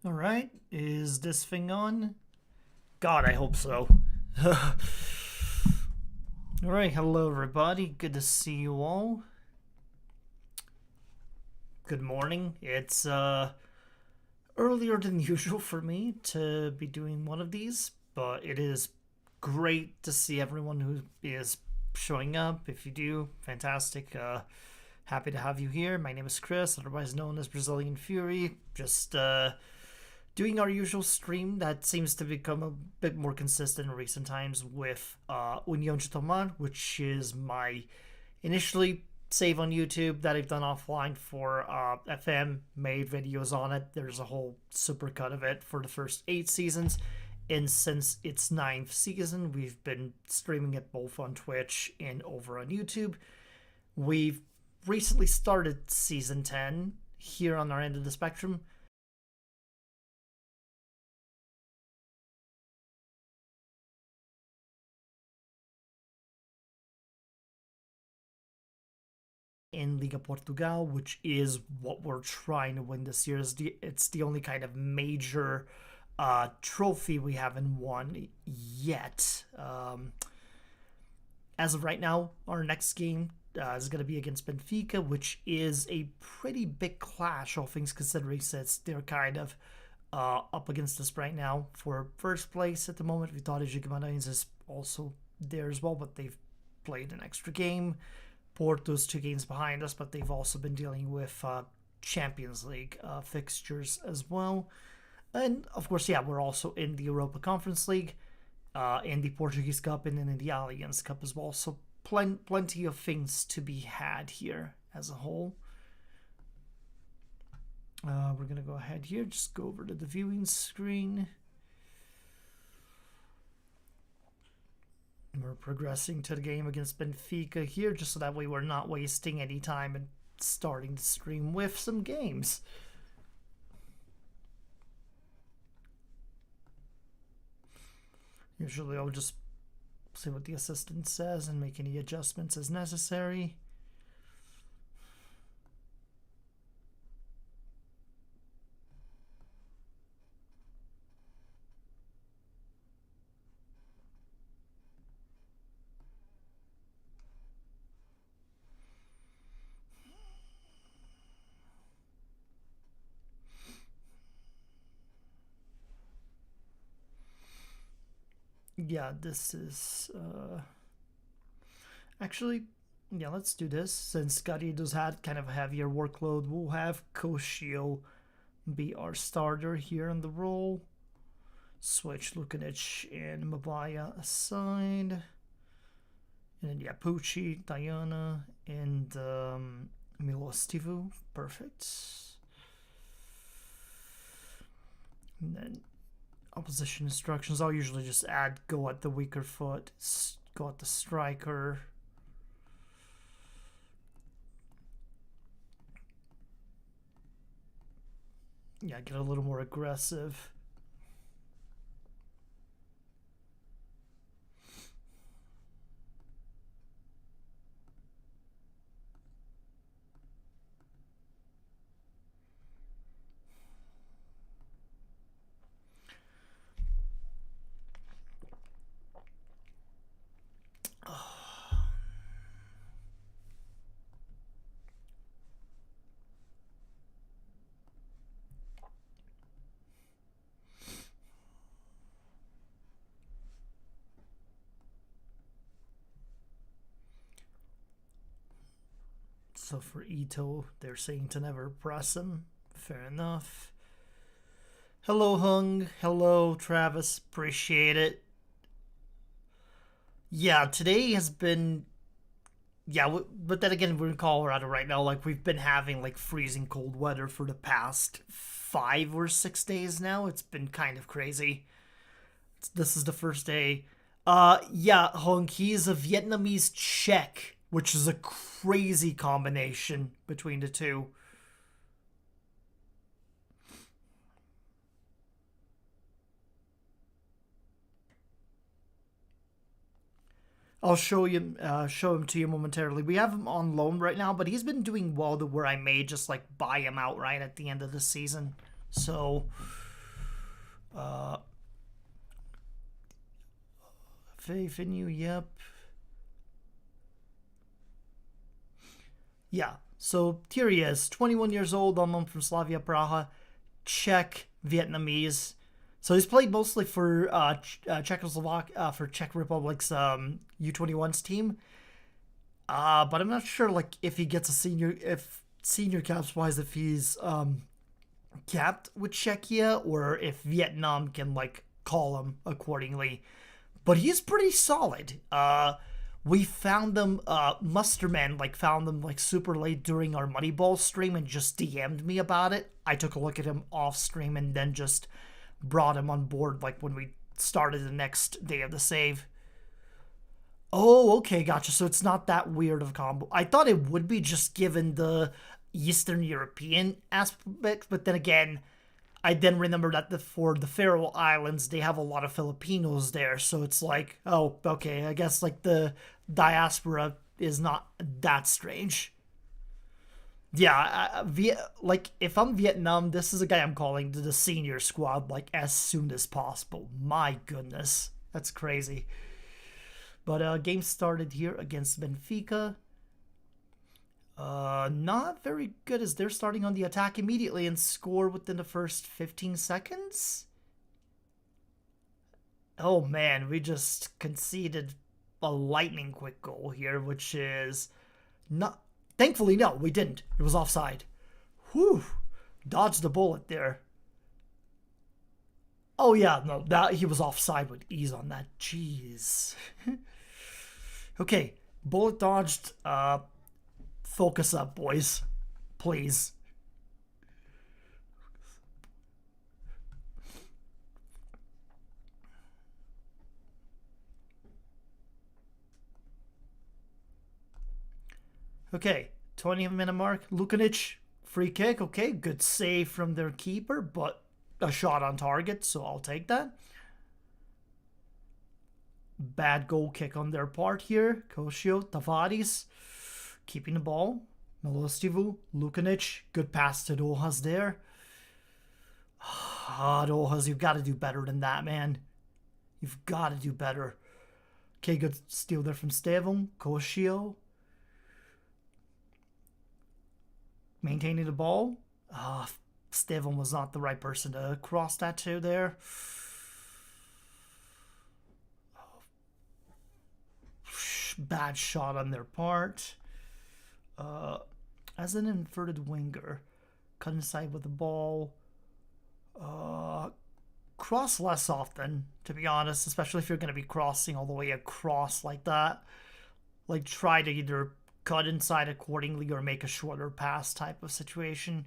All right, is this thing on? God, I hope so. All right, hello everybody. Good to see you all. Good morning. It's earlier than usual for me to be doing one of these, but it is great to see everyone who is showing up. If you do, fantastic. Happy to have you here. My name is Chris, otherwise known as Brazilian Fury. Just doing our usual stream that seems to become a bit more consistent in recent times with União de Tomar, which is my initially save on YouTube that I've done offline for FM, made videos on it. There's a whole supercut of it for the first 8 seasons. And since its 9th season, we've been streaming it both on Twitch and over on YouTube. We've recently started season 10 here on our end of the spectrum. In Liga Portugal, which is what we're trying to win this year. It's the only kind of major trophy we haven't won yet. As of right now, our next game is going to be against Benfica, which is a pretty big clash, all things considering, since they're kind of up against us right now for first place at the moment. Vitória de Guimarães is also there as well, but they've played an extra game. Porto's 2 games behind us, but they've also been dealing with Champions League fixtures as well. And of course, yeah, we're also in the Europa Conference League, in the Portuguese Cup, and in the Allianz Cup as well. So plenty of things to be had here as a whole. We're going to go ahead here, just go over to the viewing screen. We're progressing to the game against Benfica here, just so that way we're not wasting any time and starting to stream with some games. Usually I'll just see what the assistant says and make any adjustments as necessary. Yeah, this is actually, yeah, let's do this. Since Scotty does had kind of a heavier workload, we'll have Koshio be our starter here in the role. Switch Lukanich and Mabaya aside. And then, yeah, Pucci, Diana, and Milostivu. Perfect. And then opposition instructions, I'll usually just add go at the weaker foot, go at the striker. Yeah, get a little more aggressive. So for Ito, they're saying to never press him. Fair enough. Hello, Hung. Hello, Travis. Appreciate it. Yeah, today has been. Yeah, but then again, we're in Colorado right now. Like, we've been having, like, freezing cold weather for the past 5 or 6 days now. It's been kind of crazy. This is the first day. Yeah, Hung, he's a Vietnamese Czech, which is a crazy combination between the two. I'll show him to you momentarily. We have him on loan right now, but he's been doing well to where I may just like buy him outright at the end of the season. So Uh, faith in you, yep. Yeah, so here he is, 21 years old, unknown from Slavia Praha, Czech, Vietnamese. So he's played mostly for Czechoslovakia, for Czech Republic's U21s team. But I'm not sure like if he gets a senior caps wise, if he's capped with Czechia or if Vietnam can like call him accordingly. But he's pretty solid. We found them, Musterman like found them like super late during our Moneyball stream and just DM'd me about it. I took a look at him off stream and then just brought him on board like when we started the next day of the save. Oh, okay, gotcha. So it's not that weird of a combo. I thought it would be just given the Eastern European aspect, but then again, I then remember that for the Faroe Islands, they have a lot of Filipinos there, so it's like, oh, okay, I guess like the diaspora is not that strange. Yeah, like if I'm Vietnam, this is a guy I'm calling to the senior squad like as soon as possible. My goodness, that's crazy. But game started here against Benfica. Not very good as they're starting on the attack immediately and score within the first 15 seconds. Oh man, we just conceded a lightning quick goal here, which is not. Thankfully, no, we didn't. It was offside. Whew, dodged the bullet there. Oh yeah, no, that he was offside with ease on that. Jeez. Okay, bullet dodged. Focus up, boys. Please. Okay, 20-minute mark. Lukanic, free kick. Okay, good save from their keeper, but a shot on target, so I'll take that. Bad goal kick on their part here. Koshio, Tavares, keeping the ball. Milostivu, Lukanic, good pass to Rojas there. Rojas, you've got to do better than that, man. You've got to do better. Okay, good steal there from Stevon. Koshio. Maintaining the ball. Stevon was not the right person to cross that to there. Bad shot on their part. As an inverted winger, cut inside with the ball. Cross less often, to be honest, especially if you're going to be crossing all the way across like that. Like, try to either cut inside accordingly or make a shorter pass type of situation.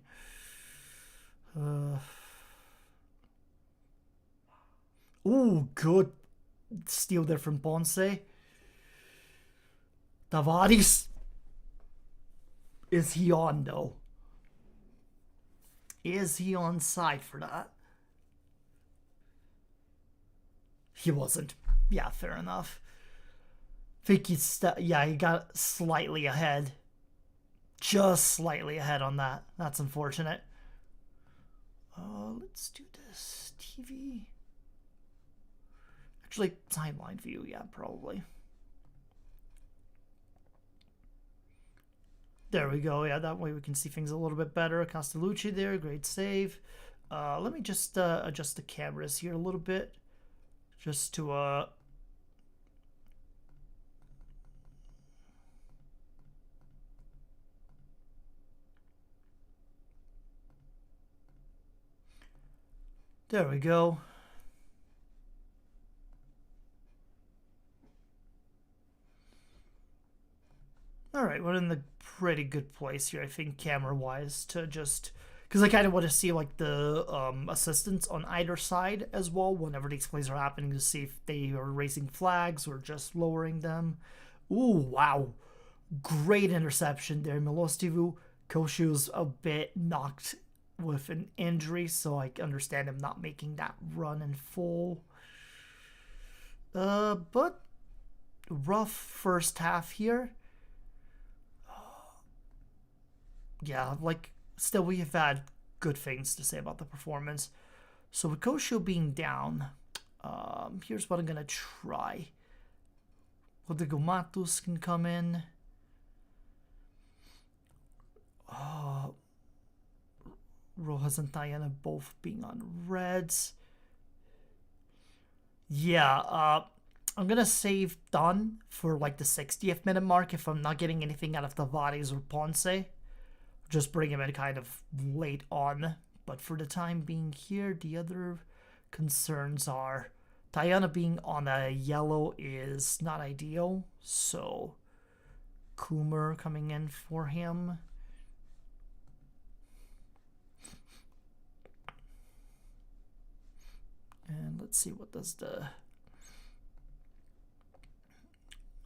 Ooh, good steal there from Ponce. Tavares. Is he on, though? Is he on side for that? He wasn't. Yeah, fair enough. I think he's... yeah, he got slightly ahead. Just slightly ahead on that. That's unfortunate. Let's do this. TV. Actually, timeline view. Yeah, probably. There we go. Yeah, that way we can see things a little bit better. Castellucci there. Great save. Let me just adjust the cameras here a little bit. Just to... There we go. All right, we're in the pretty good place here, I think, camera-wise, to just... Because I kind of want to see, like, the assistants on either side as well whenever these plays are happening to see if they are raising flags or just lowering them. Ooh, wow. Great interception there. Milostivu. Koshu's a bit knocked with an injury, so I understand him not making that run in full. But rough first half here. Yeah, like, still we have had good things to say about the performance. So with Koshio being down, here's what I'm going to try. Rodrigo Matos can come in. Rojas and Tayana both being on reds. Yeah, I'm going to save Don for like the 60th minute mark if I'm not getting anything out of Tavares or Ponce. Just bring him in kind of late on. But for the time being here, the other concerns are Tayana being on a yellow is not ideal. So Coomer coming in for him. And let's see what does the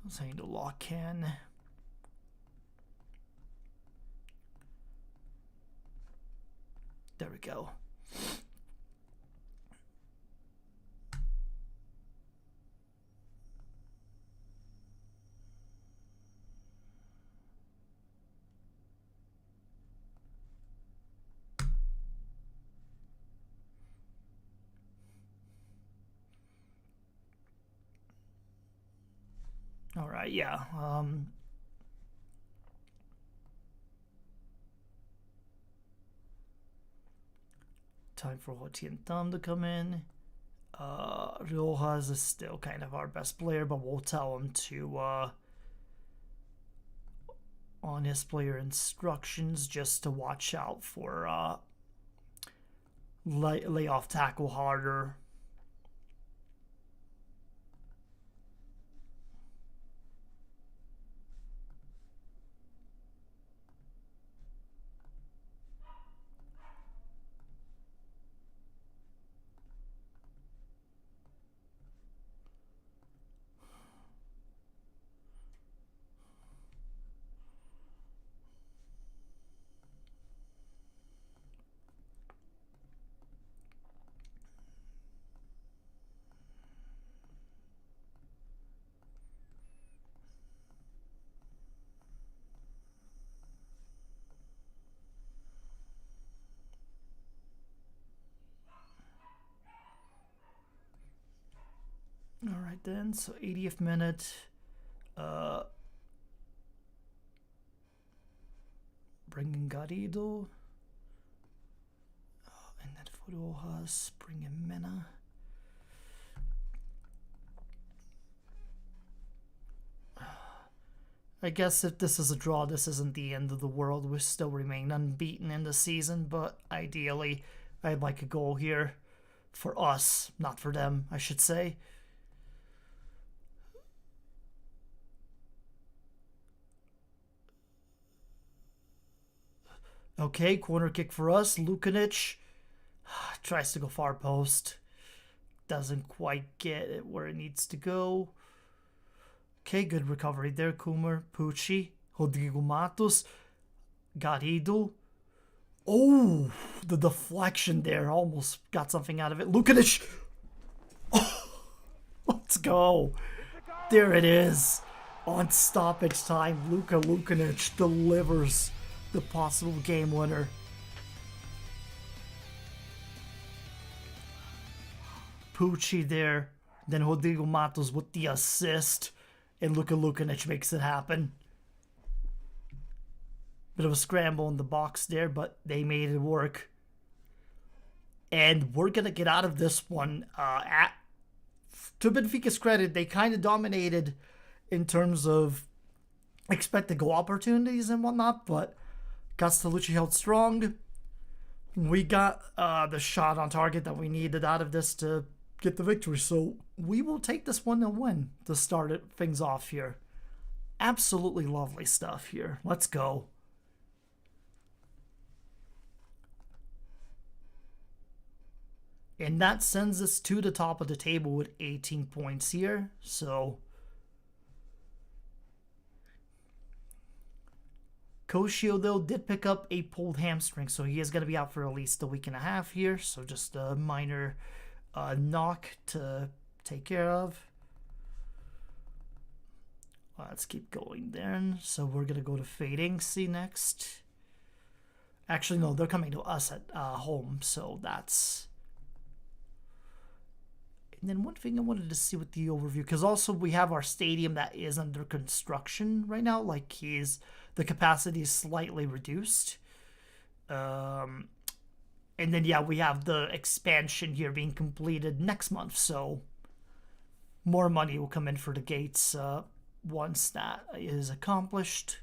saying the lock can. There we go. All right, yeah. Time for Hoti and Thumb to come in. Rojas is still kind of our best player, but we'll tell him to on his player instructions just to watch out for lay off tackle harder. All right then, so 80th minute. Bringing Garrido. And then for Rojas, bring in Mena. I guess if this is a draw, this isn't the end of the world. We still remain unbeaten in the season, but ideally, I'd like a goal here for us, not for them, I should say. Okay, corner kick for us. Lukanic tries to go far post. Doesn't quite get it where it needs to go. Okay, good recovery there. Coomer, Pucci, Rodrigo Matos, Garrido. Oh, the deflection there. Almost got something out of it. Lukanic. Oh, let's go. There it is. On stoppage time, Luka Lukanic delivers the possible game winner. Pucci there. Then Rodrigo Matos with the assist. And Luka Lukanic makes it happen. Bit of a scramble in the box there, but they made it work. And we're going to get out of this one. To Benfica's credit, they kind of dominated in terms of expected goal opportunities and whatnot, but Castellucci held strong. We got the shot on target that we needed out of this to get the victory. So we will take this 1-0 win to start things off here. Absolutely lovely stuff here. Let's go. And that sends us to the top of the table with 18 points here. So Koshio, though, did pick up a pulled hamstring, so he is going to be out for at least a week and a half here. So just a minor knock to take care of. Let's keep going then. So we're going to go to Fading C next. Actually, no, they're coming to us at home, so that's And then one thing I wanted to see with the overview, because also we have our stadium that is under construction right now. Like the capacity is slightly reduced. And then yeah, we have the expansion here being completed next month. So more money will come in for the gates once that is accomplished.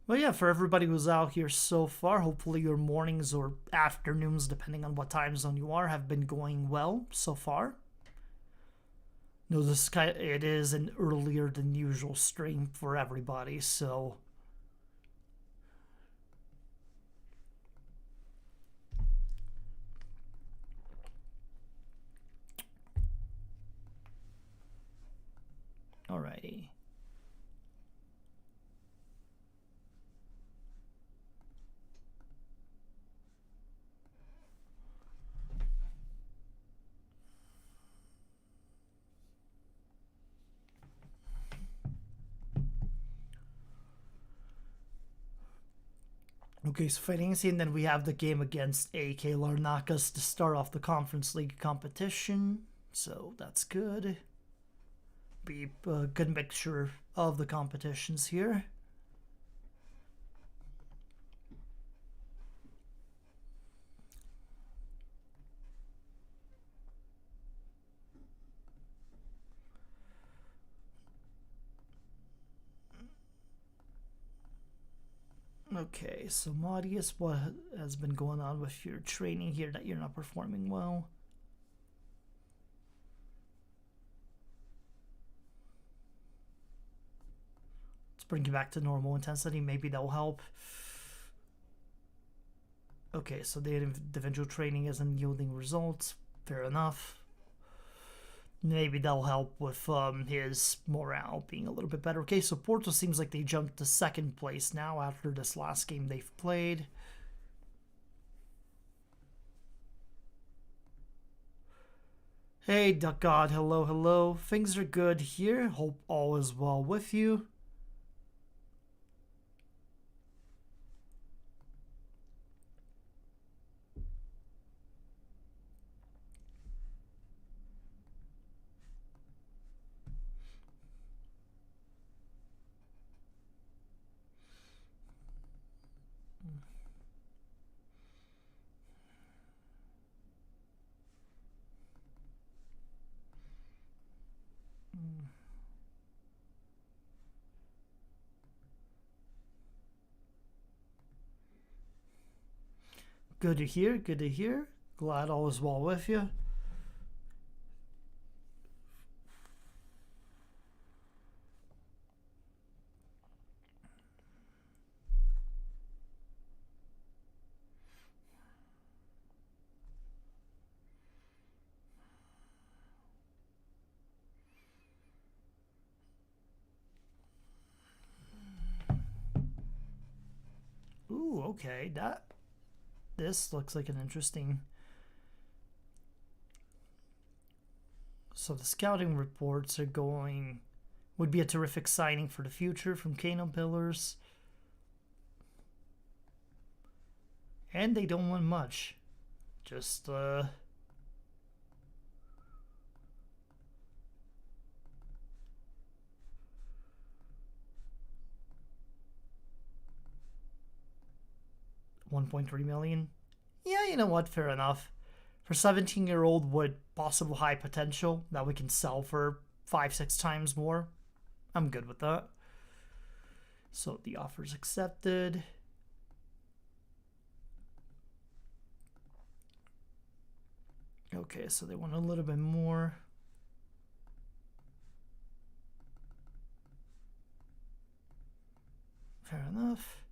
But yeah, for everybody who's out here so far, hopefully your mornings or afternoons, depending on what time zone you are, have been going well so far. No, it is an earlier than usual stream for everybody, so alrighty. Okay, so financing, and then we have the game against AK Larnakas to start off the Conference League competition. So that's good. Be a good mixture of the competitions here. Okay, so Maudius, what has been going on with your training here that you're not performing well? Let's bring you back to normal intensity. Maybe that will help. Okay, so the individual training isn't yielding results. Fair enough. Maybe that'll help with his morale being a little bit better. Okay, so Porto seems like they jumped to second place now after this last game they've played. Hey, Duck God, hello, hello. Things are good here. Hope all is well with you. Good to hear, good to hear. Glad all is well with you. Ooh, okay, this looks like an interesting. So the scouting reports are going. Would be a terrific signing for the future from Kano Pillars. And they don't want much. Just, $1.3 million. Yeah, you know what? Fair enough. For 17-year-old with possible high potential that we can sell for 5-6 times more, I'm good with that. So the offer's accepted. Okay, so they want a little bit more. Fair enough.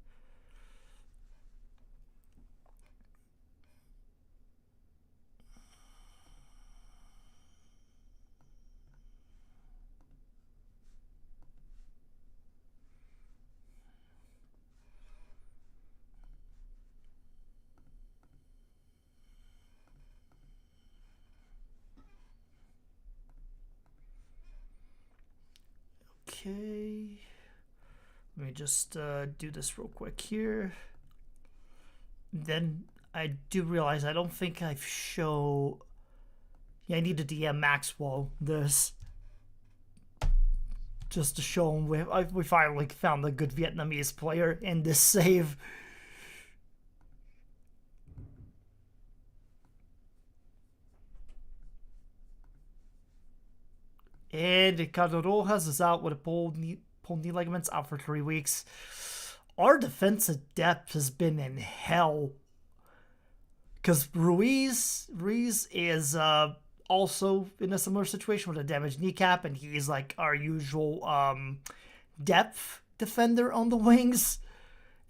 Okay. Let me just do this real quick here. Then I do realize I don't think I've shown... Yeah, I need to DM Maxwell this. Just to show him we finally found a good Vietnamese player in this save. And Ricardo Rojas is out with a pulled knee ligaments, out for 3 weeks. Our defensive depth has been in hell. Because Ruiz is also in a similar situation with a damaged kneecap, and he's like our usual depth defender on the wings.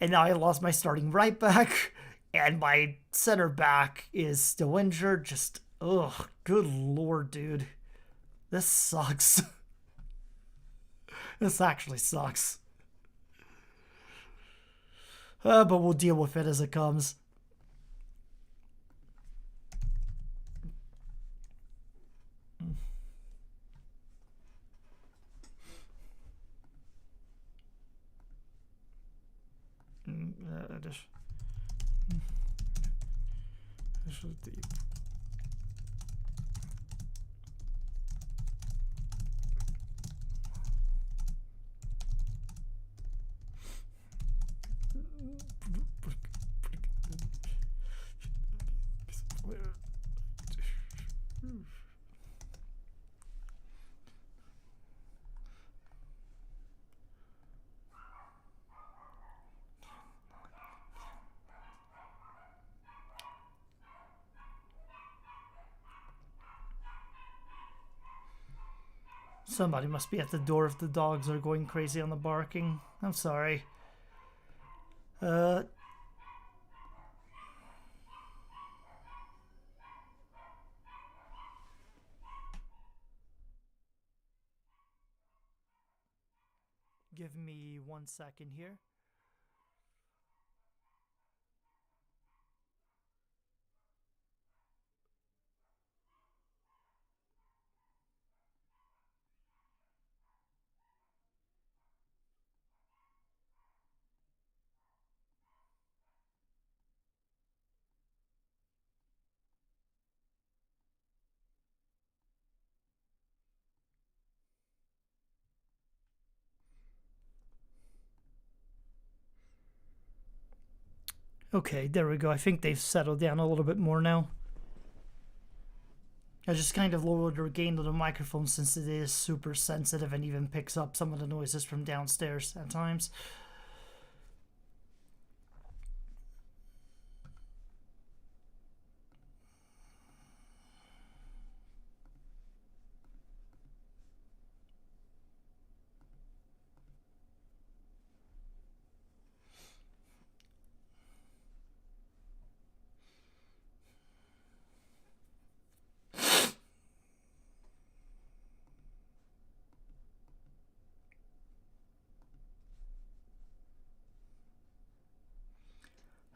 And now I lost my starting right back, and my center back is still injured. Just, ugh, good lord, dude. This sucks. This actually sucks. But we'll deal with it as it comes. Deep. Somebody must be at the door if the dogs are going crazy on the barking. I'm sorry. Give me 1 second here. Okay, there we go. I think they've settled down a little bit more now. I just kind of lowered or gained the microphone since it is super sensitive and even picks up some of the noises from downstairs at times.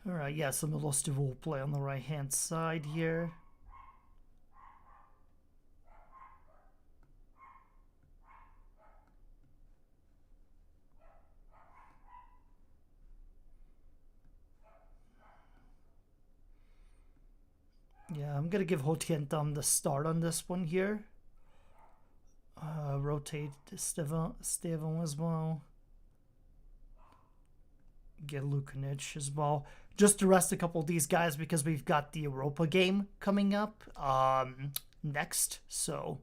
Alright, yeah, so Milosti will play on the right-hand side here. Yeah, I'm gonna give Hotientam the start on this one here. Rotate Stevan as well. Get Lukanic as well. Just to rest a couple of these guys because we've got the Europa game coming up next. So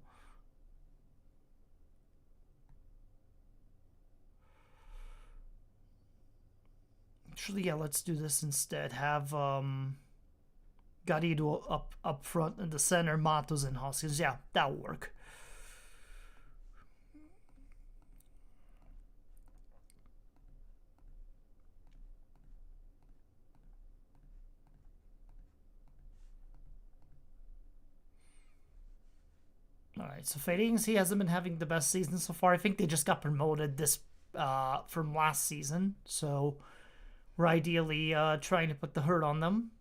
actually, yeah, let's do this instead. Have Garrido up front in the center, Matos and Hoskins. Yeah, that'll work. Alright, so Fadings, he hasn't been having the best season so far. I think they just got promoted this from last season, so we're ideally trying to put the hurt on them.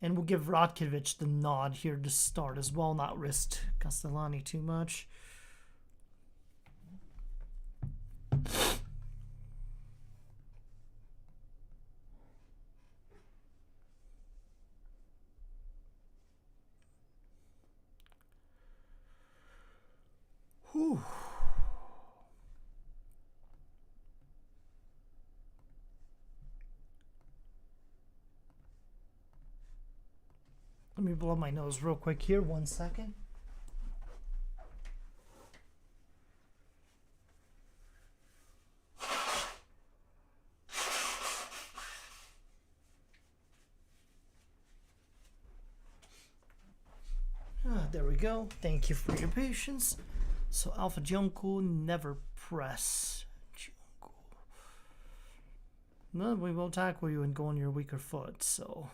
And we'll give Ratkovic the nod here to start as well, not risk Castellani too much. Whew. Let me blow my nose real quick here, 1 second. There we go. Thank you for your patience. So Alpha Junko, never press. Junko. No, we will tackle you and go on your weaker foot, so.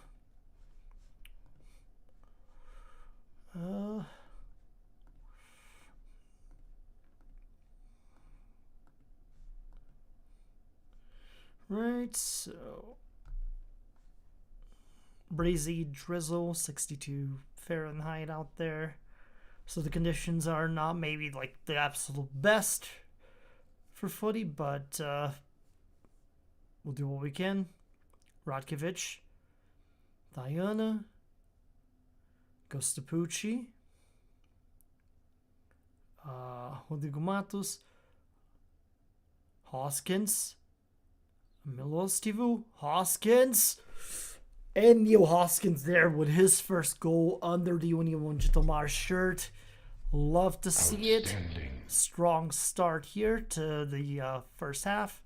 Right, so. Breezy drizzle, 62 Fahrenheit out there. So the conditions are not maybe like the absolute best for footy, but we'll do what we can. Ratkovic, Diana, Gostapucci, Rodrigo Matos, Hoskins, Milostivu, Hoskins, and Neil Hoskins there with his first goal under the União de Tomar shirt. Love to see it. Strong start here to the first half.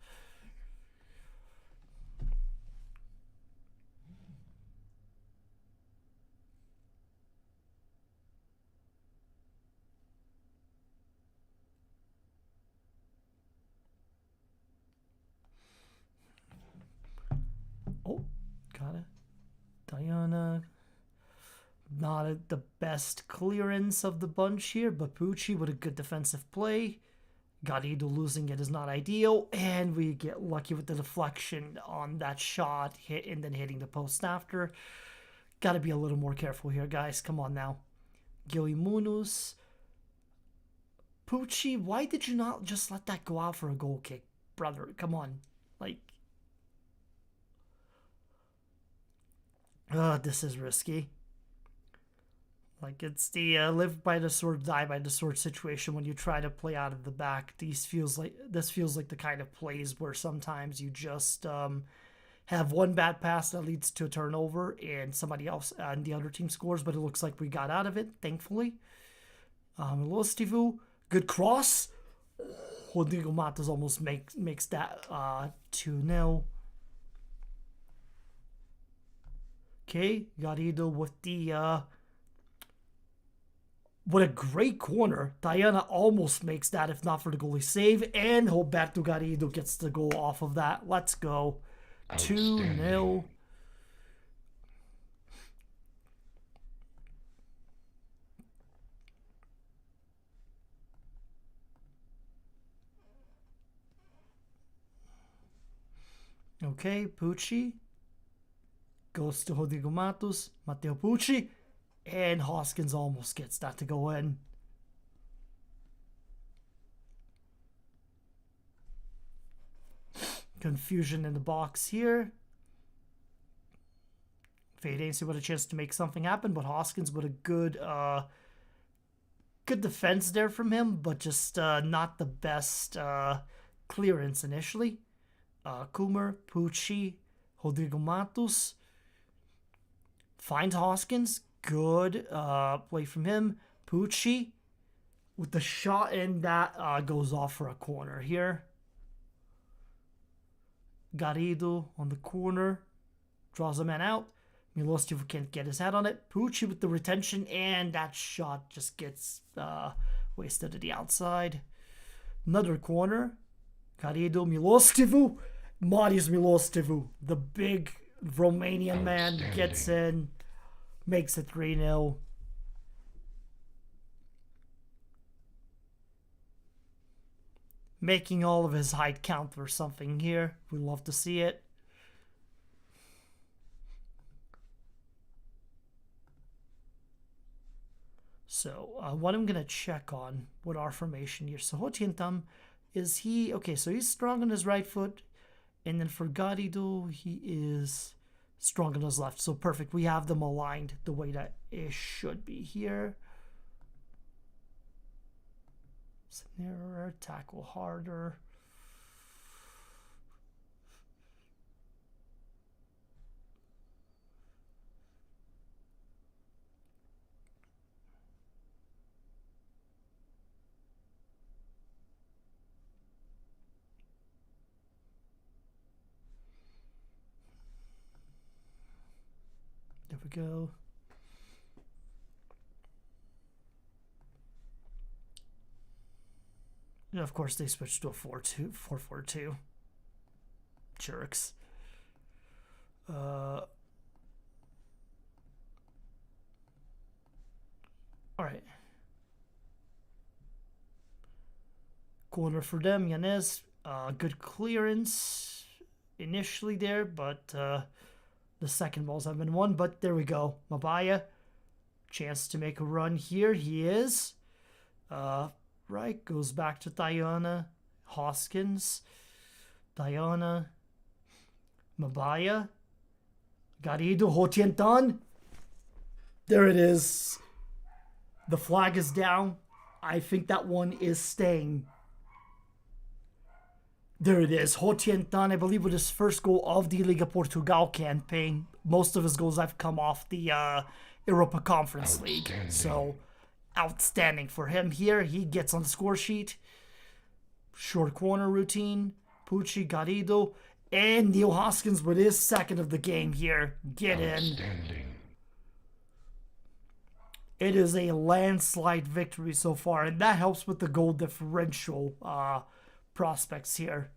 Oh, got it. Diana, not the best clearance of the bunch here, but Pucci with a good defensive play. Garrido losing it is not ideal, and we get lucky with the deflection on that shot, hit and then hitting the post after. Got to be a little more careful here, guys. Come on now. Gilly Munus. Pucci, why did you not just let that go out for a goal kick, brother? Come on. Like, this is risky. Like, it's the live by the sword, die by the sword situation when you try to play out of the back. This feels like the kind of plays where sometimes you just have one bad pass that leads to a turnover and somebody else and the other team scores, but it looks like we got out of it, thankfully. Milostivu, good cross. Rodrigo Matos almost makes that 2-0. Okay, Garrido with the what a great corner. Diana almost makes that if not for the goalie save, and Roberto Garrido gets the goal off of that. Let's go. 2-0. Okay, Pucci goes to Rodrigo Matos, Matteo Pucci, and Hoskins almost gets that to go in. Confusion in the box here. Feirense with a chance to make something happen, but Hoskins with a good defense there from him, but just not the best clearance initially. Kumar, Pucci, Rodrigo Matos finds Hoskins. Good play from him. Pucci with the shot, and that goes off for a corner here. Garrido on the corner draws a man out. Milostivu can't get his head on it. Pucci with the retention, and that shot just gets wasted to the outside. Another corner. Garrido, Milostivu. Marius Milostivu, the big Romanian man, gets in, makes it 3-0. Making all of his height count for something here. We love to see it. So what I'm going to check on with our formation here. So Ho Tien Tam, is he... Okay, so he's strong on his right foot. And then for Garrido, he is strong on his left. So perfect. We have them aligned the way that it should be here. Snare, tackle harder. There we go. And of course, they switched to a 4-4-2. Jerks. All right. Corner for them, Yanez. Good clearance initially there, but the second balls have been won. But there we go. Mabaya. Chance to make a run here. He is. Right. Goes back to Diana. Hoskins. Diana. Mabaya. Garrido. Ho Tien Tan. There it is. The flag is down. I think that one is staying. There it is. Ho Tien Tan, I believe, with his first goal of the Liga Portugal campaign. Most of his goals have come off the Europa Conference League. So, outstanding for him here. He gets on the score sheet. Short corner routine. Pucci, Garrido, and Neil Hoskins with his second of the game here. Get in. It is a landslide victory so far, and that helps with the goal differential prospects here.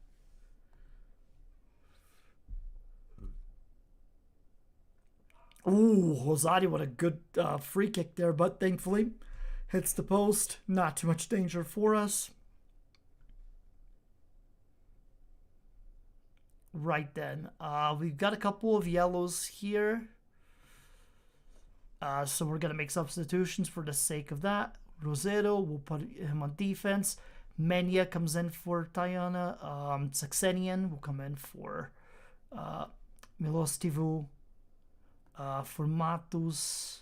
Ooh, Rosati, what a good free kick there, but thankfully hits the post. Not too much danger for us. Right then, we've got a couple of yellows here. So we're going to make substitutions for the sake of that. Rosero, we'll put him on defense. Menia comes in for Tayana. Saxenian will come in for Milostivu. For Matus,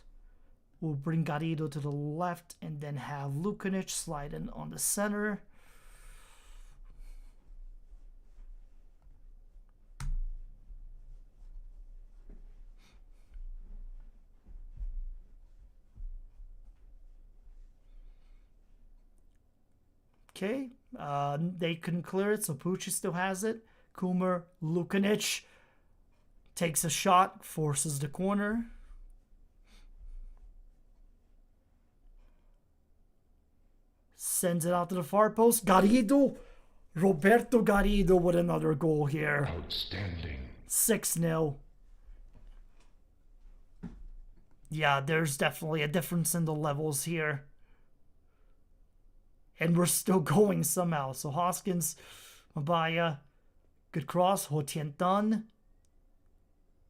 we'll bring Garrido to the left and then have Lukanic slide in on the center. Okay, they couldn't clear it, so Pucci still has it. Kumar, Lukanic takes a shot, forces the corner. Sends it out to the far post. Garrido, Roberto Garrido with another goal here. Outstanding. 6-0. Yeah, there's definitely a difference in the levels here. And we're still going somehow. So Hoskins, Mabaya, good cross. Ho Tien Tan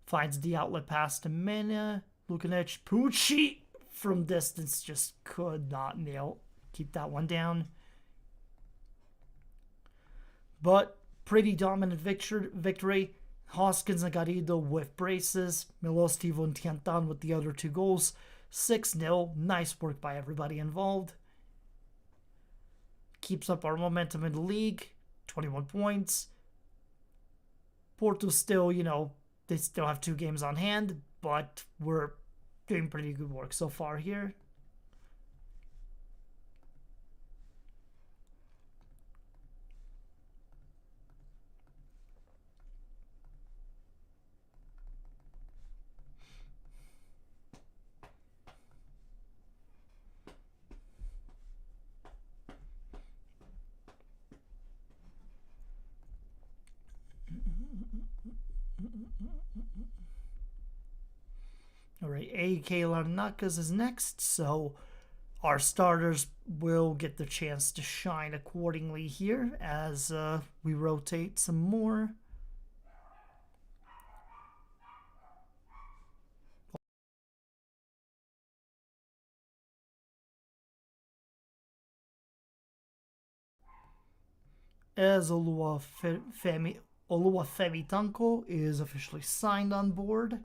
finds the outlet pass to Mena. Lukanic, Pucci from distance just could not nail. Keep that one down. But pretty dominant victory. Hoskins and Garrido with braces. Milostivo and Tien Tan with the other two goals. 6-0. Nice work by everybody involved. Keeps up our momentum in the league. 21 points. Porto still, they still have 2 games on hand, but we're doing pretty good work so far here. All right, A.K. Larnacas is next, so our starters will get the chance to shine accordingly here as we rotate some more. as Oluwafemi Tanko is officially signed on board.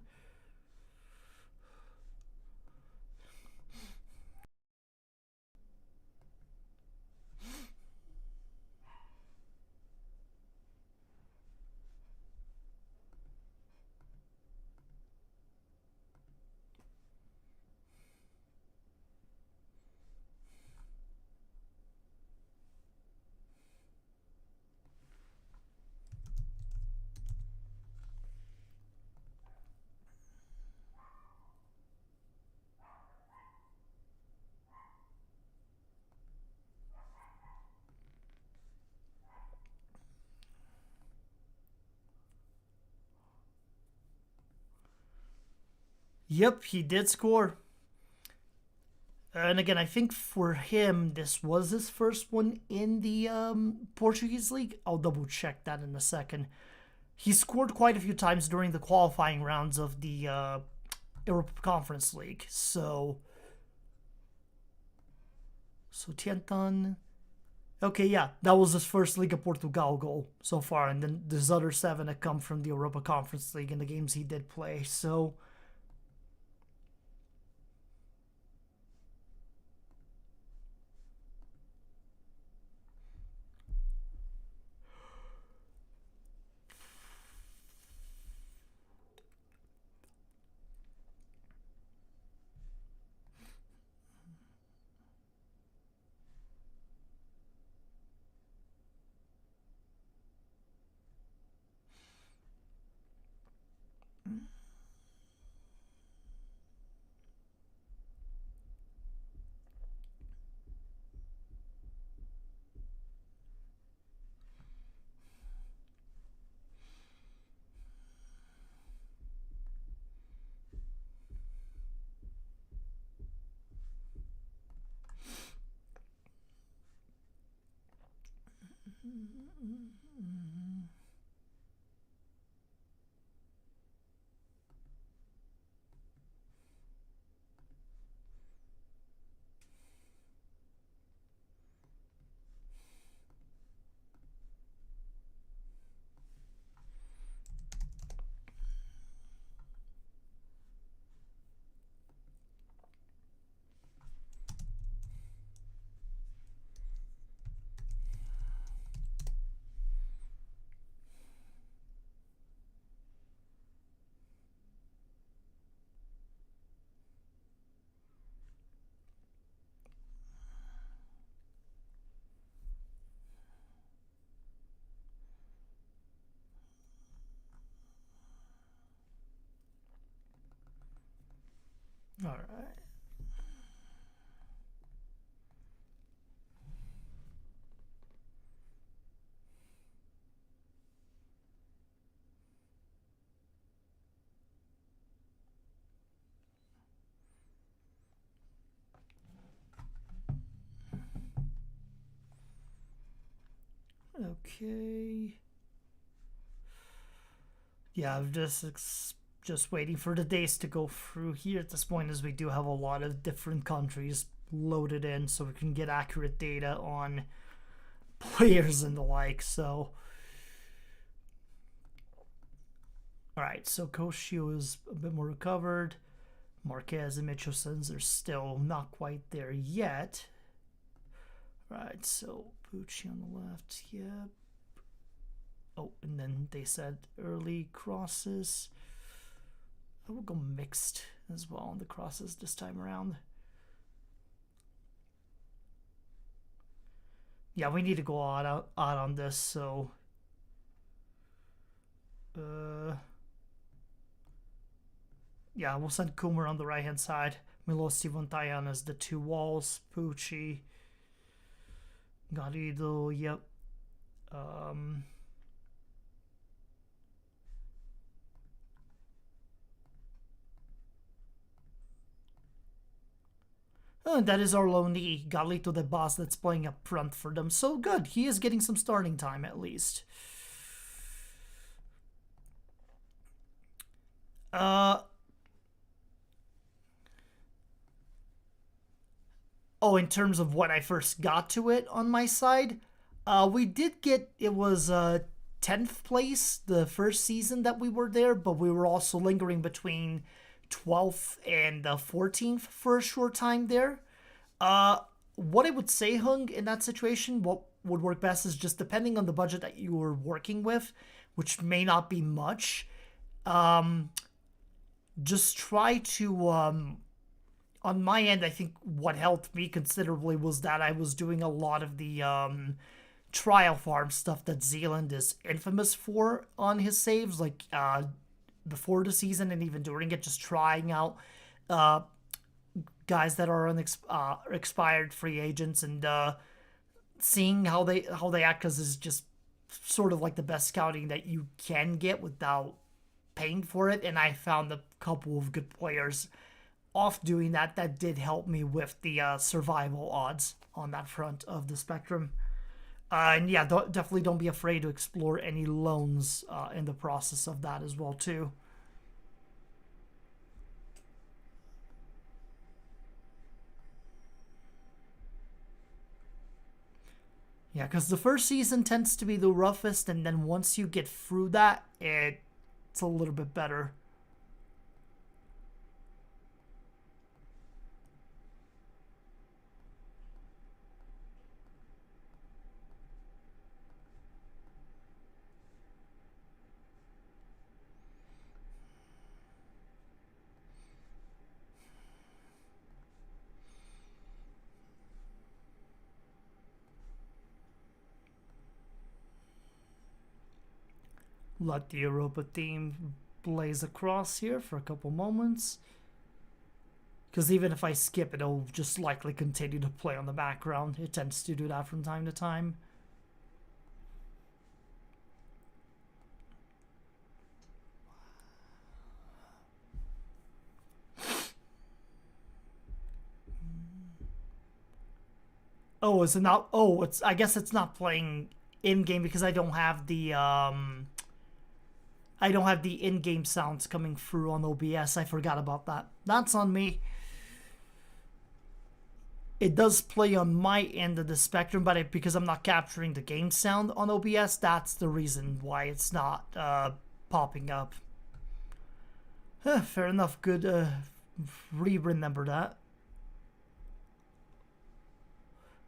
Yep, he did score. And again, I think for him, this was his first one in the Portuguese league. I'll double check that in a second. He scored quite a few times during the qualifying rounds of the Europa Conference League. So Tientan. Okay, yeah, that was his first Liga Portugal goal so far. And then there's other 7 that come from the Europa Conference League in the games he did play. So all right. Okay. Yeah, I'm just waiting for the days to go through here at this point, as we do have a lot of different countries loaded in, so we can get accurate data on players and the like. So, all right. So Koshio is a bit more recovered. Marquez and Mitchelson's are still not quite there yet. Right, so Pucci on the left, yep. Oh, and then they said early crosses. I will go mixed as well on the crosses this time around. Yeah, we need to go out on this, so yeah, we'll send Coomer on the right hand side. Milos Tivontayan as the 2 walls. Pucci, Garrido, yep. That is our lonely Galito de Bas that's playing up front for them. So good. He is getting some starting time at least. Oh, in terms of when I first got to it on my side, We did get, it was 10th place the first season that we were there, but we were also lingering between 12th and 14th for a short time there. What I would say, Hung, in that situation, what would work best is just depending on the budget that you were working with, which may not be much. Just try to on my end, I think what helped me considerably was that I was doing a lot of the trial farm stuff that Zealand is infamous for on his saves, like before the season and even during it, just trying out guys that are expired free agents and seeing how they act, because it's just sort of like the best scouting that you can get without paying for it. And I found a couple of good players off doing that did help me with the survival odds on that front of the spectrum. And yeah, definitely don't be afraid to explore any loans in the process of that as well too. Yeah, because the first season tends to be the roughest, and then once you get through that, it's a little bit better. Let the Europa theme blaze across here for a couple moments. Because even if I skip it, it'll just likely continue to play on the background. It tends to do that from time to time. Oh, is it not? Oh, I guess it's not playing in game because I don't have the in-game sounds coming through on OBS. I forgot about that. That's on me. It does play on my end of the spectrum, but because I'm not capturing the game sound on OBS, that's the reason why it's not popping up. Fair enough. Good. Remember that.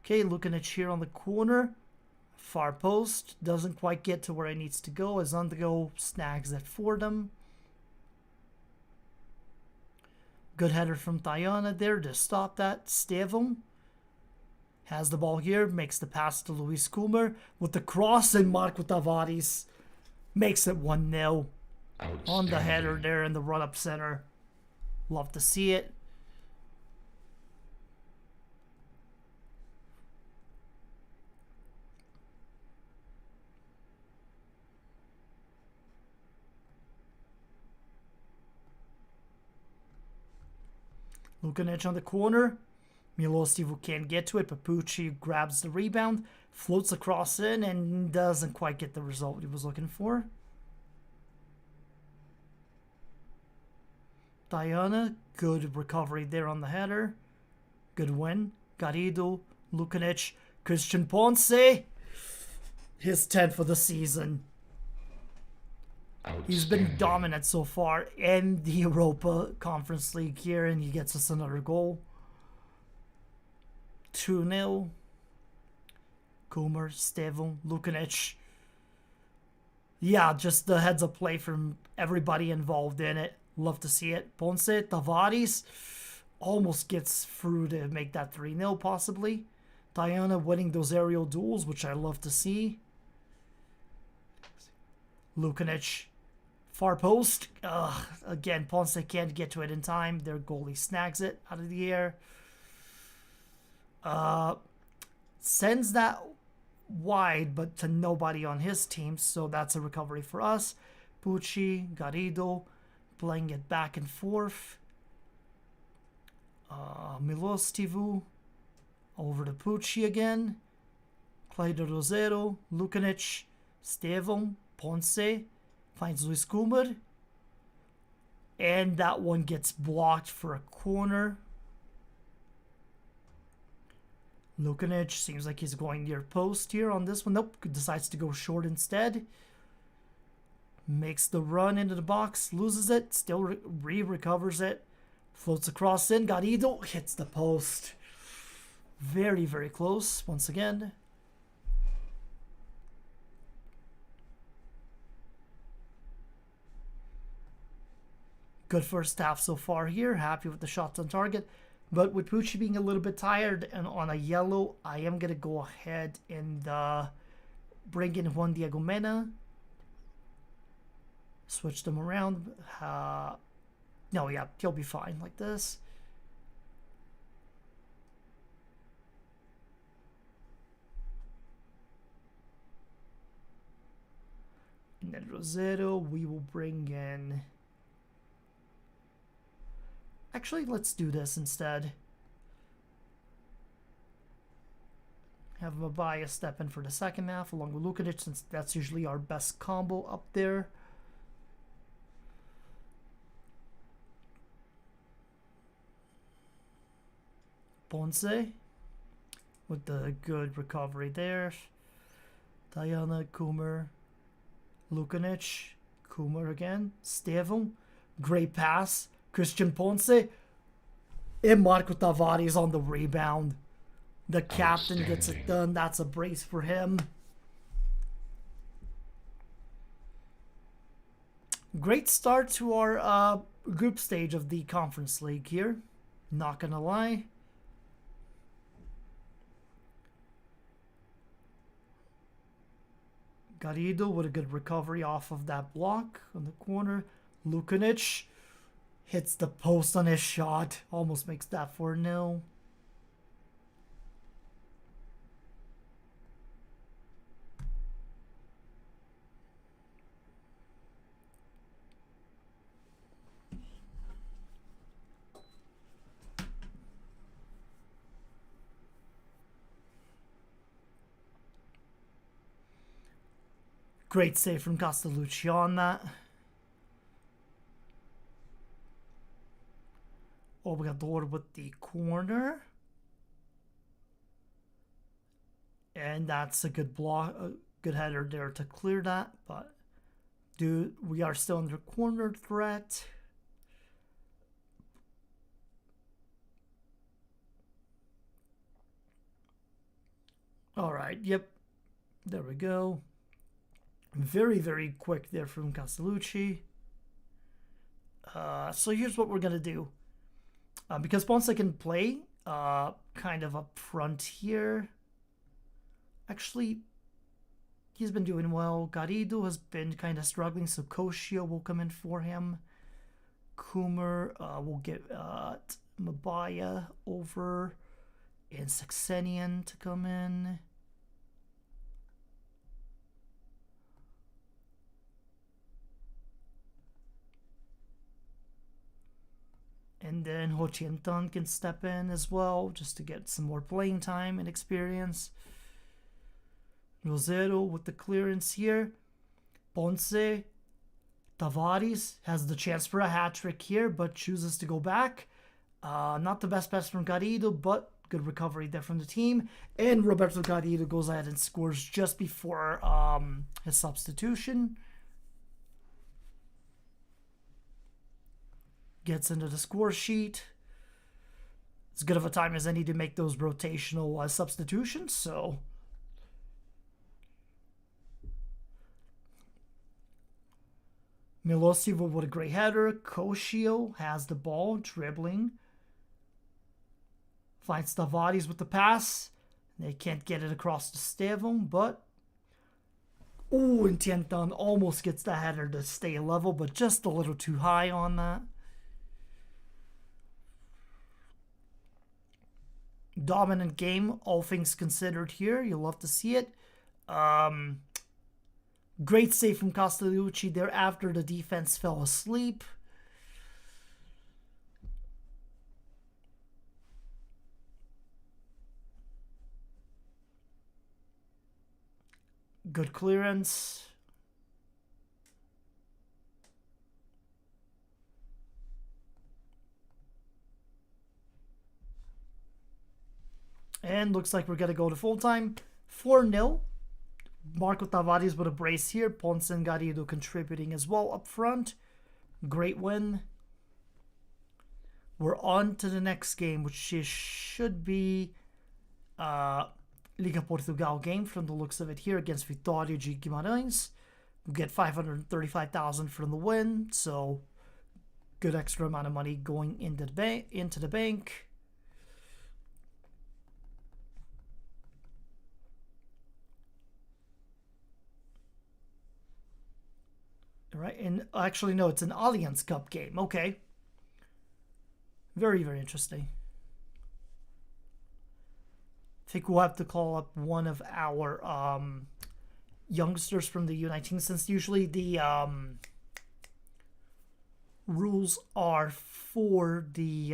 Okay, looking at here on the corner. Far post. Doesn't quite get to where it needs to go, as Undergo snags it for them. Good header from Diana there to stop that. Stevon has the ball here, makes the pass to Luis Kumar with the cross, and Marco Tavares makes it 1-0 on the header there in the run-up center. Love to see it. Lukanic on the corner. Milostivu can't get to it, but Pucci grabs the rebound, floats across in, and doesn't quite get the result he was looking for. Diana, good recovery there on the header. Good win. Garrido, Lukanic, Christian Ponce. His 10th for the season. He's been dominant so far in the Europa Conference League here, and he gets us another goal. 2-0. Kumar, Stevon, Lukanic. Yeah, just the heads-up play from everybody involved in it. Love to see it. Ponce, Tavares almost gets through to make that 3-0 possibly. Diana winning those aerial duels, which I love to see. Lukanic, far post. Again, Ponce can't get to it in time. Their goalie snags it out of the air. Sends that wide, but to nobody on his team, so that's a recovery for us. Pucci, Garrido, playing it back and forth. Milostivu, over to Pucci again. Clyde Rosero, Lukanic, Stevon, Ponce, finds Luis Kumar. And that one gets blocked for a corner. Lukanic seems like he's going near post here on this one. Nope, decides to go short instead. Makes the run into the box, loses it, still recovers it. Floats across in, Garrido hits the post. Very, very close once again. Good first half so far here. Happy with the shots on target. But with Pucci being a little bit tired and on a yellow, I am going to go ahead and bring in Juan Diego Mena. Switch them around. No, yeah, he'll be fine like this. And then Rosero, we will bring in... Actually, let's do this instead. Have Mabaya step in for the second half along with Lukanic, since that's usually our best combo up there. Ponce with the good recovery there. Diana, Kumar, Lukanic, Kumar again, Stevão, great pass. Christian Ponce and Marco Tavares on the rebound. The captain gets it done. That's a brace for him. Great start to our group stage of the Conference League here. Not gonna lie. Garrido with a good recovery off of that block on the corner. Lukanic hits the post on his shot. Almost makes that 4-0. Great save from Castellucci on that. Oh, we got the order with the corner. And that's a good block, a good header there to clear that. But dude, we are still under corner threat. All right, yep. There we go. Very, very quick there from Castellucci. So here's what we're going to do. Because Ponce can play kind of up front here. Actually, he's been doing well. Garrido has been kind of struggling, so Koshio will come in for him. Kumar will get Mabaya over, and Saxenian to come in. And then Ho Chien Tan can step in as well, just to get some more playing time and experience. Rosero with the clearance here. Ponce. Tavares has the chance for a hat-trick here, but chooses to go back. Not the best pass from Garrido, but good recovery there from the team. And Roberto Garrido goes ahead and scores just before his substitution. Gets into the score sheet. As good of a time as any to make those rotational substitutions, so... Milosivo with a great header. Koshio has the ball, dribbling. Finds Tavares with the pass. They can't get it across to Stevão, but... Oh, and Tientan almost gets the header to stay level, but just a little too high on that. Dominant game, all things considered here. You'll love to see it. Great save from Castellucci there after the defense fell asleep. Good clearance. And looks like we're going to go to full time. 4-0. Marco Tavares with a brace here. Ponce and Garrido contributing as well up front. Great win. We're on to the next game, which should be Liga Portugal game from the looks of it here against Vitória de Guimarães. We get 535,000 from the win, so good extra amount of money going into the bank. All right, and actually no, it's an Allianz Cup game. Okay. Very, very interesting. I think we'll have to call up one of our youngsters from the U19, since usually the rules are for the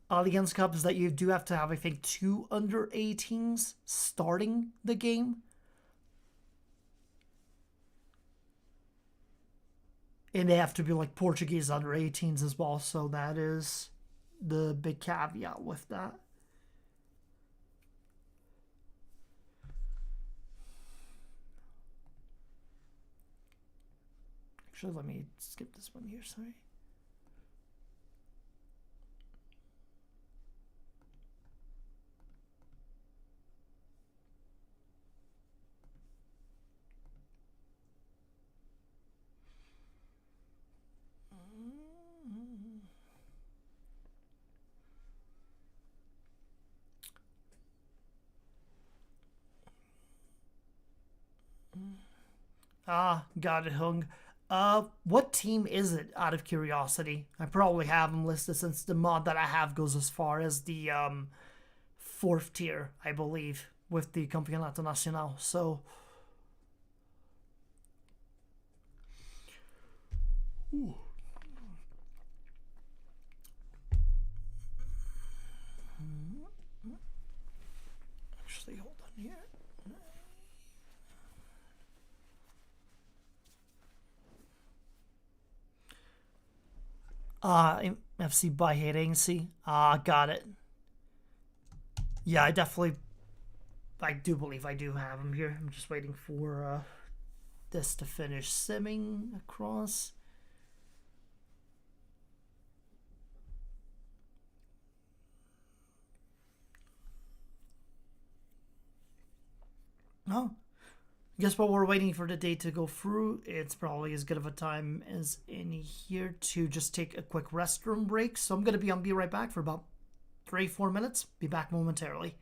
Allianz Cup is that you do have to have, I think, 2 under 18s starting the game. And they have to be like Portuguese under 18s as well. So that is the big caveat with that. Actually, let me skip this one here. Sorry. Got it, Hung. What team is it, out of curiosity? I probably have them listed since the mod that I have goes as far as the 4th tier, I believe, with the Campeonato Nacional. So, ooh. Actually, hold on here. FC Baheirense. Got it. Yeah, I do believe I do have him here. I'm just waiting for this to finish simming across. Oh, guess while we're waiting for the day to go through, it's probably as good of a time as any here to just take a quick restroom break. So I'm going to be right back for about 3-4 minutes. Be back momentarily.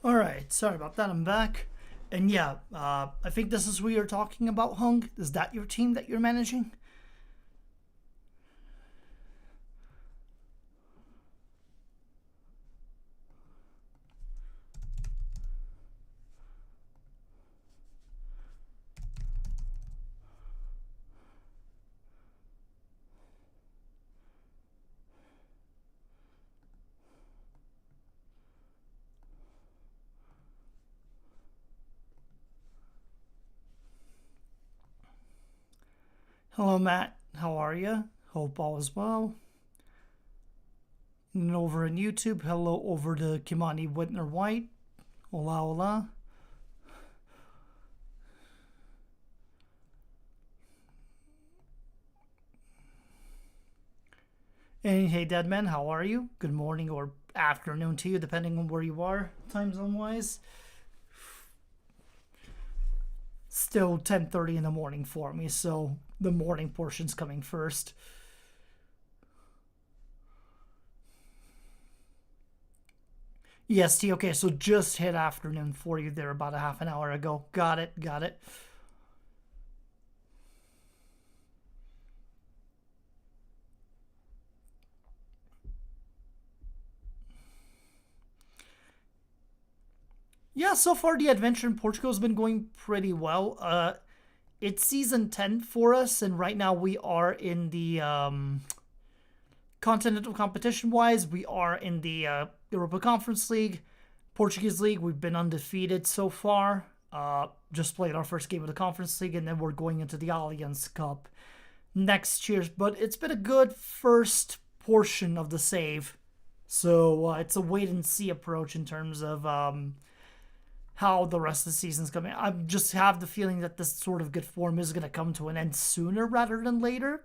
All right, sorry about that. I'm back. And yeah, I think this is what you're talking about, Hung. Is that your team that you're managing? Hello, Matt. How are you? Hope all is well. And over on YouTube, hello over to Kimani Whitner White. Hola, hola. And hey, Deadman, how are you? Good morning or afternoon to you, depending on where you are, time zone wise. Still 10:30 in the morning for me, so the morning portion's coming first. EST, okay, so just hit afternoon for you there about a half an hour ago. Got it, got it. Yeah, so far the adventure in Portugal has been going pretty well. It's season 10 for us, and right now we are in the continental competition wise, we are in the Europa Conference League, Portuguese League. We've been undefeated so far. Just played our first game of the Conference League, and then we're going into the Allianz Cup next year. But it's been a good first portion of the save. So it's a wait and see approach in terms of how the rest of the season's coming. I just have the feeling that this sort of good form is going to come to an end sooner rather than later,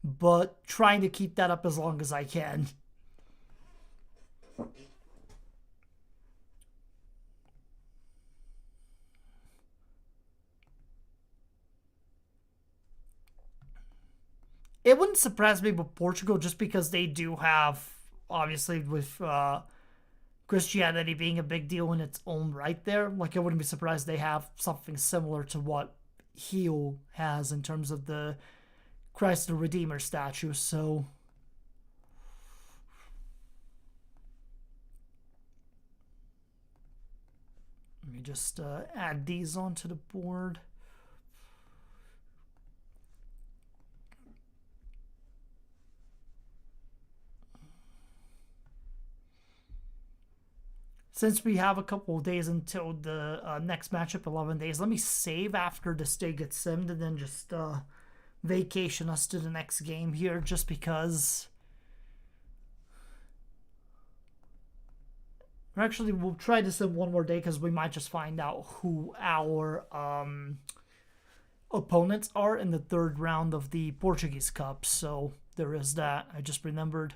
but trying to keep that up as long as I can. It wouldn't surprise me with Portugal just because they do have, obviously, with Christianity being a big deal in its own right there. Like, I wouldn't be surprised they have something similar to what Heel has in terms of the Christ the Redeemer statue. So, let me just add these onto the board. Since we have a couple of days until the next matchup, 11 days, let me save after this day gets simmed and then just vacation us to the next game here just because. Actually, we'll try to sim one more day because we might just find out who our opponents are in the third round of the Portuguese Cup. So there is that. I just remembered.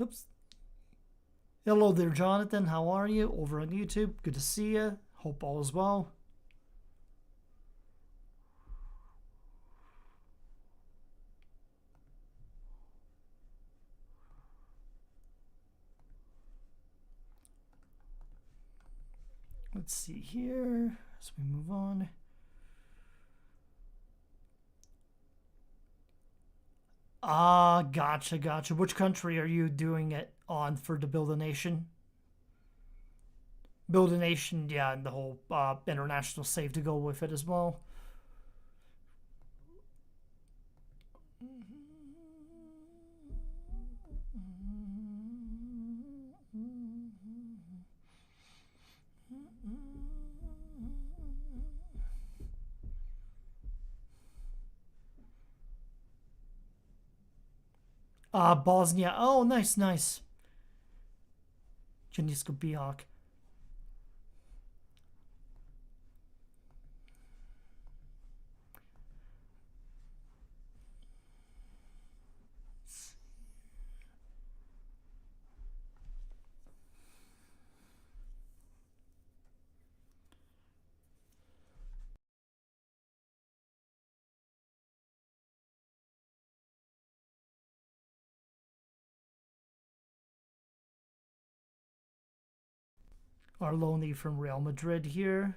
Oops. Hello there, Jonathan. How are you? Over on YouTube. Good to see you. Hope all is well. Let's see here as we move on. Gotcha, gotcha. Which country are you doing it on for the Build a Nation? Build a Nation, yeah, and the whole international save to go with it as well. Bosnia. Oh, nice, nice. Janiska Biak. Arloni from Real Madrid here,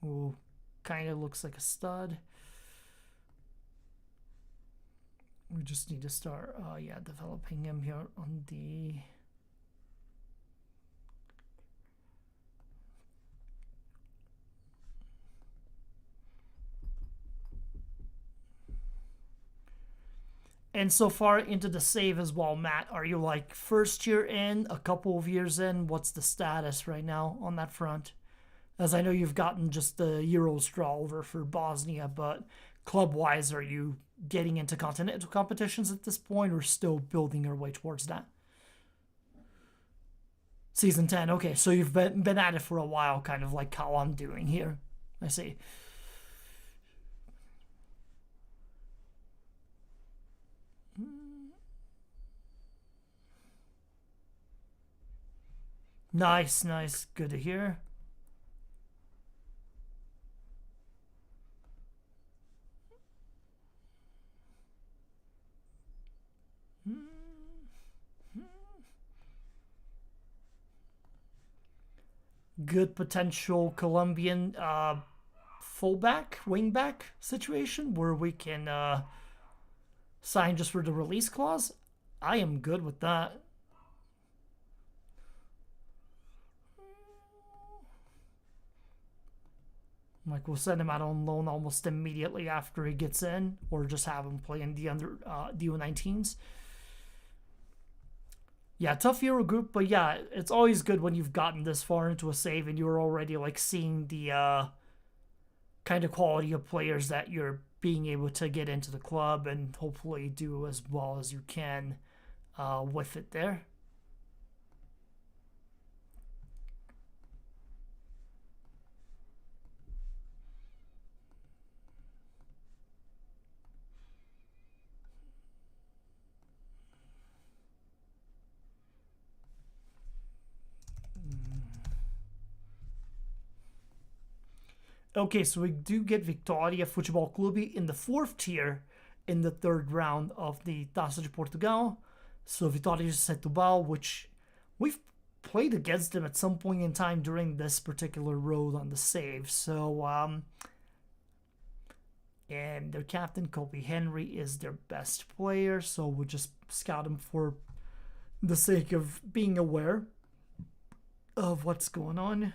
who kind of looks like a stud. We just need to start, developing him here on the... And so far into the save as well, Matt, are you like first year in, a couple of years in? What's the status right now on that front? As I know you've gotten just the Euros draw over for Bosnia, but club-wise, are you getting into continental competitions at this point or still building your way towards that? Season 10, okay, so you've been at it for a while, kind of like how I'm doing here. I see. Nice, nice. Good to hear. Good potential Colombian fullback, wingback situation where we can sign just for the release clause. I am good with that. Like, we'll send him out on loan almost immediately after he gets in, or just have him play in the U19s. Yeah, tough Euro group, but yeah, it's always good when you've gotten this far into a save and you're already like seeing the kind of quality of players that you're being able to get into the club and hopefully do as well as you can with it there. Okay, so we do get Vitória Futebol Clube in the fourth tier in the third round of the Taça de Portugal. So Vitória Setúbal, which we've played against them at some point in time during this particular road on the save. So, and their captain, Kobe Henry, is their best player. So we'll just scout him for the sake of being aware of what's going on.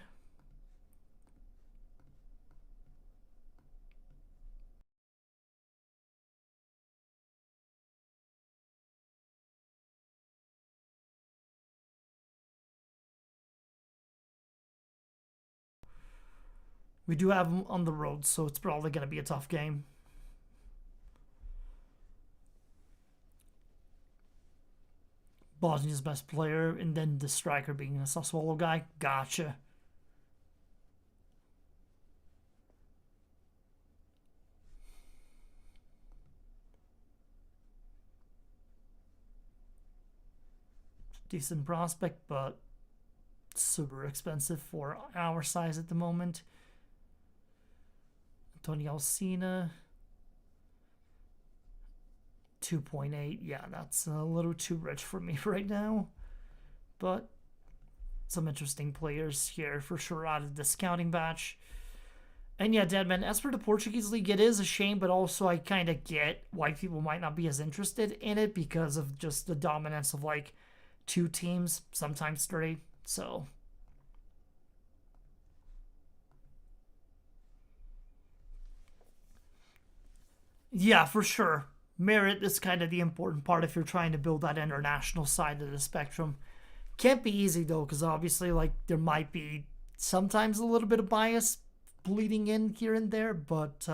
We do have them on the road, so it's probably going to be a tough game. Bosnia's best player, and then the striker being a Sassuolo guy. Gotcha. Decent prospect, but super expensive for our size at the moment. Tony Alcina, 2.8. Yeah, that's a little too rich for me right now. But some interesting players here for sure out of the scouting batch. And yeah, Deadman, as for the Portuguese League, it is a shame, but also I kind of get why people might not be as interested in it because of just the dominance of like two teams, sometimes three. So yeah, for sure. Merit is kind of the important part if you're trying to build that international side of the spectrum. Can't be easy though, because obviously, like, there might be sometimes a little bit of bias bleeding in here and there, but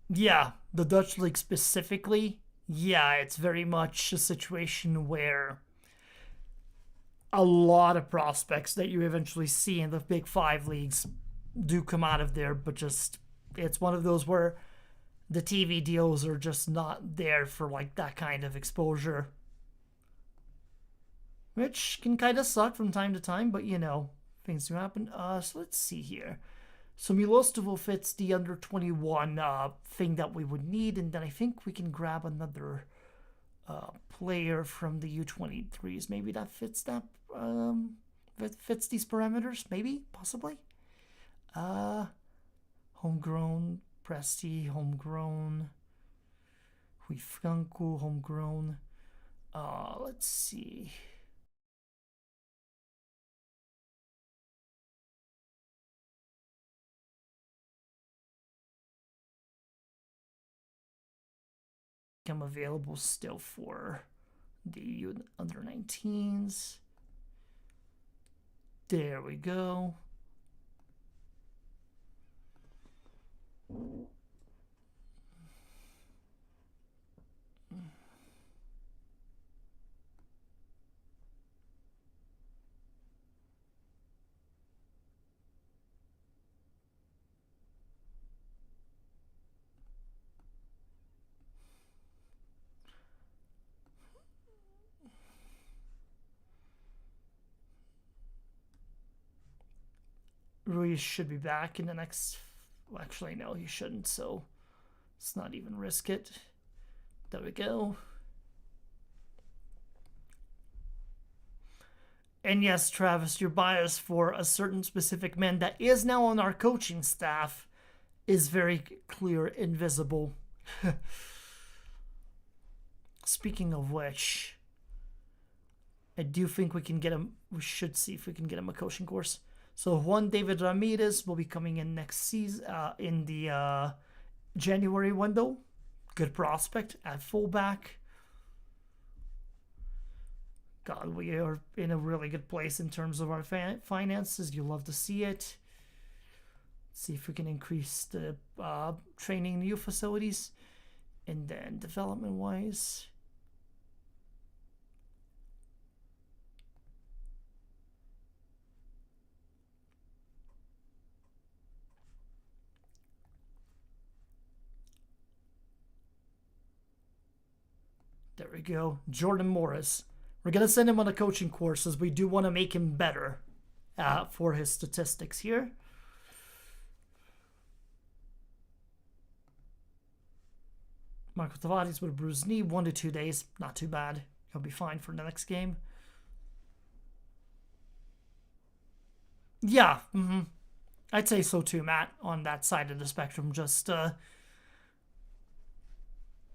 Yeah, the Dutch league specifically, yeah, it's very much a situation where a lot of prospects that you eventually see in the big five leagues do come out of there, but just it's one of those where the TV deals are just not there for like that kind of exposure, which can kind of suck from time to time, but things do happen. So let's see here. So Milostovo fits the under 21 thing that we would need, and then I think we can grab another player from the U23s. Maybe that fits fits these parameters. Maybe, possibly. Homegrown, Presti, homegrown, Rui Franco, homegrown. Let's see. I'm available still for the under 19s. There we go. Ruiz should be back in the next. Well, actually, no, he shouldn't. So let's not even risk it. There we go. And yes, Travis, your bias for a certain specific man that is now on our coaching staff is very clear and visible. Speaking of which, I do think we can get him. We should see if we can get him a coaching course. So Juan David Ramirez will be coming in next season in the January window. Good prospect at fullback. God, we are in a really good place in terms of our finances. You love to see it. See if we can increase the training in the youth facilities. And then development-wise, there we go. Jordan Morris. We're going to send him on a coaching course as we do want to make him better for his statistics here. Marco Tavares with a bruised knee, 1 to 2 days. Not too bad. He'll be fine for the next game. Yeah, I'd say so too, Matt, on that side of the spectrum. Just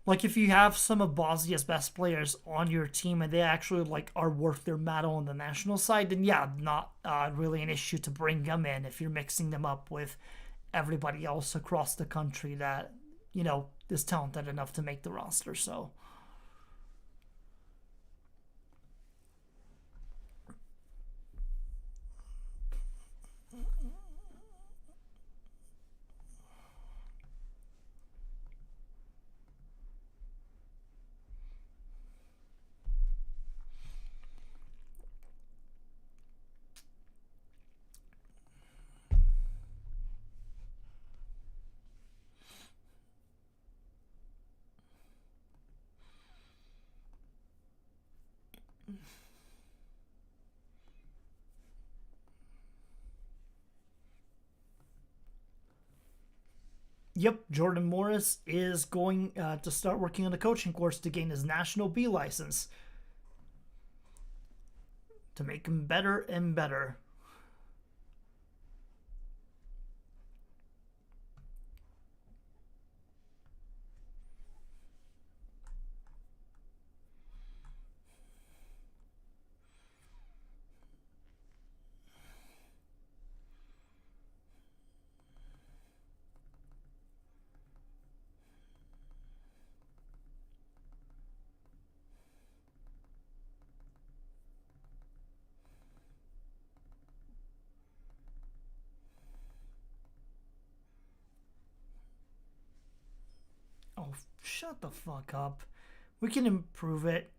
like if you have some of Bosnia's best players on your team and they actually like are worth their medal on the national side, then yeah, not really an issue to bring them in if you're mixing them up with everybody else across the country that is talented enough to make the roster. So yep, Jordan Morris is going to start working on a coaching course to gain his National B license to make him better and better. Oh, shut the fuck up. We can improve it.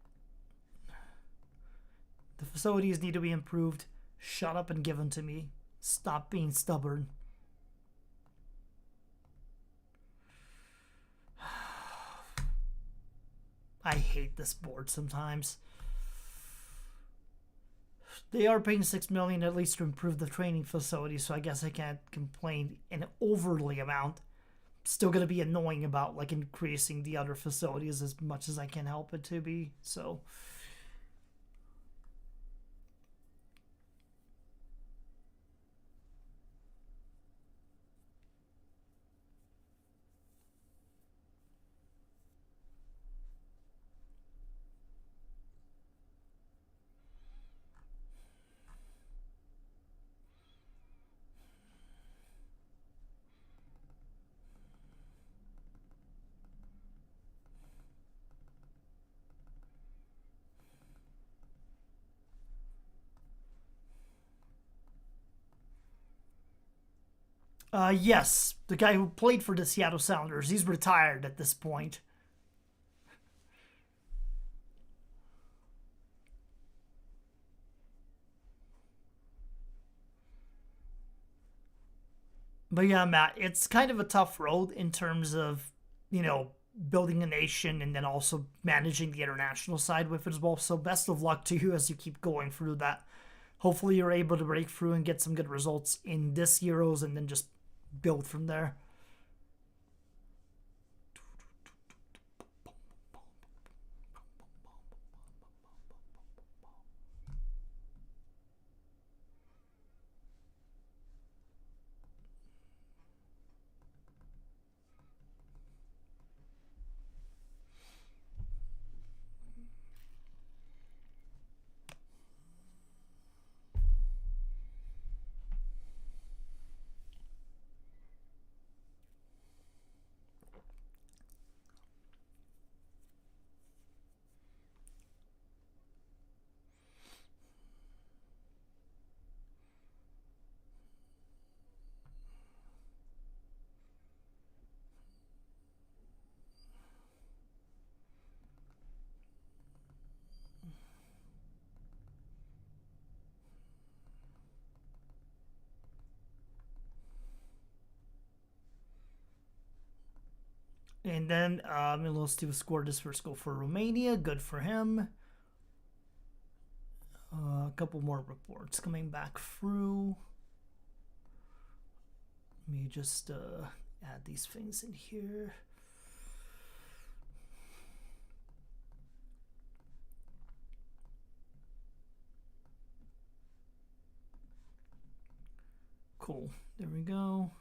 The facilities need to be improved. Shut up and give them to me. Stop being stubborn. I hate this board sometimes. They are paying $6 million at least to improve the training facility, so I guess I can't complain an overly amount. Still gonna be annoying about like increasing the other facilities as much as I can help it to be. So yes, the guy who played for the Seattle Sounders, he's retired at this point. But yeah, Matt, it's kind of a tough road in terms of, you know, building a nation and then also managing the international side with it as well. So best of luck to you as you keep going through that. Hopefully you're able to break through and get some good results in this Euros and then just build from there. And then Milos scored his first goal for Romania. Good for him. A couple more reports coming back through. Let me just add these things in here. Cool. There we go.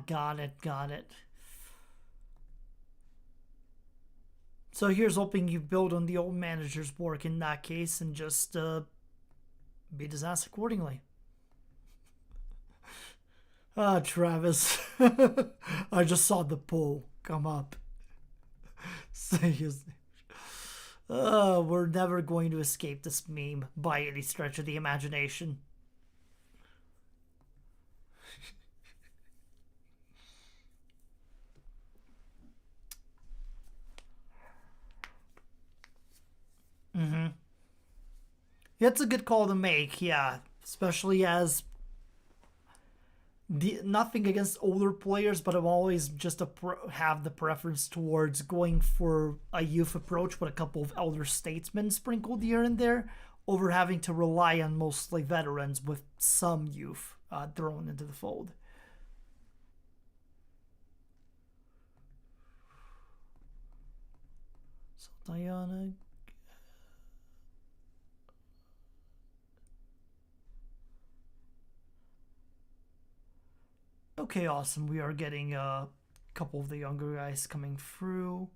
Got it. So here's hoping you build on the old manager's work in that case and just be disaster accordingly. Travis. I just saw the poll come up. Seriously. We're never going to escape this meme by any stretch of the imagination. Mm-hmm. It's a good call to make, yeah. Especially as nothing against older players, but I'm always just have the preference towards going for a youth approach with a couple of elder statesmen sprinkled here and there, over having to rely on mostly veterans with some youth thrown into the fold. So Diana. Okay, awesome. We are getting a couple of the younger guys coming through.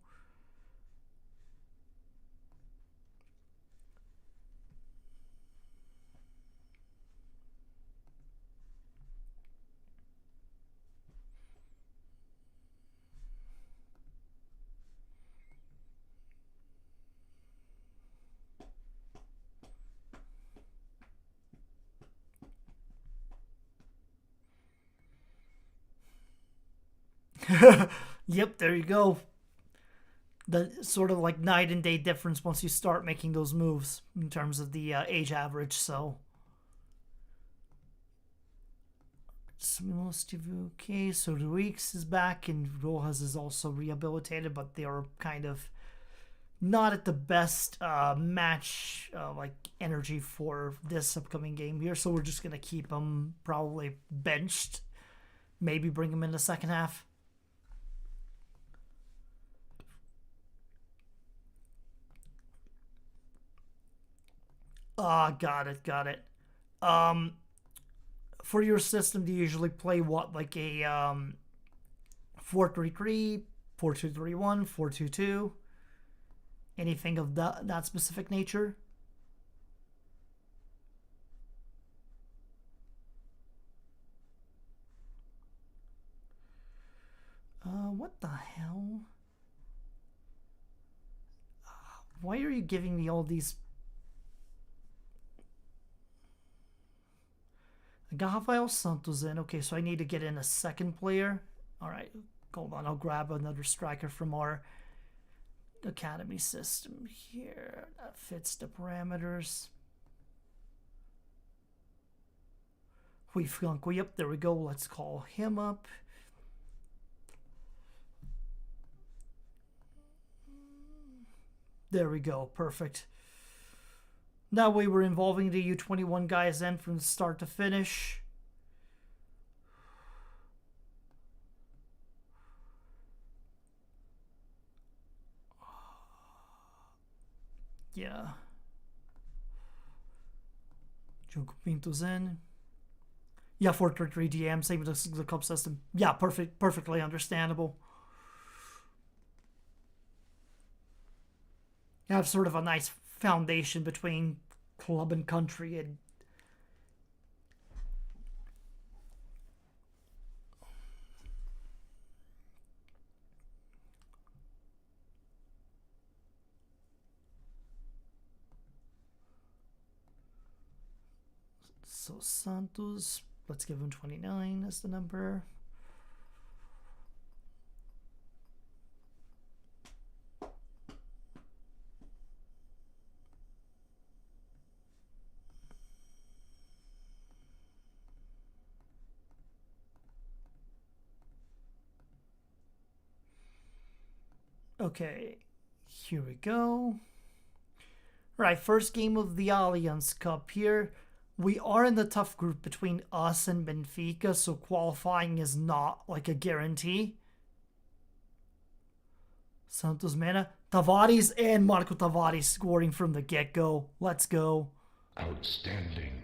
Yep, there you go. The sort of like night and day difference once you start making those moves in terms of the age average. So, okay, so Ruiz is back and Rojas is also rehabilitated, but they are kind of not at the best match like energy for this upcoming game here. So we're just gonna keep them probably benched, maybe bring them in the second half. Got it, got it. For your system, do you usually play what, like a 4-3-3, 4-2-3-1, 4-2-2? Anything of that specific nature? What the hell? Why are you giving me all these? I got Rafael Santos in. Okay, so I need to get in a second player. All right, hold on. I'll grab another striker from our academy system here that fits the parameters. Yep, there we go. Let's call him up. There we go. Perfect. That way we're involving the U21 guys then from start to finish. Yeah. Jogo Pinto's in. Yeah, 4-3 DM, same with the cup system. Yeah, perfectly understandable. You have sort of a nice foundation between club and country, and so Santos, let's give him 29 as the number. Okay, here we go. Right, first game of the Allianz Cup here. We are in the tough group between us and Benfica, so qualifying is not like a guarantee. Santos Mena, Tavares, and Marco Tavares scoring from the get-go. Let's go. Outstanding.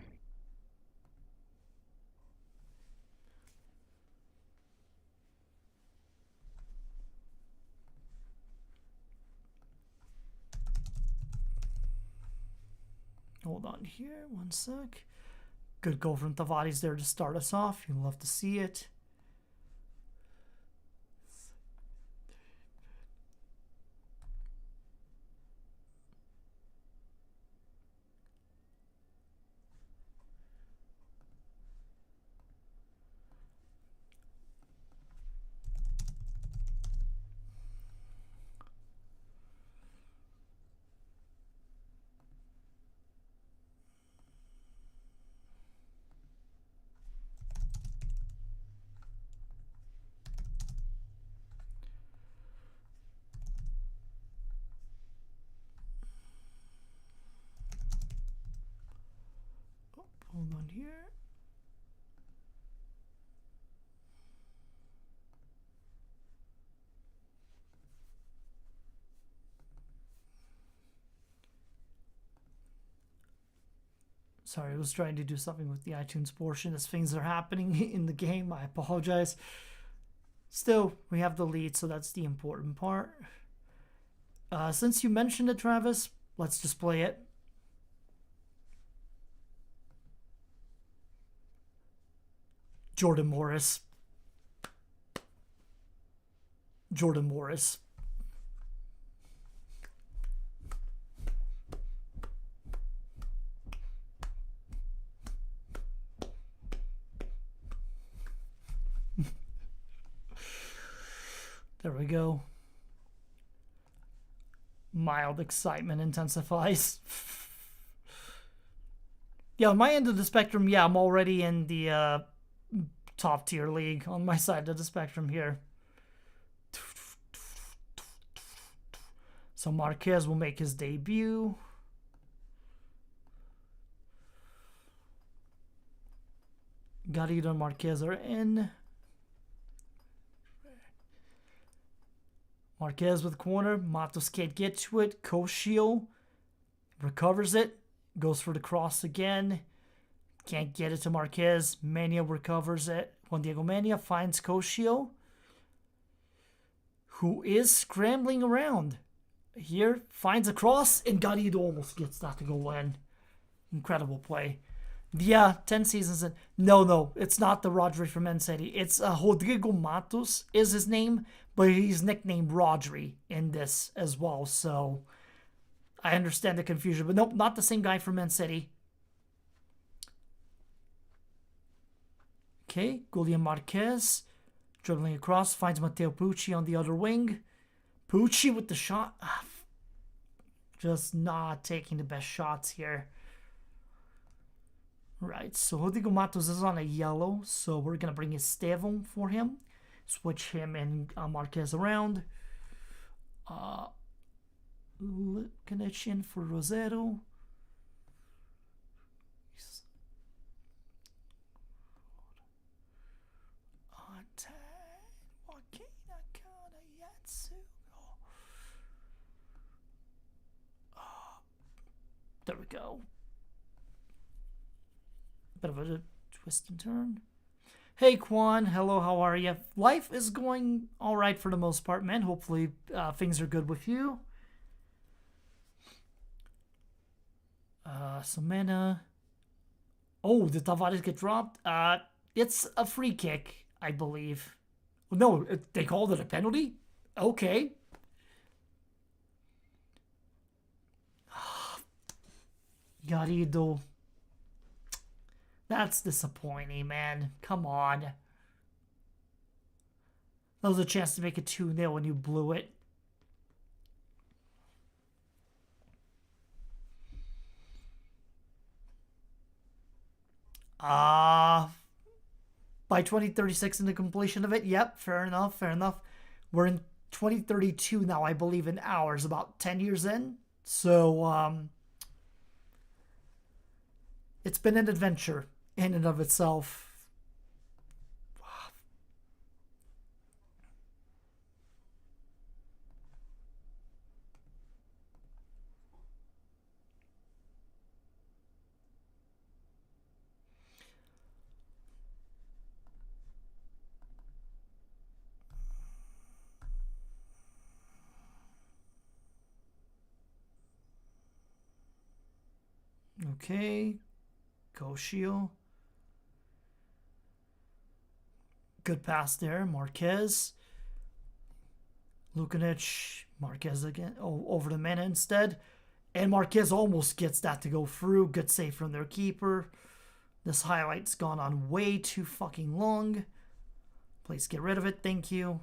Hold on here, one sec. Good goal from Tavares there to start us off. You'll love to see it. Hold on here. Sorry, I was trying to do something with the iTunes portion as things are happening in the game. I apologize. Still, we have the lead, so that's the important part. Since you mentioned it, Travis, let's just play it. Jordan Morris. Jordan Morris. There we go. Mild excitement intensifies. Yeah, on my end of the spectrum, yeah, I'm already in the top tier league on my side of the spectrum here. So Marquez will make his debut. Garrido and Marquez are in. Marquez with corner. Matos can't get to it. Koshio recovers it. Goes for the cross again. Can't get it to Marquez. Mania recovers it. Juan Diego Mania finds Koshio, who is scrambling around. Here, finds a cross, and Garrido almost gets that to go in. Incredible play. Yeah, 10 seasons in. No, it's not the Rodri from Man City. It's Rodrigo Matos is his name, but he's nicknamed Rodri in this as well. So I understand the confusion, but nope, not the same guy from Man City. Okay, Julian Marquez dribbling across, finds Matteo Pucci on the other wing. Pucci with the shot. Just not taking the best shots here. Right, so Rodrigo Matos is on a yellow, so we're going to bring Estevão for him. Switch him and Marquez around. Connection for Rosero. There we go. Bit of a twist and turn. Hey Quan, hello, how are you? Life is going alright for the most part, man. Hopefully things are good with you. Samena. Oh, did Tavares get dropped? It's a free kick, I believe. No, they called it a penalty? Okay. Garrido. That's disappointing, man. Come on. That was a chance to make it 2-0 and you blew it. By 2036 in the completion of it? Yep, fair enough, fair enough. We're in 2032 now, I believe, in hours, about 10 years in. So, it's been an adventure in and of itself. Okay. Koshio. Good pass there. Marquez. Lukanic. Marquez again. Oh, over the Mena instead. And Marquez almost gets that to go through. Good save from their keeper. This highlight's gone on way too fucking long. Please get rid of it. Thank you.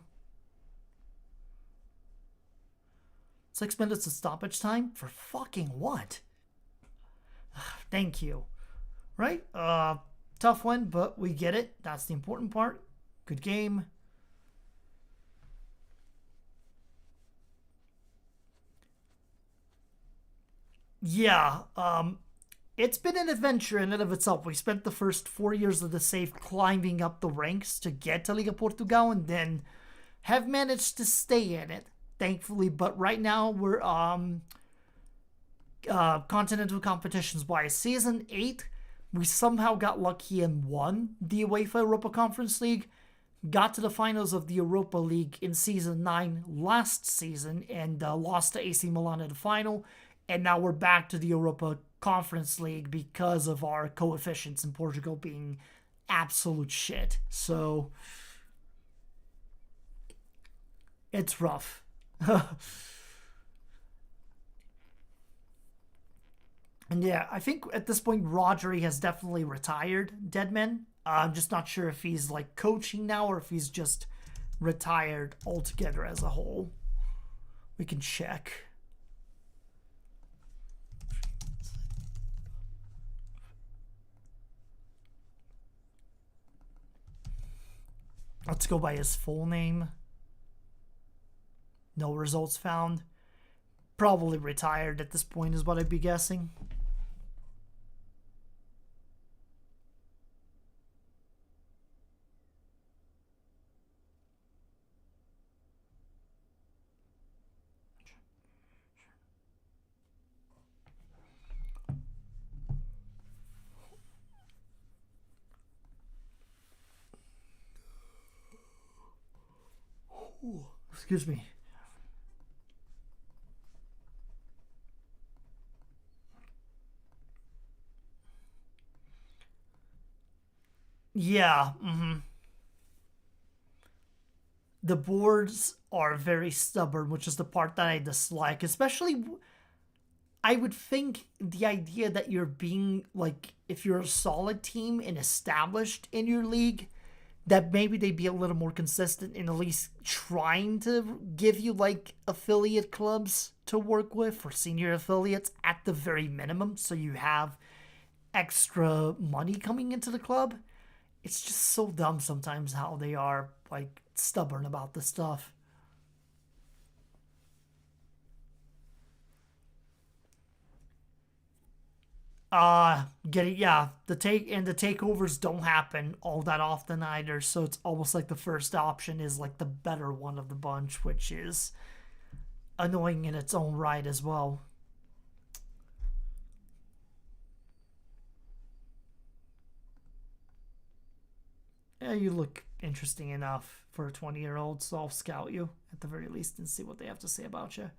6 minutes of stoppage time? For fucking what? Thank you. Right? Tough one, but we get it. That's the important part. Good game. Yeah, it's been an adventure in and of itself. We spent the first 4 years of the save climbing up the ranks to get to Liga Portugal and then have managed to stay in it, thankfully. But right now we're continental competitions wise. Season 8 We somehow got lucky and won the UEFA Europa Conference League, got to the finals of the Europa League in season 9 last season, and lost to AC Milan in the final. And now we're back to the Europa Conference League because of our coefficients in Portugal being absolute shit. So it's rough. And yeah, I think at this point Rodri has definitely retired Deadman. I'm just not sure if he's like coaching now or if he's just retired altogether as a whole. We can check. Let's go by his full name. No results found. Probably retired at this point is what I'd be guessing. Ooh, excuse me. Yeah. The boards are very stubborn, which is the part that I dislike. Especially, I would think the idea that you're being, like, if you're a solid team and established in your league, that maybe they'd be a little more consistent in at least trying to give you, like, affiliate clubs to work with or senior affiliates at the very minimum so you have extra money coming into the club. It's just so dumb sometimes how they are, like, stubborn about this stuff. The takeovers don't happen all that often either, so it's almost like the first option is like the better one of the bunch, which is annoying in its own right as well. Yeah, you look interesting enough for a 20-year-old, so I'll scout you at the very least and see what they have to say about you.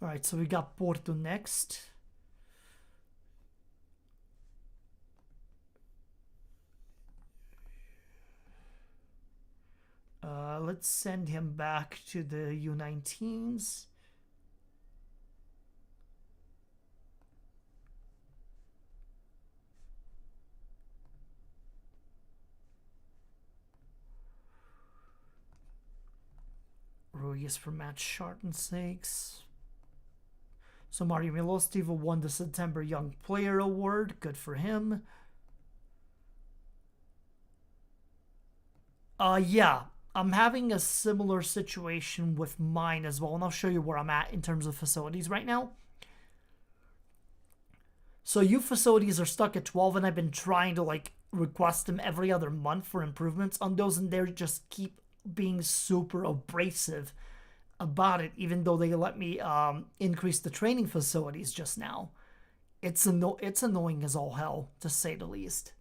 All right, so we got Porto next. Let's send him back to the U19s. Ruiz for Matt Sharton's sakes. So Mario Milostiva won the September Young Player Award. Good for him. Yeah, I'm having a similar situation with mine as well, and I'll show you where I'm at in terms of facilities right now. So youth facilities are stuck at 12, and I've been trying to like request them every other month for improvements on those, and they just keep being super abrasive about it, even though they let me increase the training facilities just now. It's annoying as all hell, to say the least.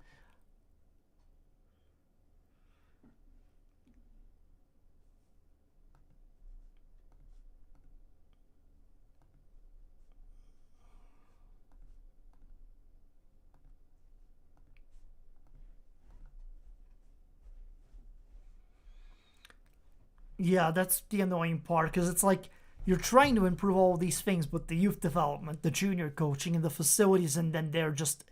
Yeah, that's the annoying part because it's like you're trying to improve all these things with the youth development, the junior coaching, and the facilities, and then they're just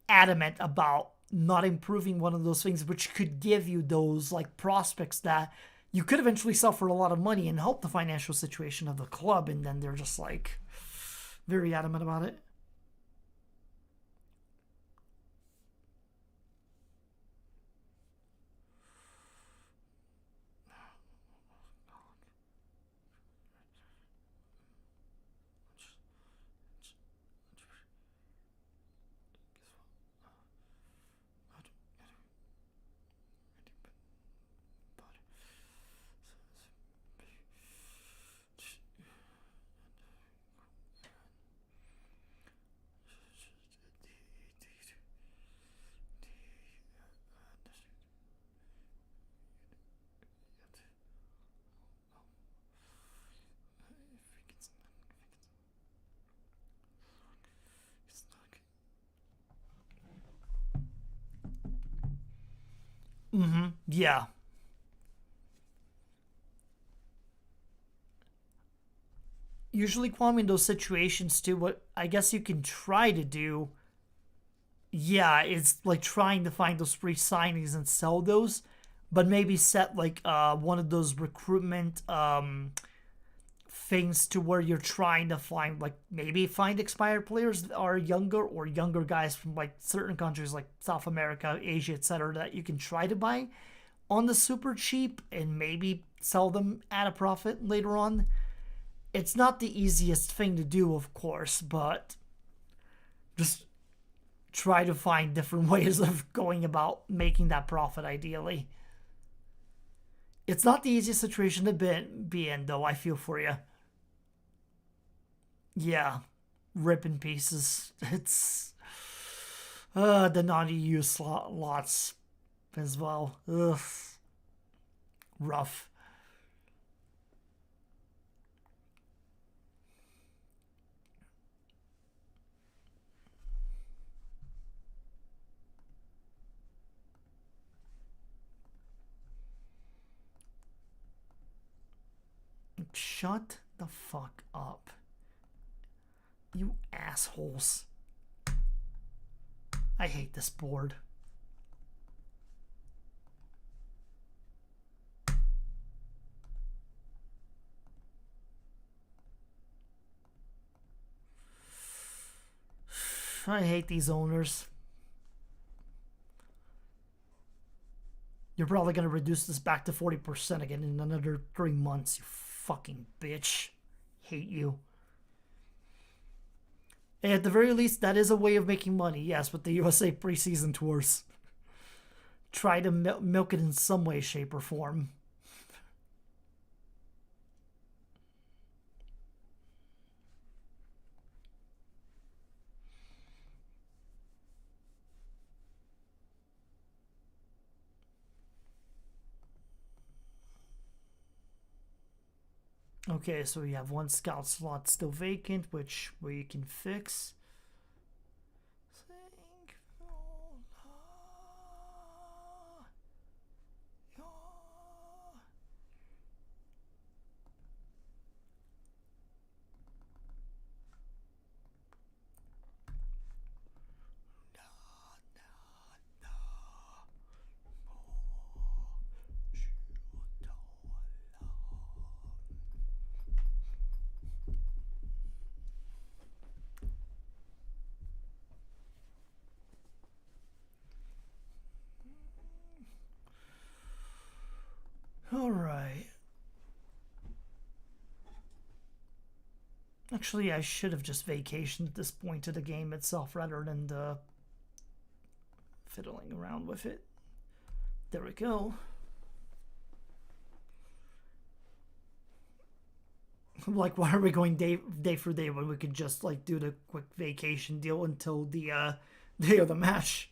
adamant about not improving one of those things, which could give you those like prospects that you could eventually sell for a lot of money and help the financial situation of the club, and then they're just like very adamant about it. Yeah. Usually, Kwame, in those situations, too, what I guess you can try to do, yeah, is like trying to find those free signings and sell those, but maybe set like one of those recruitment things to where you're trying to find like maybe find expired players that are younger or younger guys from like certain countries like South America, Asia, etc. that you can try to buy on the super cheap and maybe sell them at a profit later on. It's not the easiest thing to do, of course, but just try to find different ways of going about making that profit ideally. It's not the easiest situation to be in, though. I feel for you. Yeah, rip in pieces. It's the non-EU lots as well. Ugh, rough. Shut the fuck up, you assholes. I hate this board. I hate these owners. You're probably going to reduce this back to 40% again in another 3 months, you fucking bitch. Hate you. And at the very least, that is a way of making money, yes, with the USA preseason tours. Try to milk it in some way, shape, or form. Okay, so we have one scout slot still vacant, which we can fix. All right. Actually, I should have just vacationed at this point to the game itself rather than fiddling around with it. There we go. Like, why are we going day for day when we could just like do the quick vacation deal until the day of the match?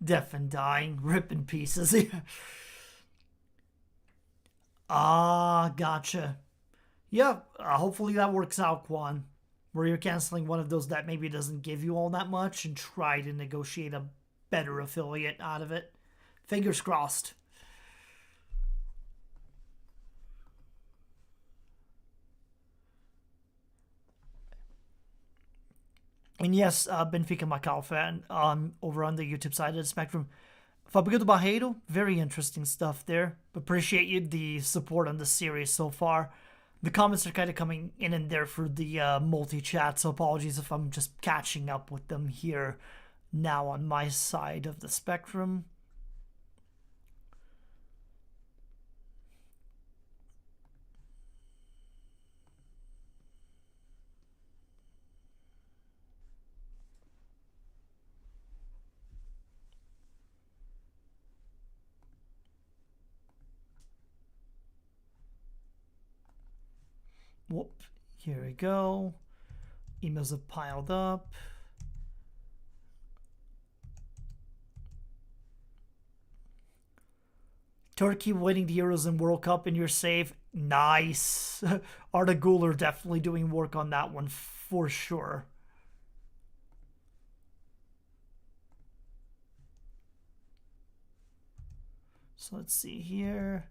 Deaf and dying, rip in pieces. Ah, gotcha. Yeah, hopefully that works out, Quan. Where you're canceling one of those that maybe doesn't give you all that much and try to negotiate a better affiliate out of it. Fingers crossed. And yes, Benfica Macau fan over on the YouTube side of the spectrum. Fabio do Barreiro, very interesting stuff there. Appreciate you the support on the series so far. The comments are kind of coming in and there for the multi-chat, so apologies if I'm just catching up with them here now on my side of the spectrum. Whoop, here we go. Emails have piled up. Turkey winning the Euros and World Cup in your save. Nice. Arda Güler definitely doing work on that one for sure. So let's see here.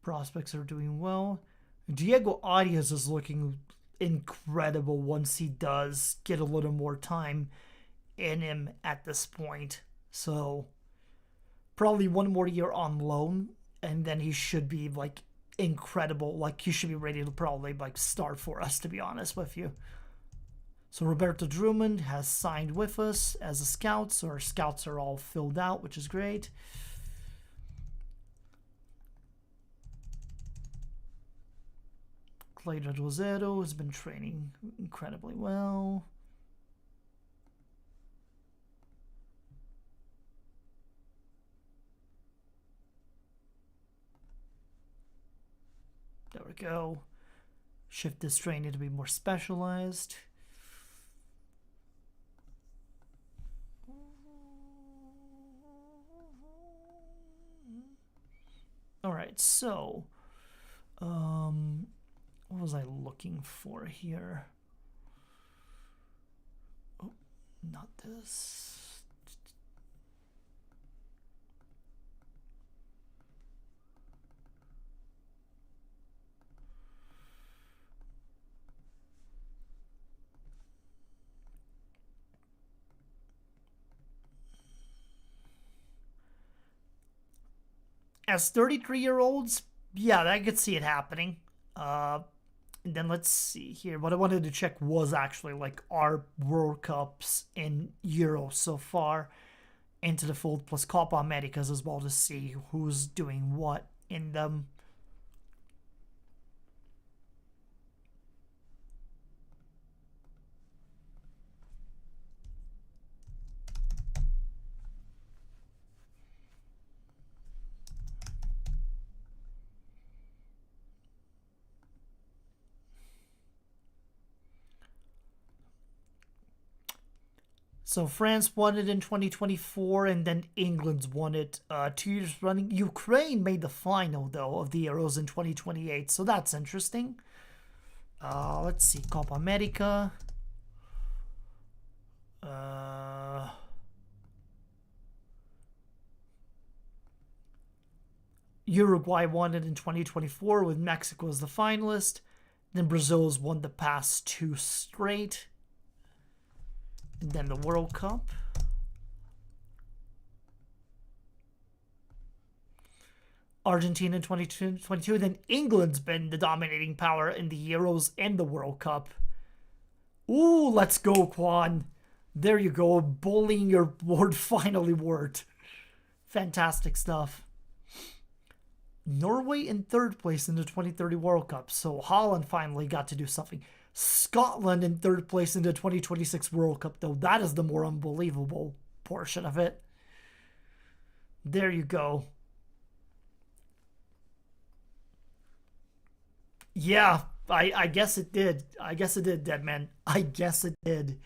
Prospects are doing well. Diego Arias is looking incredible once he does get a little more time in him at this point. So probably one more year on loan, and then he should be like incredible. Like he should be ready to probably like start for us, to be honest with you. So Roberto Drummond has signed with us as a scout, so our scouts are all filled out, which is great. Clayton Rosero has been training incredibly well. There we go. Shift this training to be more specialized. All right, so what was I looking for here? Oh, not this. As 33-year-olds, yeah, I could see it happening. And then let's see here. What I wanted to check was actually like our World Cups and Euros so far into the fold, plus Copa Americas as well, to see who's doing what in them. So France won it in 2024, and then England's won it 2 years running. Ukraine made the final, though, of the Euros in 2028, so that's interesting. Let's see, Copa America. Uruguay won it in 2024 with Mexico as the finalist. Then Brazil's won the past 2 straight. And then the World Cup. Argentina in 2022. Then England's been the dominating power in the Euros and the World Cup. Ooh, let's go, Quan. There you go. Bullying your board finally worked. Fantastic stuff. Norway in 3rd place in the 2030 World Cup. So Holland finally got to do something. Scotland in 3rd place in the 2026 World Cup, though. That is the more unbelievable portion of it. There you go. Yeah, I guess it did. I guess it did, Deadman. I guess it did.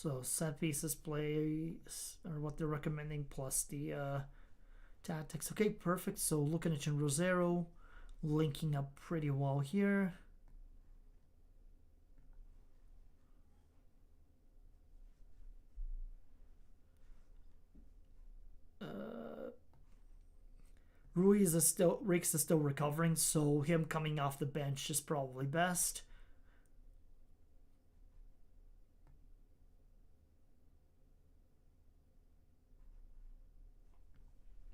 So set pieces play are what they're recommending plus the tactics. Okay, perfect. So looking at Rosero, linking up pretty well here. Ruiz is still recovering, so him coming off the bench is probably best.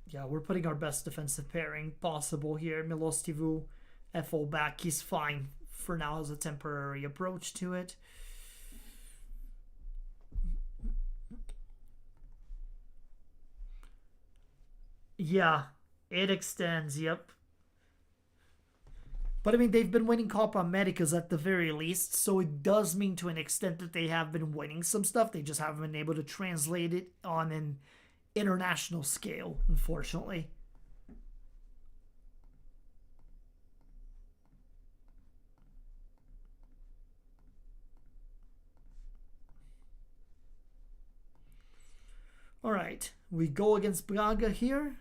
Yeah, we're putting our best defensive pairing possible here. Milostivu, FO back. He's fine for now as a temporary approach to it. Yeah, it extends, yep. But I mean, they've been winning Copa Americas at the very least, so it does mean to an extent that they have been winning some stuff. They just haven't been able to translate it on an international scale, unfortunately. All right, we go against Braga here.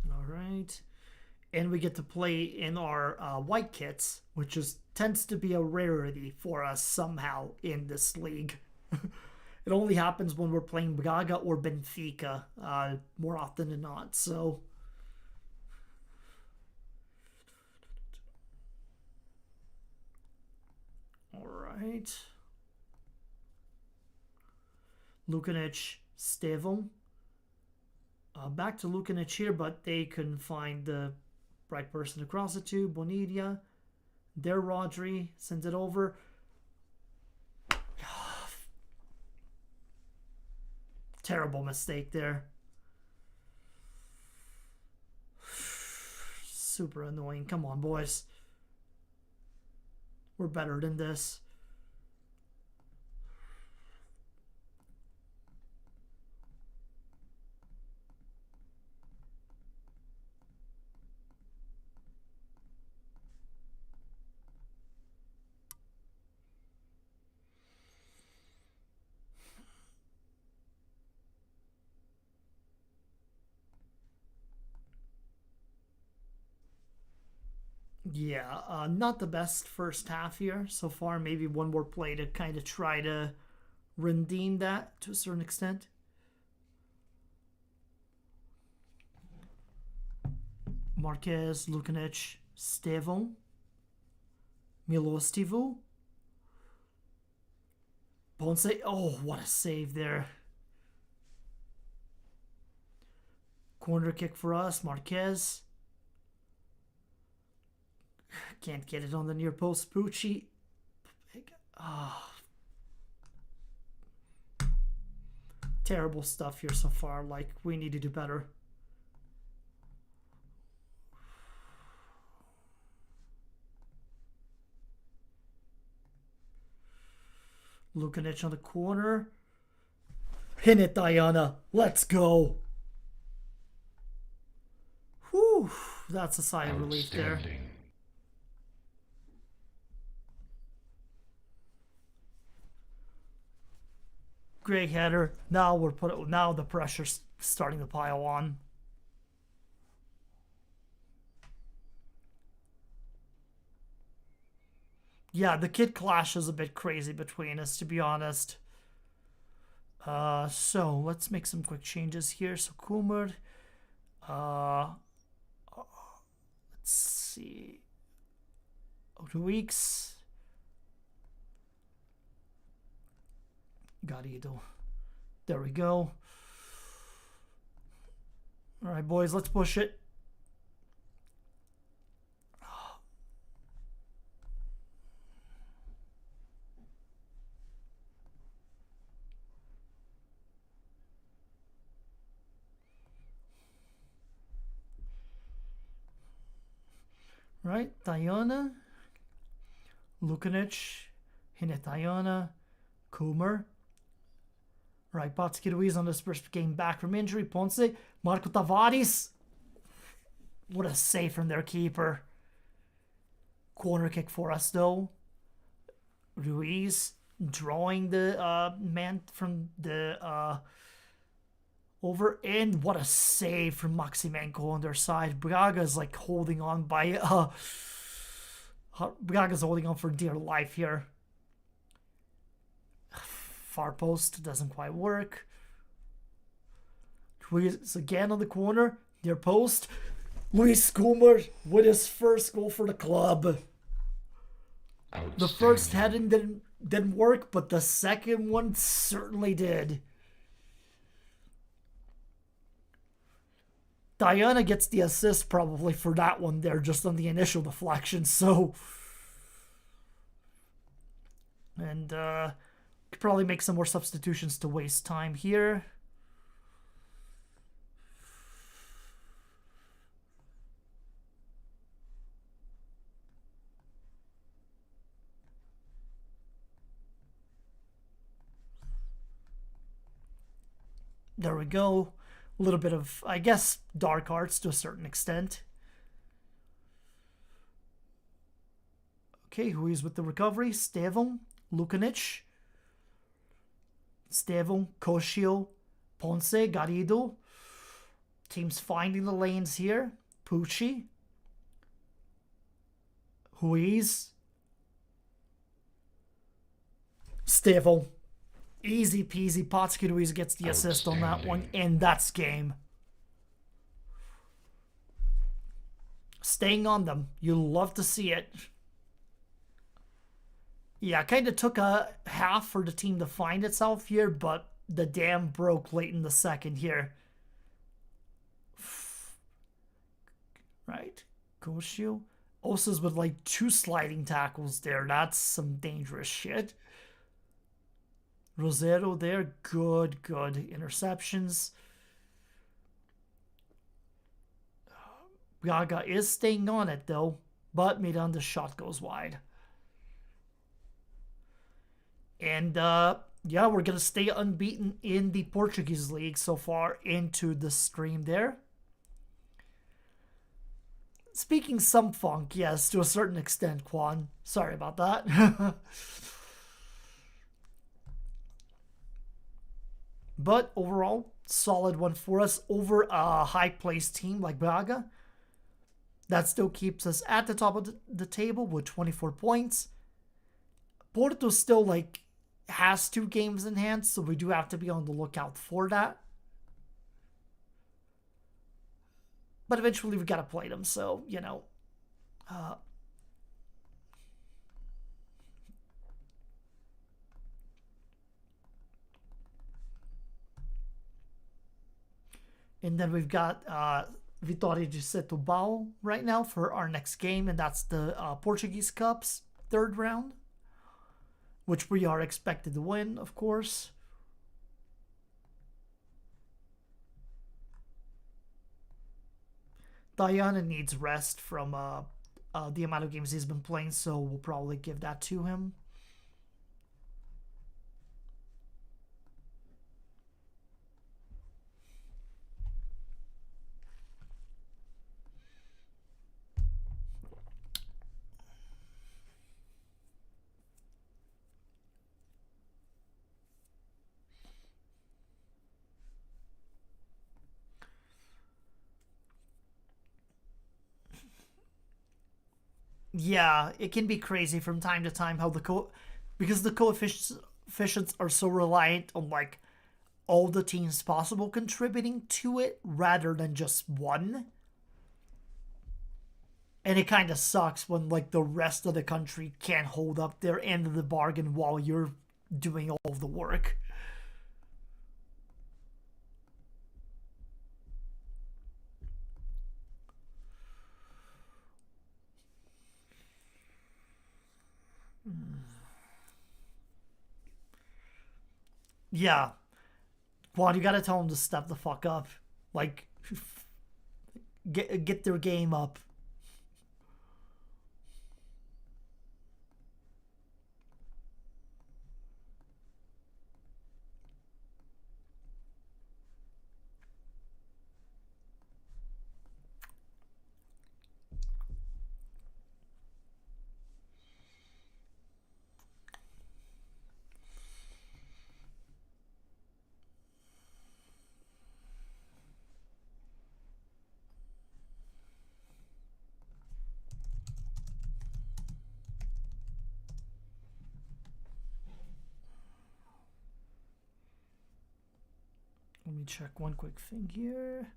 All right. And we get to play in our white kits, which tends to be a rarity for us somehow in this league. It only happens when we're playing Braga or Benfica more often than not. So, all right. Lukanic, Stevom. Back to Lukanic here, but they couldn't find the right person to cross it to. Bonidia. There, Rodri sends it over. Terrible mistake there. Super annoying. Come on, boys. We're better than this. Yeah, not the best first half here so far. Maybe one more play to kind of try to redeem that to a certain extent. Marquez, Lukanic, Stevom, Milostivu, Ponce. Oh, what a save there. Corner kick for us, Marquez. Can't get it on the near post. Pucci. Oh. Terrible stuff here so far. Like, we need to do better. Lukanic on the corner. Hit it, Diana. Let's go. Whew. That's a sigh of relief there. Great header. Now now the pressure's starting to pile on. Yeah, the kid clash is a bit crazy between us, to be honest. So let's make some quick changes here. So Kumar, let's see, Ruix, Garrido. There we go. All right, boys, let's push it. Right? Diana. Lukanic. Hinetayana. Kumar. Right, Portuguese on his first game back from injury. Ponce. Marco Tavares. What a save from their keeper. Corner kick for us, though. Ruiz drawing the man from the over. And what a save from Maximenko on their side. Braga's like holding on by... Braga's holding on for dear life here. Far post doesn't quite work. Ruiz again on the corner. Near post. Luis Kumar with his first goal for the club. The first heading didn't work, but the second one certainly did. Diana gets the assist probably for that one there, just on the initial deflection. So, and could probably make some more substitutions to waste time here. There we go. A little bit of, I guess, dark arts to a certain extent. Okay, who is with the recovery? Stevon, Lukanic, Stevon, Koshio, Ponce, Garrido. Team's finding the lanes here. Pucci, Ruiz, Stevon. Easy peasy. Portuguese gets the assist on that one, and that's game. Staying on them. You love to see it. Yeah, kind of took a half for the team to find itself here, but the dam broke late in the second here. Right. Koshio. Osas with like 2 sliding tackles there. That's some dangerous shit. Rosero there, good interceptions. Gaga is staying on it though, but Miranda's shot goes wide. And yeah, we're gonna stay unbeaten in the Portuguese league so far into the stream there. Speaking some funk, yes, to a certain extent, Quan. Sorry about that. But overall, solid one for us over a high-placed team like Braga. That still keeps us at the top of the table with 24 points. Porto still like has 2 games in hand, so we do have to be on the lookout for that. But eventually we gotta play them, so, you know. And then we've got Vitória de Setúbal right now for our next game, and that's the Portuguese Cup's 3rd round, which we are expected to win, of course. Diana needs rest from the amount of games he's been playing, so we'll probably give that to him. Yeah, it can be crazy from time to time how because the coefficients are so reliant on like all the teams possible contributing to it rather than just one. And it kind of sucks when like the rest of the country can't hold up their end of the bargain while you're doing all of the work. Yeah. Juan, you gotta tell them to step the fuck up. Like, get their game up. check one quick thing here.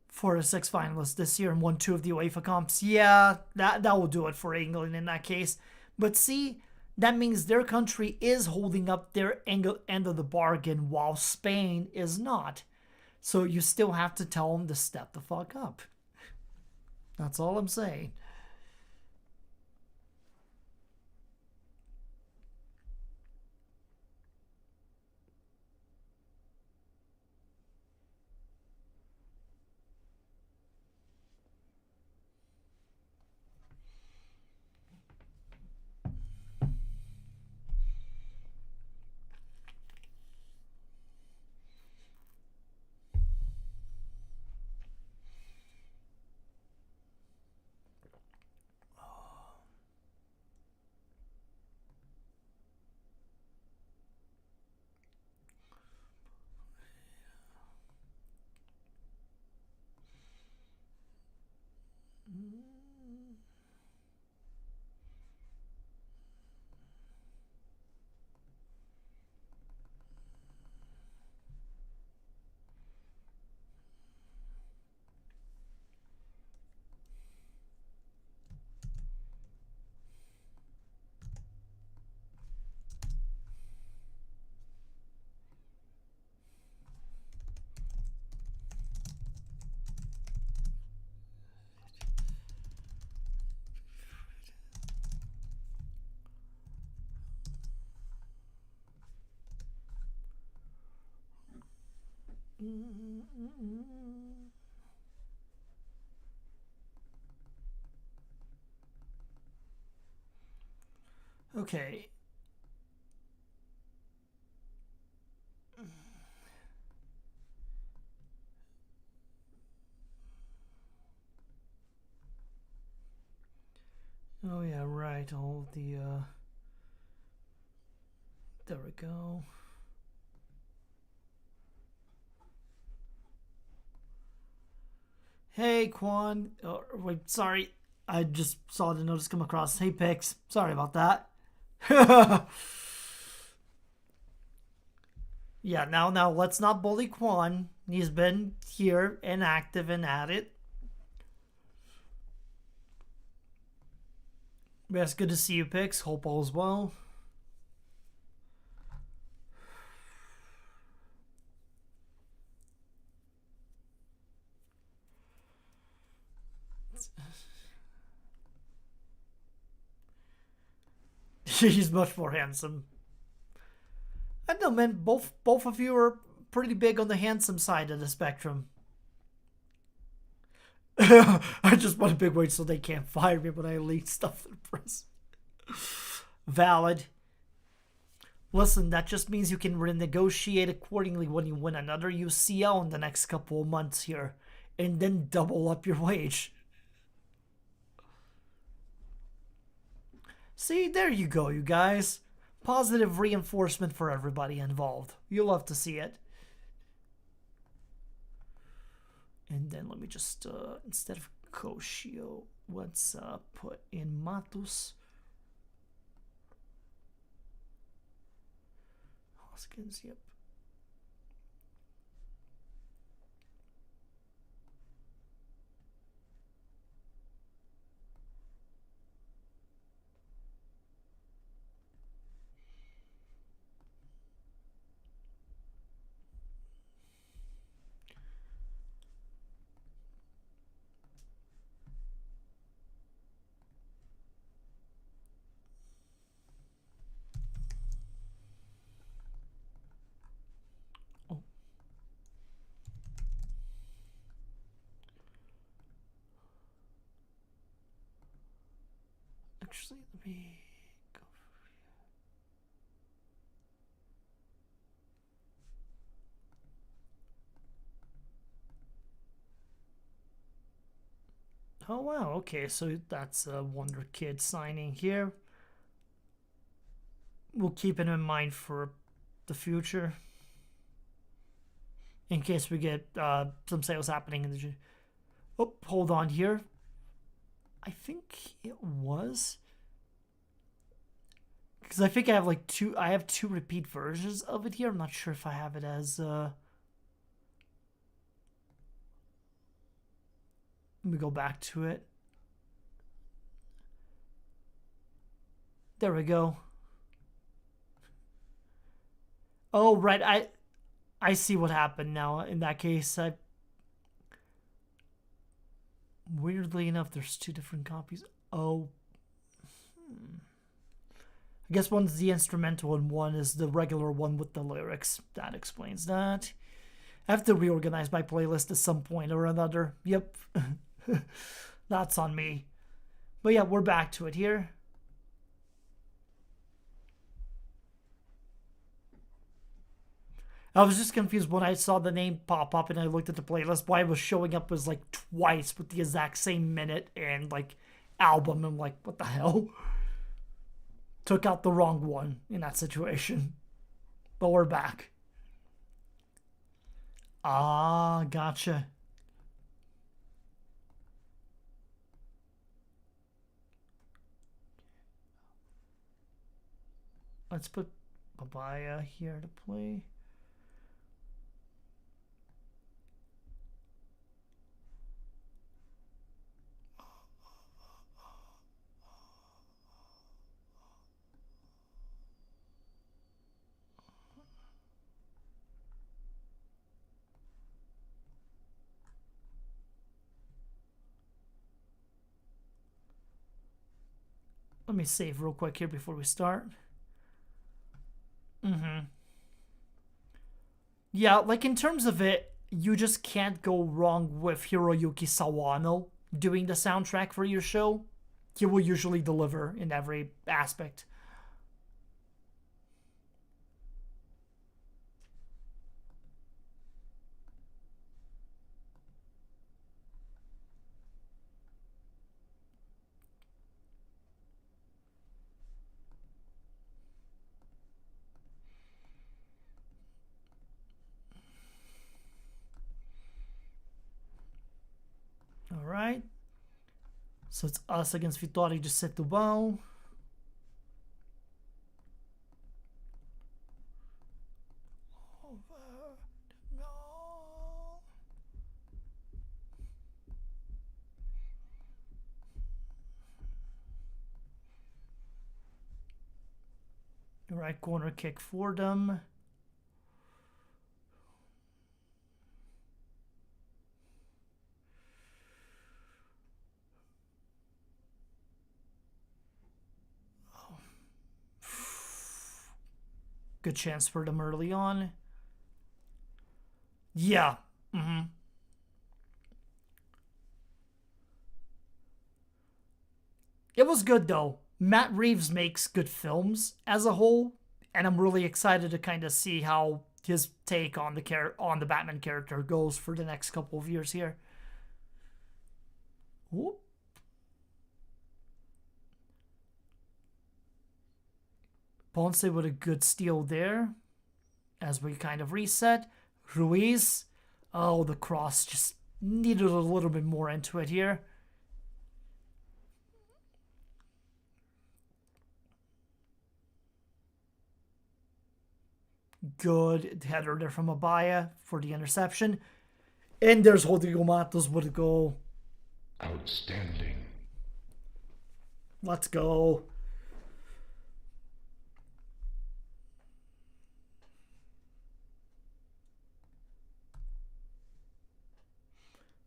For the 6 finalists this year and won 2 of the UEFA comps. Yeah, that will do it for England in that case. But see, that means their country is holding up their end of the bargain while Spain is not. So you still have to tell them to step the fuck up. That's all I'm saying. Okay. Oh yeah, right. All the there we go. Hey Quan. Oh, wait, sorry. I just saw the notice come across. Hey Pix. Sorry about that. Yeah, now let's not bully Quan. He's been here and active and at it. Yeah, it's good to see you, Pix. Hope all's well. He's much more handsome. I know, man. Both of you are pretty big on the handsome side of the spectrum. I just want a big wage so they can't fire me when I leak stuff to the press. Valid. Listen, that just means you can renegotiate accordingly when you win another UCL in the next couple of months here, and then double up your wage. See, there you go, you guys. Positive reinforcement for everybody involved. You'll love to see it. And then let me just, instead of Koshio, let's put in Matus. Hoskins, yep. Actually, let me go. Oh wow, okay, so that's a Wonder Kid signing here. We'll keep it in mind for the future. In case we get some sales happening in the... Oh, hold on here. I think it was. Because I think I have like two repeat versions of it here. I'm not sure if I have it as let me go back to it. There we go. Oh, right. I see what happened now. In that case, weirdly enough, there's two different copies. Oh. I guess one's the instrumental and one is the regular one with the lyrics. That explains that. I have to reorganize my playlist at some point or another. Yep. That's on me. But yeah, we're back to it here. I was just confused when I saw the name pop up and I looked at the playlist. Why it was showing up was like twice with the exact same minute and like album. I'm like, what the hell? Took out the wrong one in that situation. But we're back. Ah, gotcha. Let's put Papaya here to play. Let me save real quick here before we start. Yeah, like in terms of it, you just can't go wrong with Hiroyuki Sawano doing the soundtrack for your show. He will usually deliver in every aspect. Alright. So it's us against Vitória de Setúbal. Right corner kick for them. Good chance for them early on. Yeah. It was good though. Matt Reeves makes good films as a whole, and I'm really excited to kind of see how his take on the Batman character goes for the next couple of years here. Whoop. Ponce with a good steal there as we kind of reset. Ruiz. Oh, the cross just needed a little bit more into it here. Good header there from Abaya for the interception. And there's Rodrigo Matos with a goal. Outstanding. Let's go.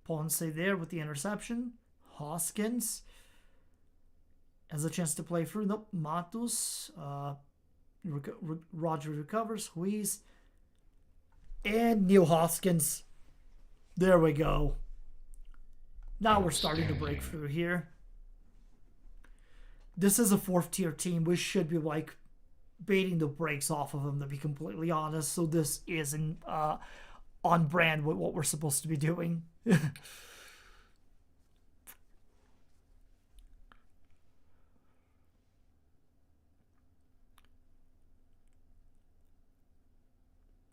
Ponce there with the interception. Hoskins has a chance to play through. Nope. Matos. Roger recovers. Ruiz. And Neil Hoskins. There we go. Now we're starting to break through here. This is a fourth tier team. We should be like baiting the brakes off of them, to be completely honest. So this isn't on brand with what we're supposed to be doing.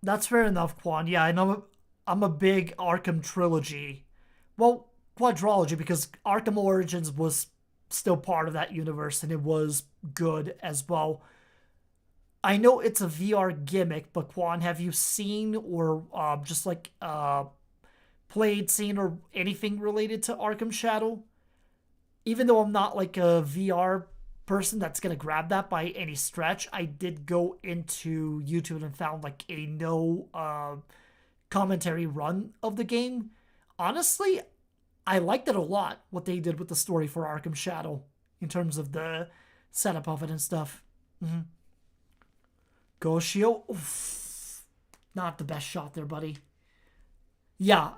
That's fair enough, Quan. Yeah, I know I'm a big Arkham trilogy. Well, quadrology, because Arkham Origins was still part of that universe, and it was good as well. I know it's a VR gimmick, but Quan, have you seen or just like played, seen, or anything related to Arkham Shadow? Even though I'm not like a VR person that's gonna grab that by any stretch, I did go into YouTube and found like a no commentary run of the game. Honestly, I liked it a lot, what they did with the story for Arkham Shadow in terms of the setup of it and stuff. Goshio, oof, not the best shot there, buddy. Yeah,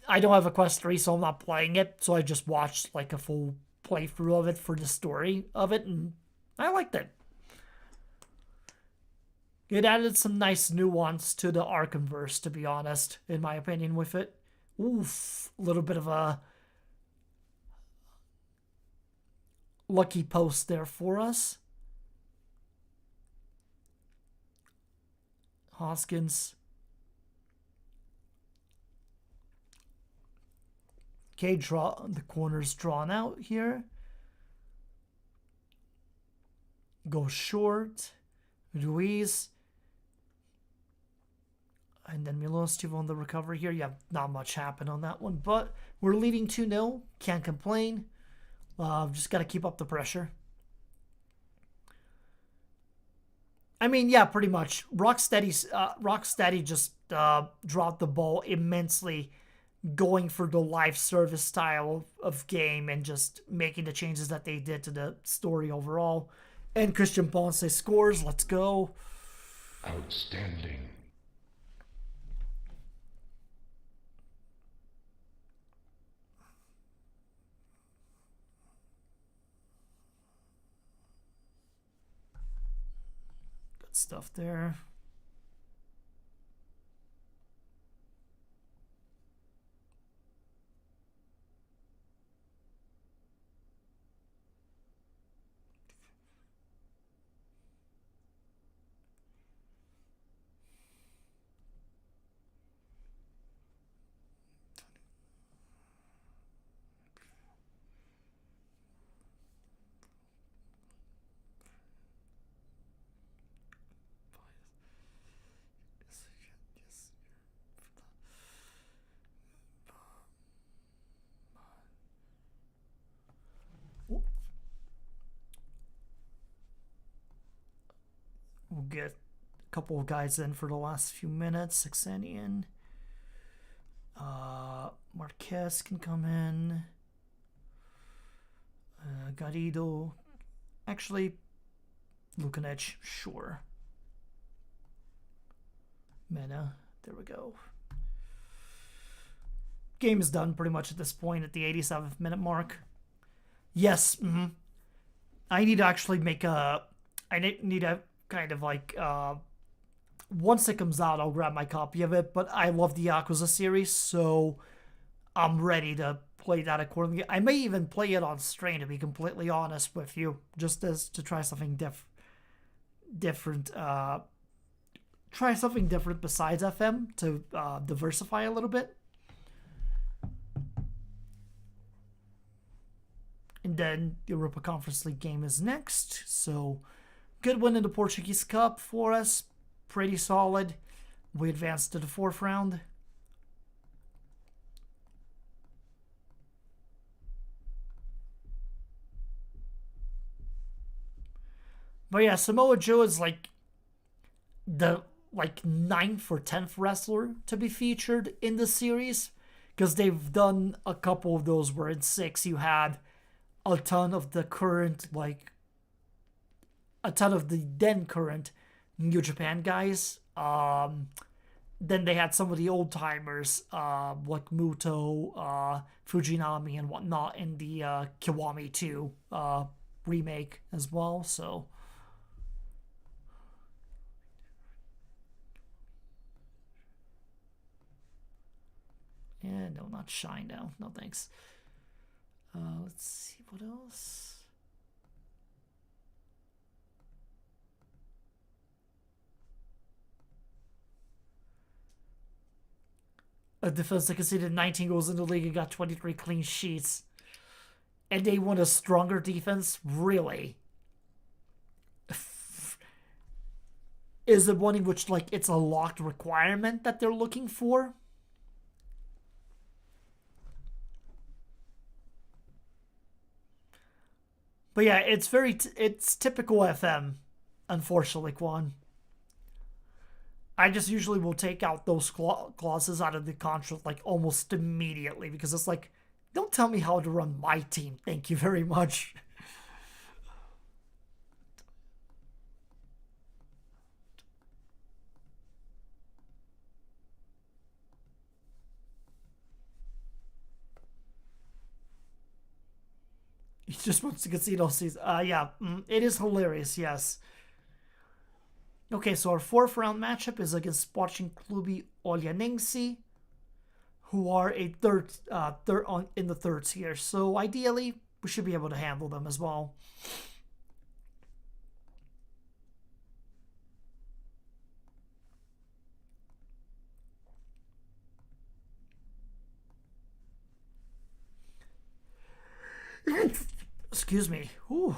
I don't have a Quest 3, so I'm not playing it. So I just watched like a full playthrough of it for the story of it, and I liked it. It added some nice nuance to the Arkhamverse, to be honest, in my opinion, with it. Oof, a little bit of a lucky post there for us. Hoskins. Okay, the corner's drawn out here. Go short. Ruiz. And then Milostiv on the recovery here. Yeah, not much happened on that one, but we're leading 2-0. Can't complain. Just got to keep up the pressure. I mean, yeah, pretty much. Rocksteady just dropped the ball immensely, going for the live service style of game and just making the changes that they did to the story overall. And Christian Ponce scores. Let's go. Outstanding. Good stuff there. We'll get a couple of guys in for the last few minutes. Saxenian. Marquez can come in. Garrido. Actually, Lukanec, sure. Mena. There we go. Game is done pretty much at this point at the 87th minute mark. Yes. I need to actually make a... I need to kind of like... once it comes out, I'll grab my copy of it. But I love the Yakuza series, so I'm ready to play that accordingly. I may even play it on stream, to be completely honest with you, just as to try something different. Try something different besides FM to diversify a little bit. And then the Europa Conference League game is next. So good win in the Portuguese Cup for us. Pretty solid. We advanced to the 4th round. But yeah, Samoa Joe is like the 9th or 10th wrestler to be featured in the series, because they've done a couple of those where in 6 you had a ton of the current, a ton of the then current New Japan guys. Then they had some of the old timers, like Muto, Fujinami, and whatnot in the Kiwami 2 remake as well. So, yeah, no, not Shine now. No thanks. Let's see what else. A defense that conceded 19 goals in the league and got 23 clean sheets. and they want a stronger defense, really? Is it one in which, like, it's a locked requirement that they're looking for? But yeah, it's typical FM, unfortunately, Quan. I just usually will take out those clauses out of the contract, like, almost immediately, because it's like, don't tell me how to run my team. Thank you very much. He just wants to concede all season. Yeah, it is hilarious, yes. Okay, so our fourth round matchup is against Sporting Clube Olhanense, who are a in the third tier. So ideally, we should be able to handle them as well. Excuse me. Ooh.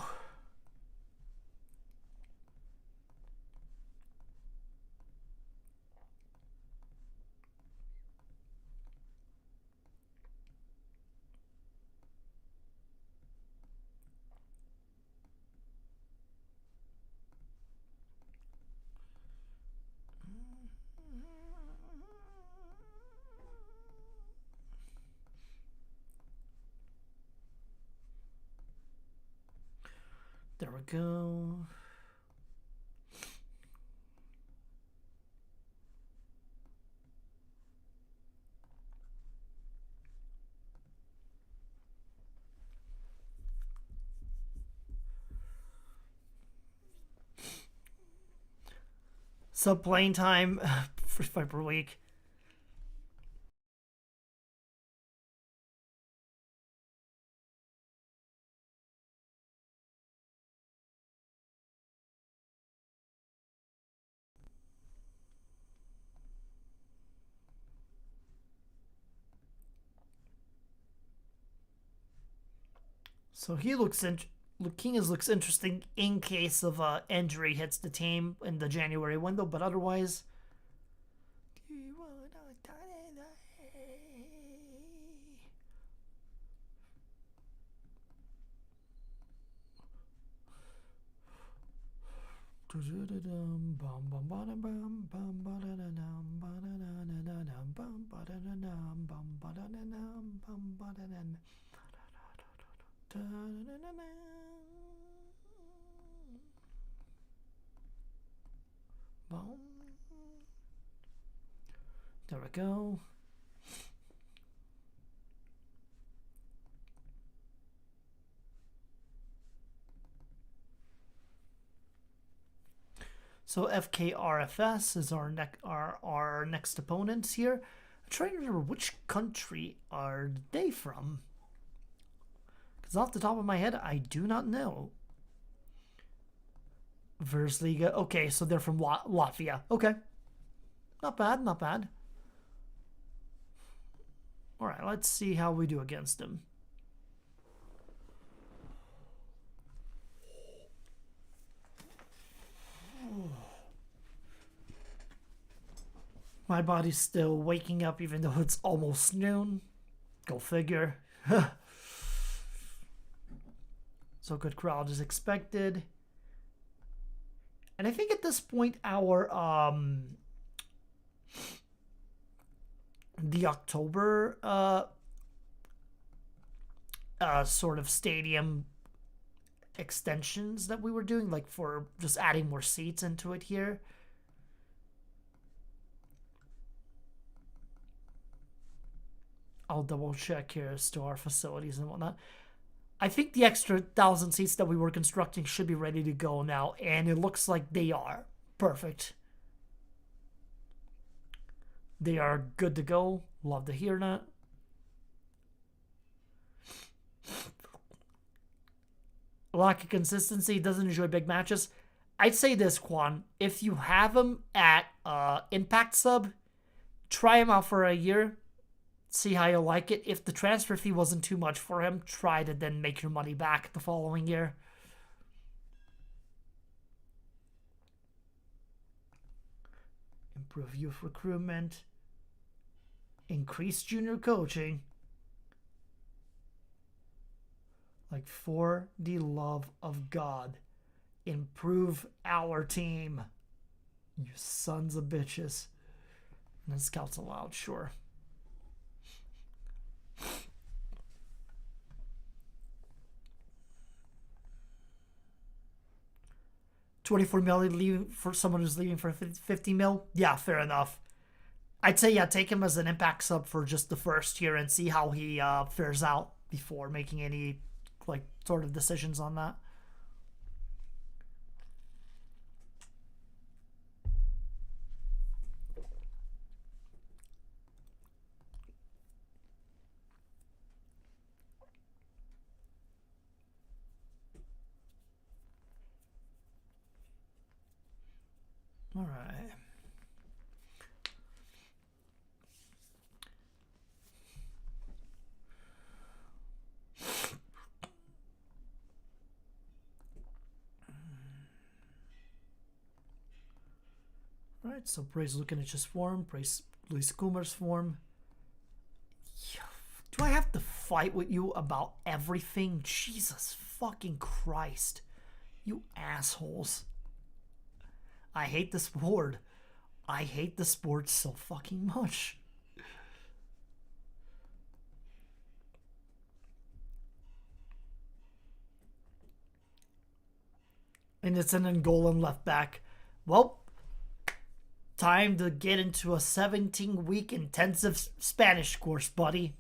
There we go. Sub playing time, 45 per week. So he looks Luquinhas looks interesting in case of injury hits the team in the January window, but otherwise. There we go. So FKRFS is our next opponents here. I'm trying to remember which country are they from. Because off the top of my head, I do not know. Versliga. Okay, so they're from Latvia. Okay. Not bad, not bad. Alright, let's see how we do against them. My body's still waking up even though it's almost noon. Go figure. So good crowd is expected. And I think at this point our the October sort of stadium extensions that we were doing, like for just adding more seats into it here. I'll double check here as to our facilities and whatnot. I think the extra 1,000 seats that we were constructing should be ready to go now, and it looks like they are. Perfect. They are good to go. Love to hear that. Lack of consistency, doesn't enjoy big matches. I'd say this, Quan. If you have them at Impact Sub, try them out for a year. See how you like it. If the transfer fee wasn't too much for him, try to then make your money back the following year. Improve youth recruitment. Increase junior coaching. Like, for the love of God, improve our team. You sons of bitches. And then scouts allowed, sure. $24 million leaving for someone who's leaving for 50 mil? Yeah, fair enough. I'd say, yeah, take him as an impact sub for just the first year and see how he fares out before making any, like, sort of decisions on that. All right. All right, so praise Lukanich's form, praise Luis Kumar's form. Do I have to fight with you about everything? Jesus fucking Christ. You assholes. I hate this sport. I hate the sport so fucking much. And it's an Angolan left back. Well, time to get into a 17-week intensive Spanish course, buddy.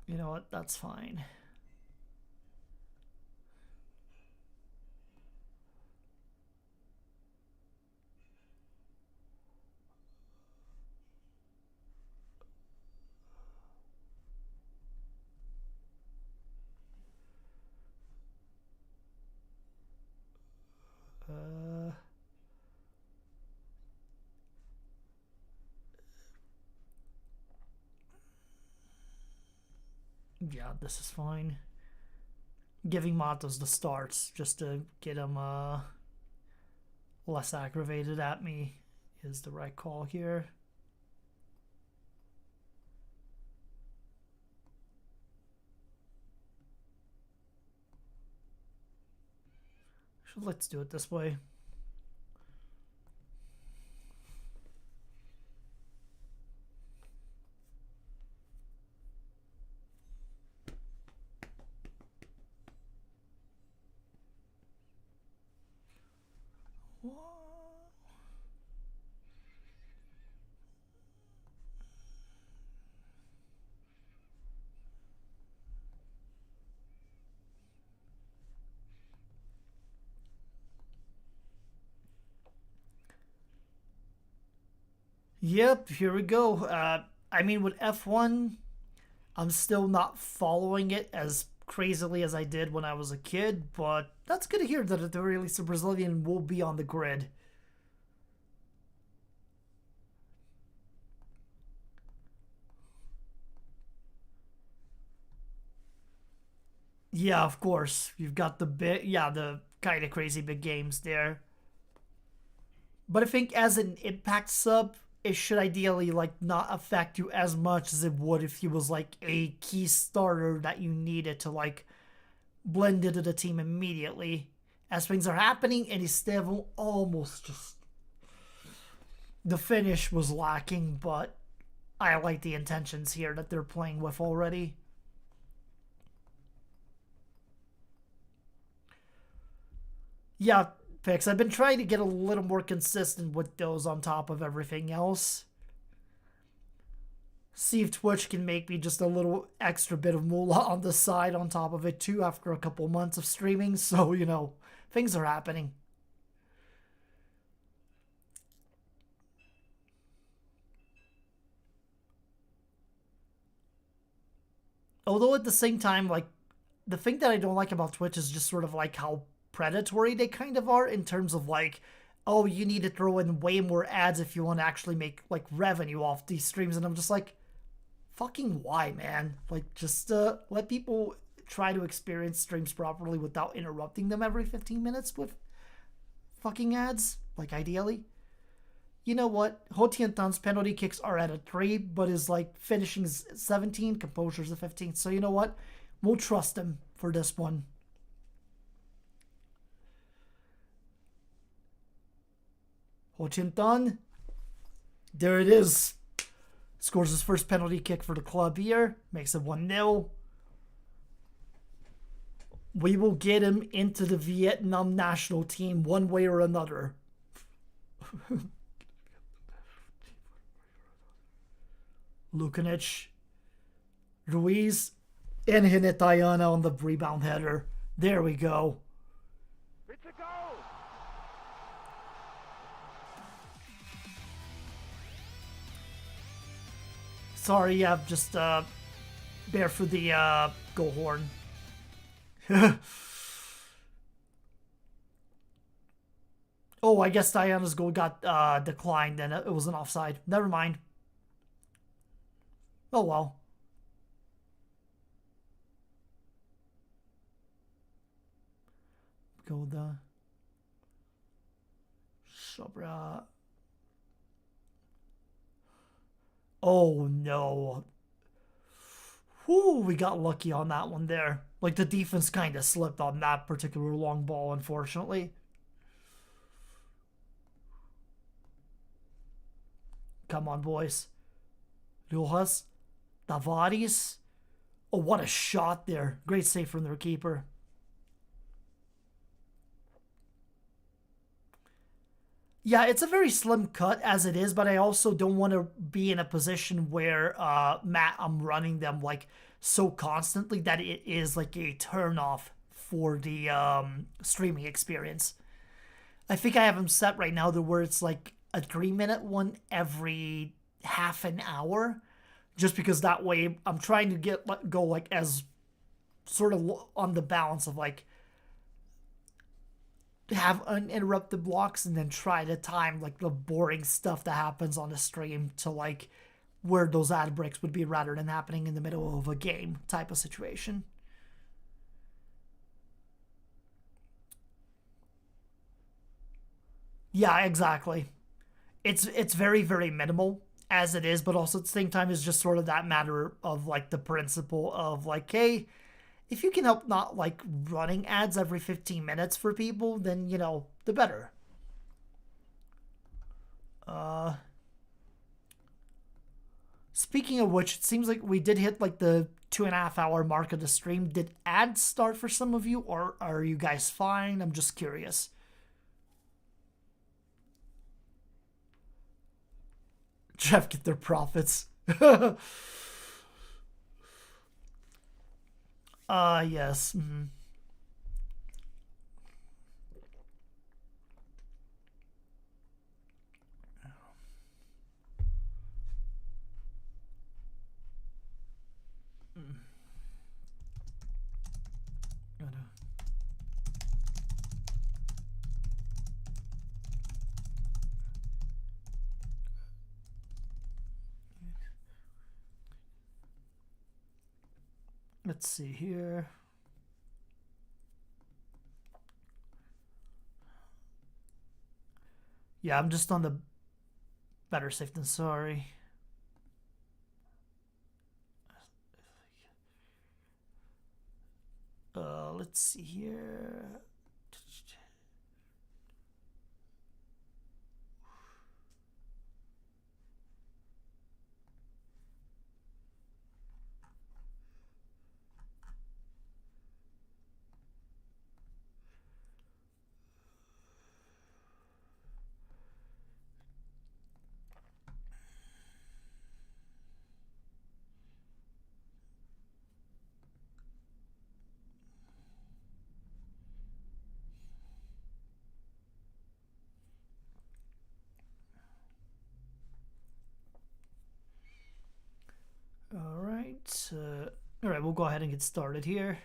You know what? That's fine. Yeah, this is fine. Giving Matos the starts just to get him less aggravated at me is the right call here. So let's do it this way. Yep, here we go. I mean, with F1, I'm still not following it as crazily as I did when I was a kid, but that's good to hear that at the very least a Brazilian will be on the grid. Yeah, of course. You've got the kind of crazy big games there. But I think as an impact sub, it should ideally like not affect you as much as it would if he was like a key starter that you needed to like blend into the team immediately. As things are happening, and Estevão almost just the finish was lacking, but I like the intentions here that they're playing with already. Yeah, picks. I've been trying to get a little more consistent with those on top of everything else. See if Twitch can make me just a little extra bit of moolah on the side on top of it too after a couple months of streaming. So, you know, things are happening. Although at the same time, like, the thing that I don't like about Twitch is just sort of like how predatory they kind of are in terms of like, oh, you need to throw in way more ads if you want to actually make like revenue off these streams. And I'm just like, fucking why, man? Like, just let people try to experience streams properly without interrupting them every 15 minutes with fucking ads. Like, ideally. You know what? Hotiantan's penalty kicks are at a 3, but is like finishing 17, Composure's a 15. So you know what? We'll trust him for this one. Hotiantan. There it is. Scores his first penalty kick for the club here. Makes it 1-0. We will get him into the Vietnam national team one way or another. Lukanich, Ruiz, and Hinetayana on the rebound header. There we go. Sorry, yeah, just bear for the goal horn. Oh, I guess Diana's goal got declined and it was an offside. Never mind. Oh well. Go the Sobra. Oh no. Whew, we got lucky on that one there. Like, the defense kind of slipped on that particular long ball, unfortunately. Come on, boys. Rojas. Tavares. Oh, what a shot there. Great save from their keeper. Yeah, it's a very slim cut as it is, but I also don't want to be in a position where I'm running them like so constantly that it is like a turnoff for the streaming experience. I think I have them set right now to where it's like a 3-minute one every half an hour, just because that way I'm trying to go like as sort of on the balance of like have uninterrupted blocks and then try to time like the boring stuff that happens on the stream to like where those ad breaks would be rather than happening in the middle of a game type of situation. Yeah, exactly. It's very, very minimal as it is, but also at the same time is just sort of that matter of like the principle of like, hey, if you can help not like running ads every 15 minutes for people, then, you know, the better. Speaking of which, it seems like we did hit like the 2.5 hour mark of the stream. Did ads start for some of you, or are you guys fine? I'm just curious. Jeff, get their profits. Yes. Mm-hmm. Let's see here. Yeah, I'm just on the better safe than sorry. Let's see here. All right, we'll go ahead and get started here.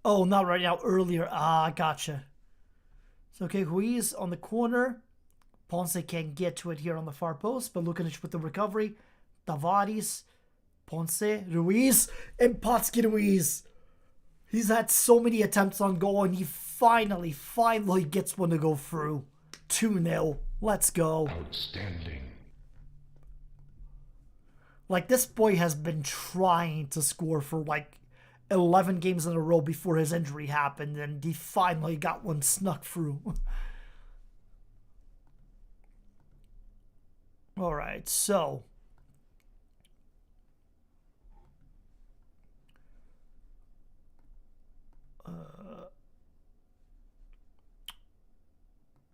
Oh, not right now. Earlier. Ah, gotcha. So, okay, Ruiz on the corner. Ponce can't get to it here on the far post, but Lukanic with the recovery. Tavares, Ponce, Ruiz, and Potsky Ruiz. He's had so many attempts on goal, and he finally gets one to go through. 2-0. Let's go. Outstanding. Like, this boy has been trying to score for, like, 11 games in a row before his injury happened, and he finally got one snuck through. All right, so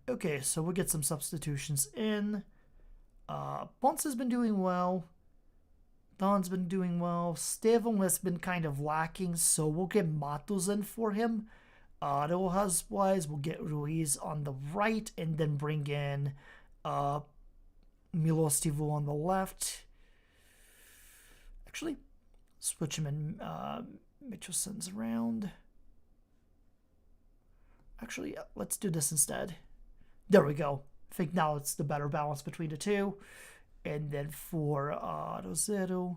okay, so we'll get some substitutions in. Ponce has been doing well. Don's been doing well. Steven has been kind of lacking, so we'll get Matos in for him. Rojas-wise, we'll get Ruiz on the right and then bring in Milostivo on the left. Actually, switch him in. Mitchelson's around. Actually, let's do this instead. There we go. I think now it's the better balance between the two. And then for Rosero,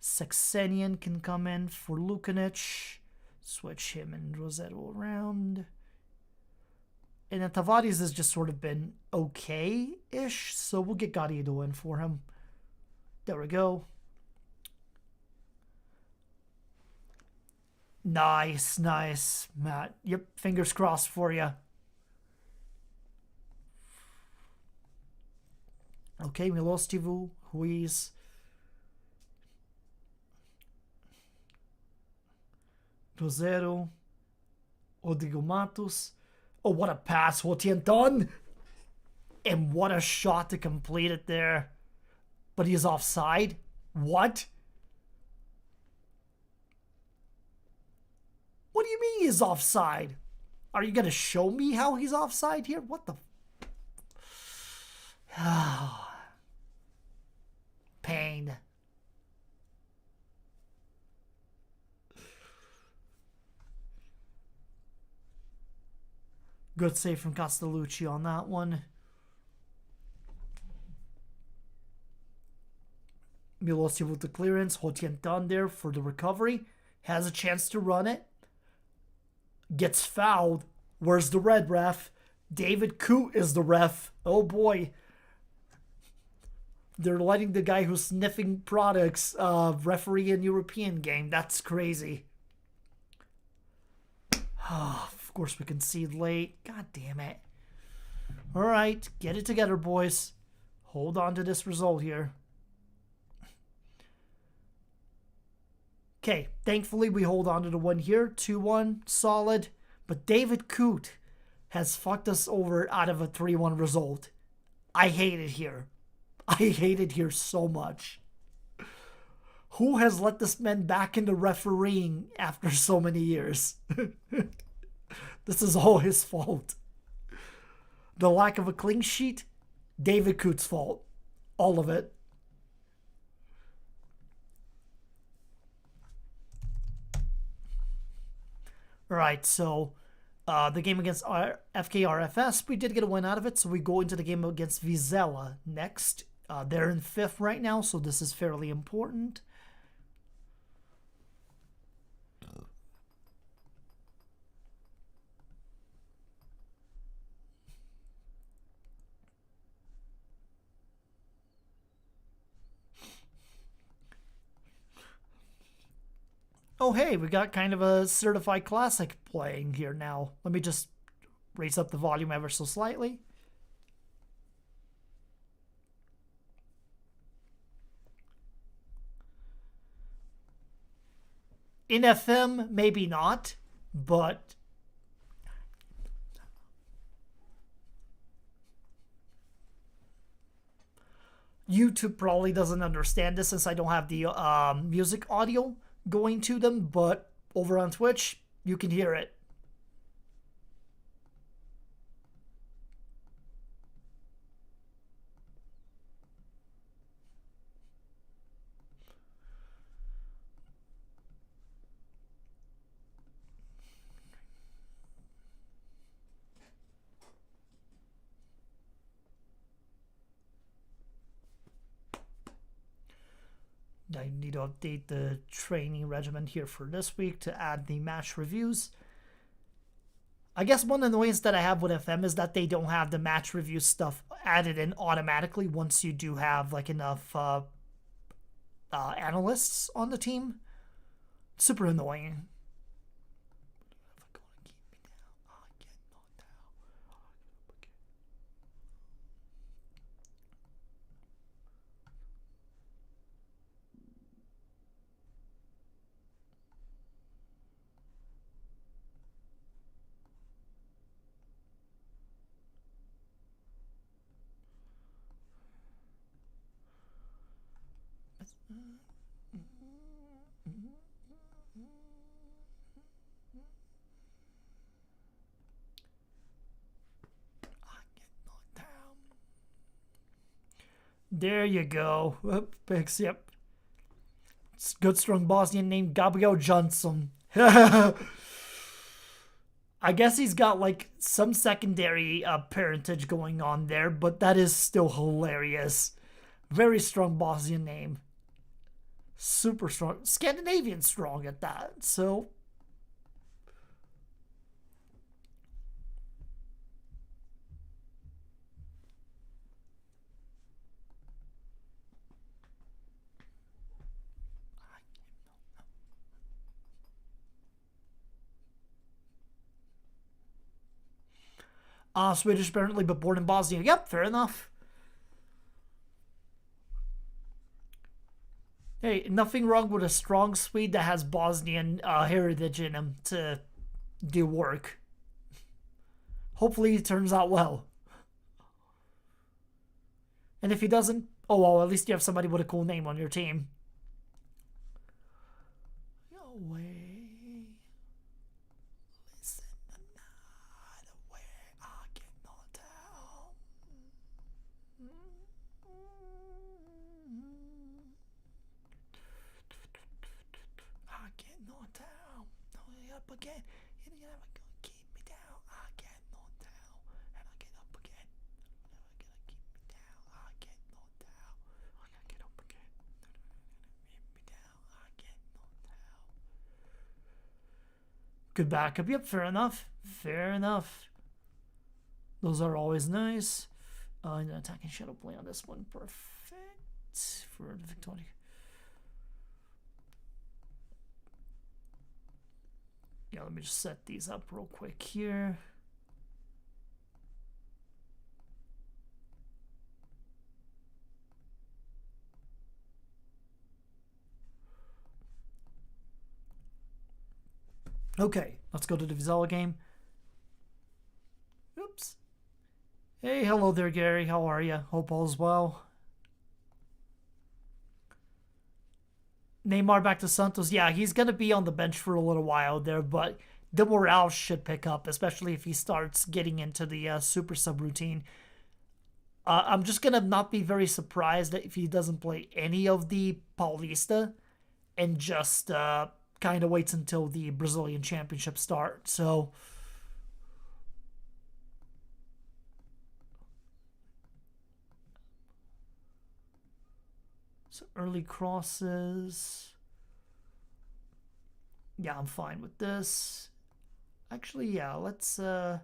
Saxenian can come in for Lukanic. Switch him and Rosero around. And then Tavares has just sort of been okay-ish, so we'll get Garrido in for him. There we go. Nice, nice, Matt. Yep, fingers crossed for you. Okay, Milostivo, Ruiz. Rosero. Rodrigo Matos. Oh, what a pass. What he had done. And what a shot to complete it there. But he's offside. What? What do you mean he's offside? Are you going to show me how he's offside here? What the... Pain. Good save from Castellucci on that one. Milostivo with the clearance. Hotien done there for the recovery. Has a chance to run it. Gets fouled. Where's the red ref? David Coote is the ref. Oh boy. They're letting the guy who's sniffing products referee an European game. That's crazy. Of course we concede late. God damn it. All right, get it together, boys. Hold on to this result here. Okay, thankfully we hold on to the one here. 2-1, solid. But David Coote has fucked us over out of a 3-1 result. I hate it here. I hate it here so much. Who has let this man back into refereeing after so many years? This is all his fault. The lack of a clean sheet, David Coote's fault. All of it. Alright, so the game against FKRFS, we did get a win out of it, so we go into the game against Vizela next. They're in 5th right now, so this is fairly important. Oh, hey, we got kind of a certified classic playing here now. Let me just raise up the volume ever so slightly. In FM, maybe not, but YouTube probably doesn't understand this since I don't have the music audio going to them, but over on Twitch, you can hear it. I need to update the training regimen here for this week to add the match reviews. I guess one annoyance that I have with FM is that they don't have the match review stuff added in automatically once you do have like enough analysts on the team. Super annoying. There you go. Picks, yep. It's a good, strong Bosnian named Gabriel Johnson. I guess he's got like some secondary parentage going on there, but that is still hilarious. Very strong Bosnian name. Super strong. Scandinavian strong at that. So Swedish apparently, but born in Bosnia. Yep, fair enough. Hey, nothing wrong with a strong Swede that has Bosnian heritage in him to do work. Hopefully it turns out well. And if he doesn't, oh well, at least you have somebody with a cool name on your team. No way. Listen another way. I cannot tell. I cannot tell. No, up again. You're never gonna keep me down. I cannot tell. And I get up again. You're never gonna keep me down. I cannot tell. I gotta get up again. Keep me down. I cannot tell. Good backup. Yep, fair enough. Fair enough. Those are always nice. And an attacking shadow play on this one. Perfect. For the Victoria. Yeah, let me just set these up real quick here. Okay, let's go to the Vizela game. Oops. Hey, hello there, Gary. How are you? Hope all's well. Neymar back to Santos. Yeah, he's going to be on the bench for a little while there, but the morale should pick up, especially if he starts getting into the super sub routine. I'm just going to not be very surprised if he doesn't play any of the Paulista and just kind of waits until the Brazilian Championship start. So early crosses. Yeah, I'm fine with this. Actually, yeah, let's we'll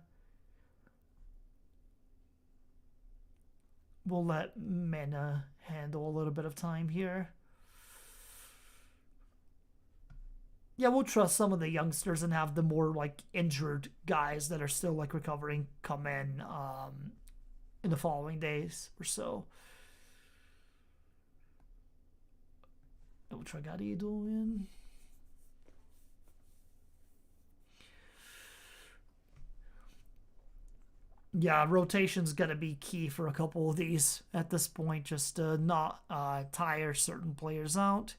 let Mena handle a little bit of time here. Yeah, we'll trust some of the youngsters and have the more like injured guys that are still like recovering come in the following days or so. We'll try Garido in. Yeah, rotation's gonna be key for a couple of these at this point, just to not tire certain players out.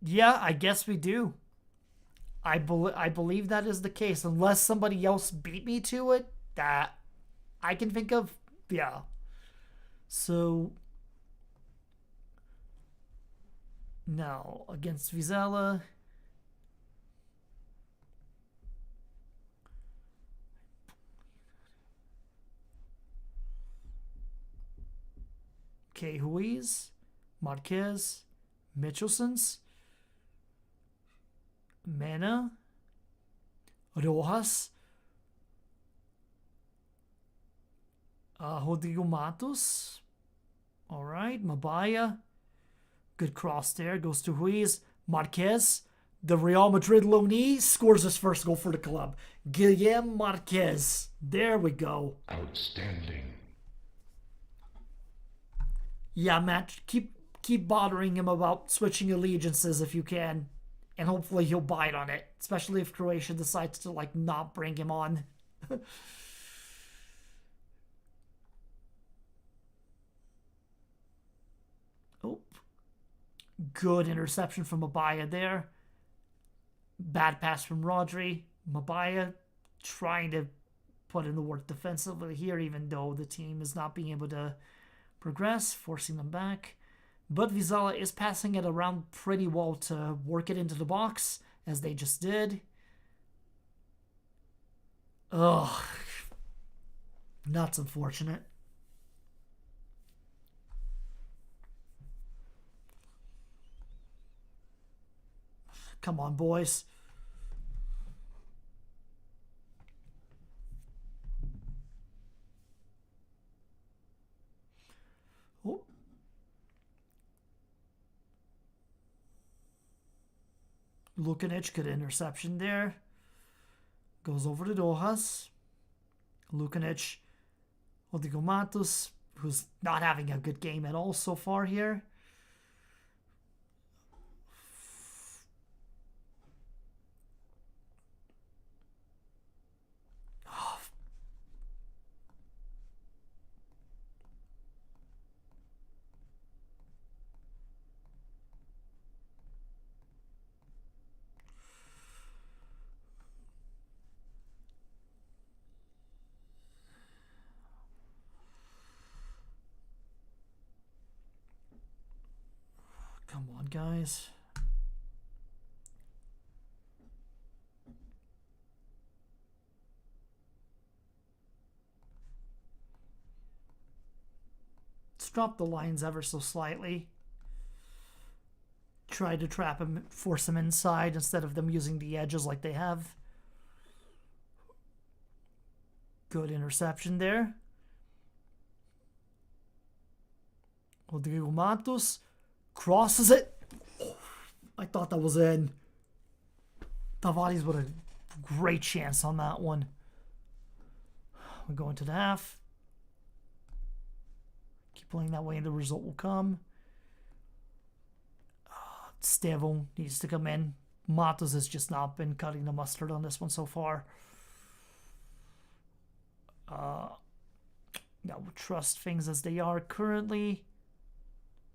Yeah, I guess we do. I believe that is the case, unless somebody else beat me to it that I can think of. Yeah. So now against Vizela. Okay, Ruiz, Marquez, Michelsons, Mena, Rojas, Rodrigo Matos. All right, Mabaya. Good cross there. Goes to Ruiz. Marquez, the Real Madrid loanee, scores his first goal for the club. Guillem Marquez. There we go. Outstanding. Yeah, Matt, keep bothering him about switching allegiances if you can, and hopefully he'll bite on it. Especially if Croatia decides to not bring him on. Oh, good interception from Mabaya there. Bad pass from Rodri. Mabaya trying to put in the work defensively here, even though the team is not being able to progress, forcing them back. But Vizela is passing it around pretty well to work it into the box, as they just did. Ugh. That's unfortunate. Come on, boys. Oh. Lukanich, good interception there. Goes over to Rojas. Lukanich, Rodrigo Matos, who's not having a good game at all so far here. Come on, guys. Let's drop the lines ever so slightly. Try to trap him, force him inside instead of them using the edges like they have. Good interception there. Rodrigo Matos crosses it. Oh, I thought that was in. Tavares with a great chance on that one. We're going to the half. Keep playing that way and the result will come. Stevo needs to come in. Matos has just not been cutting the mustard on this one so far. Now we'll trust things as they are currently.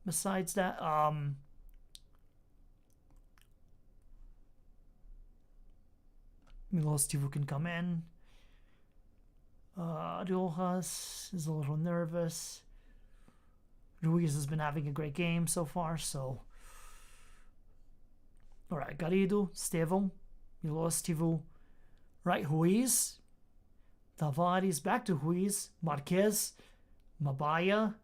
Besides that, Milostivu can come in. Rojas is a little nervous. Ruiz has been having a great game so far, so. Alright, Garrido, Estevão, Milostivu. Right, Ruiz. Tavares, back to Ruiz. Marquez. Mabaya.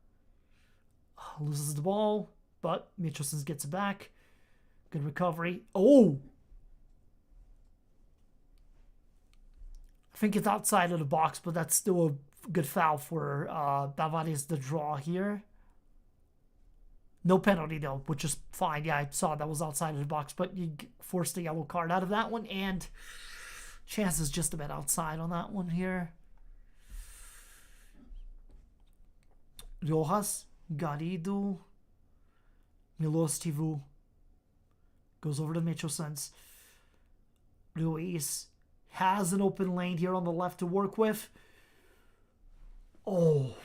Loses the ball, but Michelsons gets it back. Good recovery. Oh! I think it's outside of the box, but that's still a good foul for Tavares to draw here. No penalty, though, which is fine. Yeah, I saw that was outside of the box, but you forced a yellow card out of that one, and chance is just a bit outside on that one here. Rojas, Garrido, Milostivu goes over to Michelsons. Ruiz has an open lane here on the left to work with. Oh.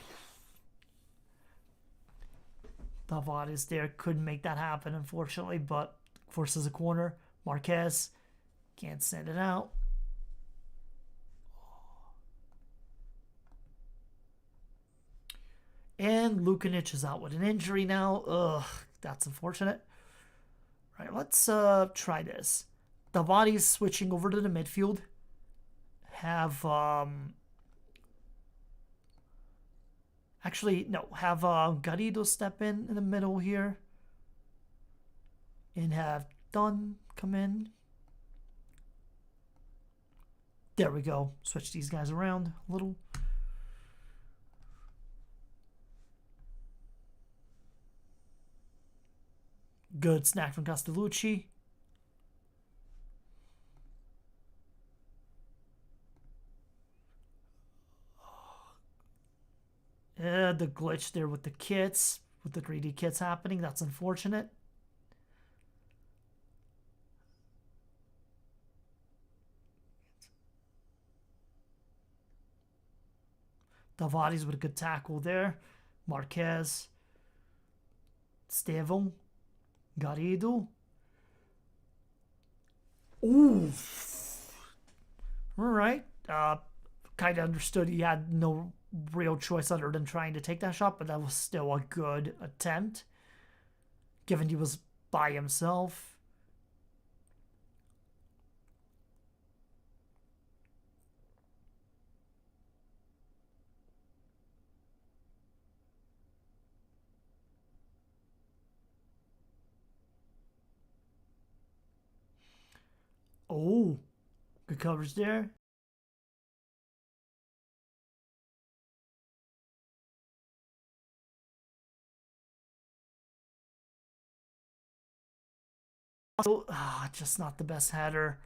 Tavares there couldn't make that happen, unfortunately, but forces a corner. Marquez can't send it out. And Lukanic is out with an injury now. Ugh, that's unfortunate. All right, let's try this. Davadi's switching over to the midfield. Have actually no, have Garrido step in the middle here, and have Dunn come in. There we go. Switch these guys around a little. Good snack from Castellucci. The glitch there with the kits, with the 3D kits happening. That's unfortunate. Tavares with a good tackle there. Marquez. Estevão. Garrido. Ooh. All right. Kind of understood he had no real choice other than trying to take that shot, but that was still a good attempt, given he was by himself. Oh, good coverage there. Just not the best header.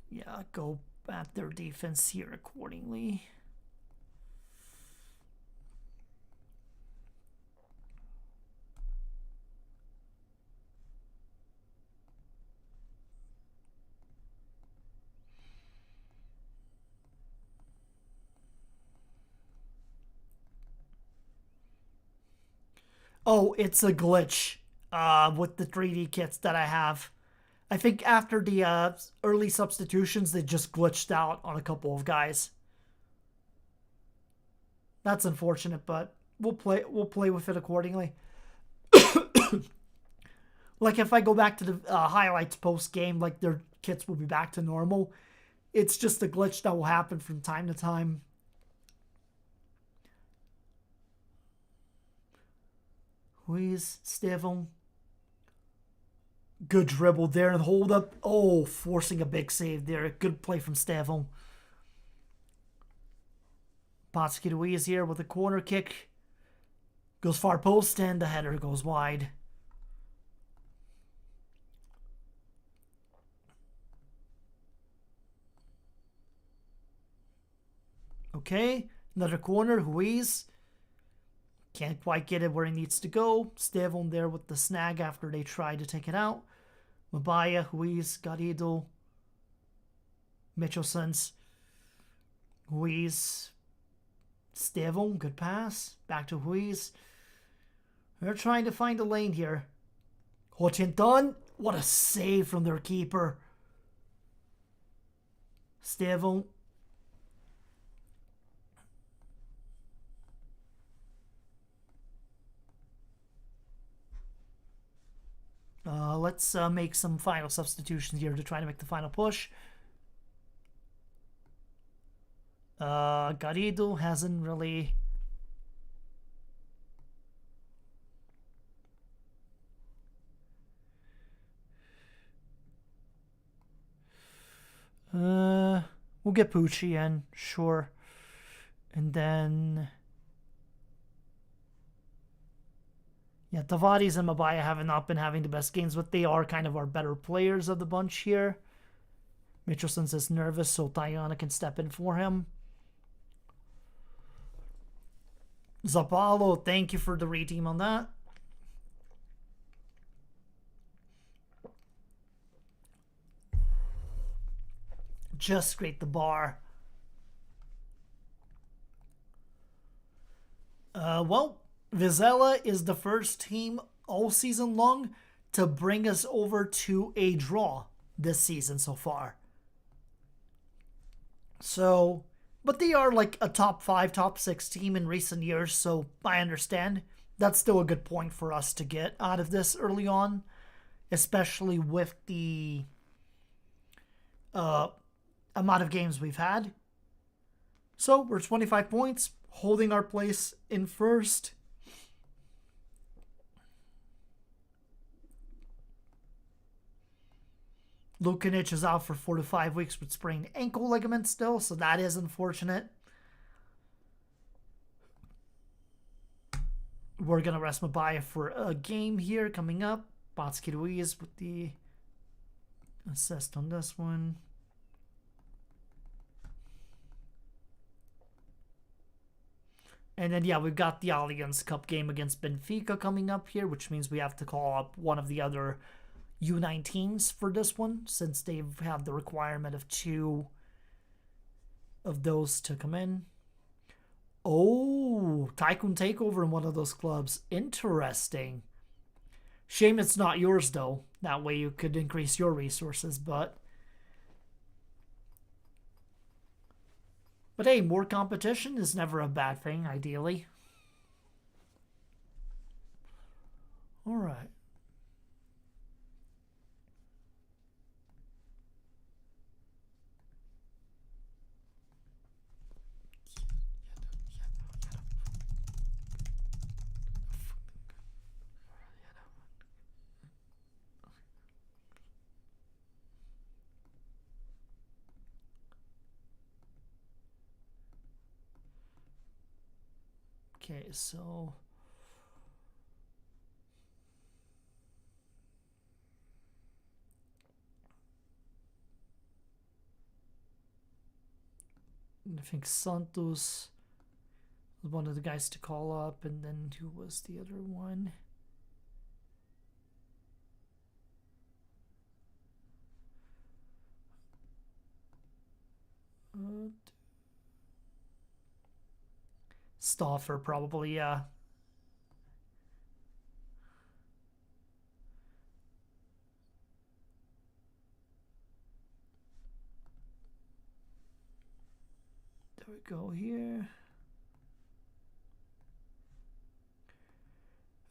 Yeah, go at their defense here accordingly. Oh, it's a glitch with the 3D kits that I have. I think after the early substitutions, they just glitched out on a couple of guys. That's unfortunate, but we'll play with it accordingly. Like if I go back to the highlights post game, like their kits will be back to normal. It's just a glitch that will happen from time to time. Ruiz, Estevão. Good dribble there and hold up. Oh, forcing a big save there. Good play from Estevão. Patsky Ruiz here with a corner kick. Goes far post and the header goes wide. Okay, another corner. Ruiz. Can't quite get it where he needs to go. Estevão there with the snag after they tried to take it out. Mabaya, Ruiz, Garrido, Mitchelson's. Ruiz, Estevão, good pass. Back to Ruiz. They're trying to find a lane here. Hutchinson, what a save from their keeper. Estevão. Let's make some final substitutions here to try to make the final push. Garrido hasn't really... we'll get Pucci in, sure. And then... yeah, Tavares and Mabaya have not been having the best games, but they are kind of our better players of the bunch here. Mitchelson is nervous, so Tayana can step in for him. Zappallo, thank you for the reteam on that. just scrape the bar. Well, Vizela is the first team all season long to bring us over to a draw this season so far. So, but they are like a top 5, top 6 team in recent years, so I understand. That's still a good point for us to get out of this early on, especially with the amount of games we've had. So, we're 25 points, holding our place in first. Lukinic is out for 4 to 5 weeks with sprained ankle ligament still, so that is unfortunate. We're going to rest Mabaya for a game here coming up. Batsky Ruiz with the assist on this one. And then, yeah, we've got the Allianz Cup game against Benfica coming up here, which means we have to call up one of the other U19s for this one, since they have the requirement of 2 of those to come in. Oh, Tycoon Takeover in one of those clubs. Interesting. Shame it's not yours, though. That way you could increase your resources, but hey, more competition is never a bad thing, ideally. All right. Okay, so I think Santos was one of the guys to call up, and then who was the other one? Stauffer, probably, yeah. There we go here.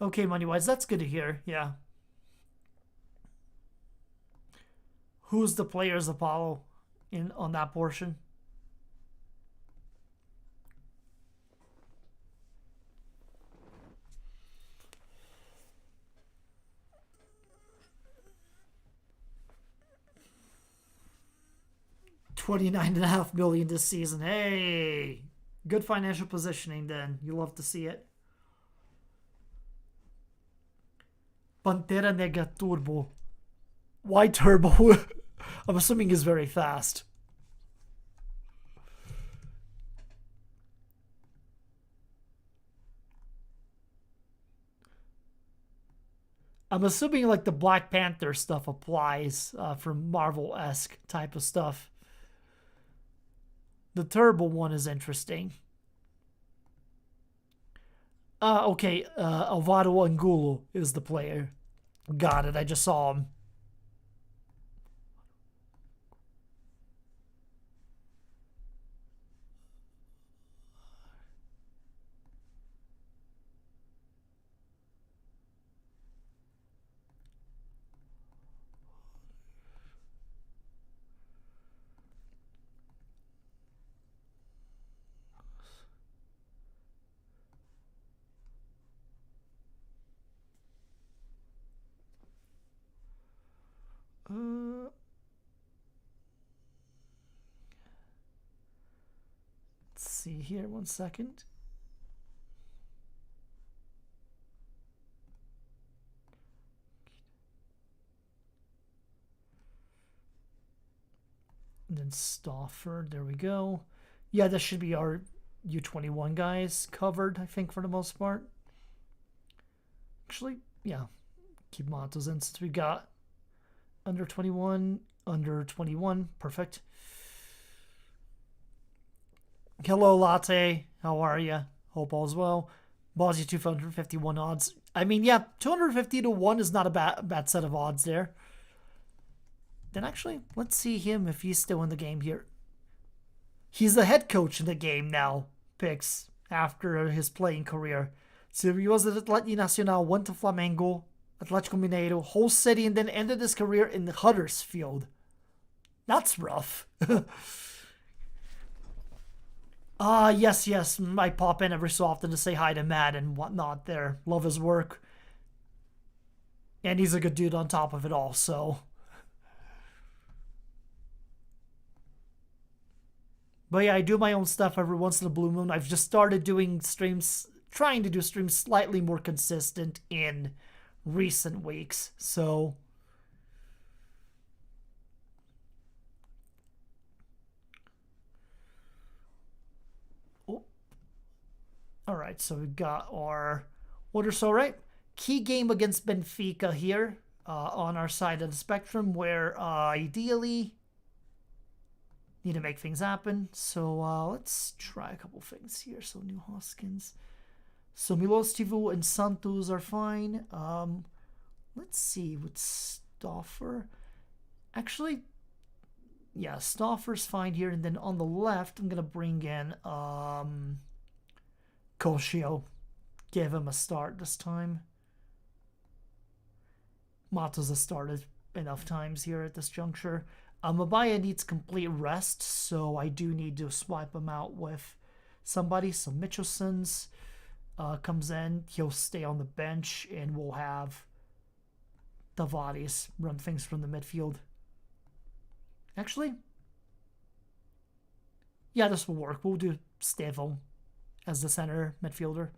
Okay, money-wise, that's good to hear, yeah. Who's the players, Apollo, on that portion? $29.5 million this season. Hey, good financial positioning then. You love to see it. Pantera Nega Turbo. Why Turbo? I'm assuming he's very fast. I'm assuming like the Black Panther stuff applies from Marvel-esque type of stuff. The Turbo one is interesting. Okay, Alvaro Angulo is the player. Got it, I just saw him. Let's see here, 1 second. And then Stauffer, there we go. Yeah, this should be our U21 guys covered, I think, for the most part. Actually, yeah, keep Matos in since we got under 21, perfect. Hello, Latte. How are you? Hope all's well. Ballsy 251 odds. I mean, yeah, 250 to 1 is not a bad set of odds there. Then actually, let's see him if he's still in the game here. He's the head coach in the game now, Picks, after his playing career. So he was at Atlético Nacional, went to Flamengo, Atlético Mineiro, whole city, and then ended his career in Huddersfield. That's rough. Yes. I pop in every so often to say hi to Matt and whatnot there. Love his work. And he's a good dude on top of it all, so. But yeah, I do my own stuff every once in a blue moon. I've just started doing streams, trying to do streams slightly more consistent in recent weeks, so. Alright, so we got our order. So, right, key game against Benfica here on our side of the spectrum, where ideally need to make things happen. So let's try a couple things here. So New Hoskins. So Milostivu and Santos are fine. Let's see with Stauffer. Actually, yeah, Stauffer's fine here. And then on the left, I'm going to bring in Koshio. Give him a start this time. Matos has started enough times here at this juncture. Mabaya needs complete rest, so I do need to swipe him out with somebody. So Mitchelson's comes in. He'll stay on the bench, and we'll have Tavares run things from the midfield. Actually, yeah, this will work. We'll do Stevo as the center midfielder.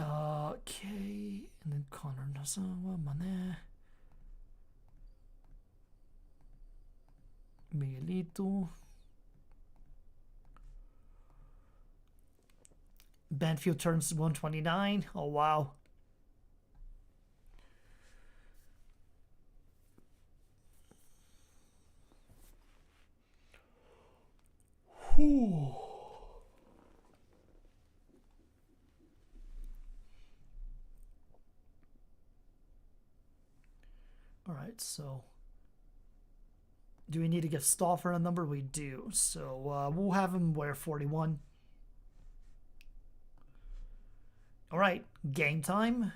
Okay, and then Connor Nazawa, Mane, Miguelito, Banfield turns 129. Oh wow. Whew. Alright, so do we need to give Stauffer a number? We do. So we'll have him wear 41. Alright, game time.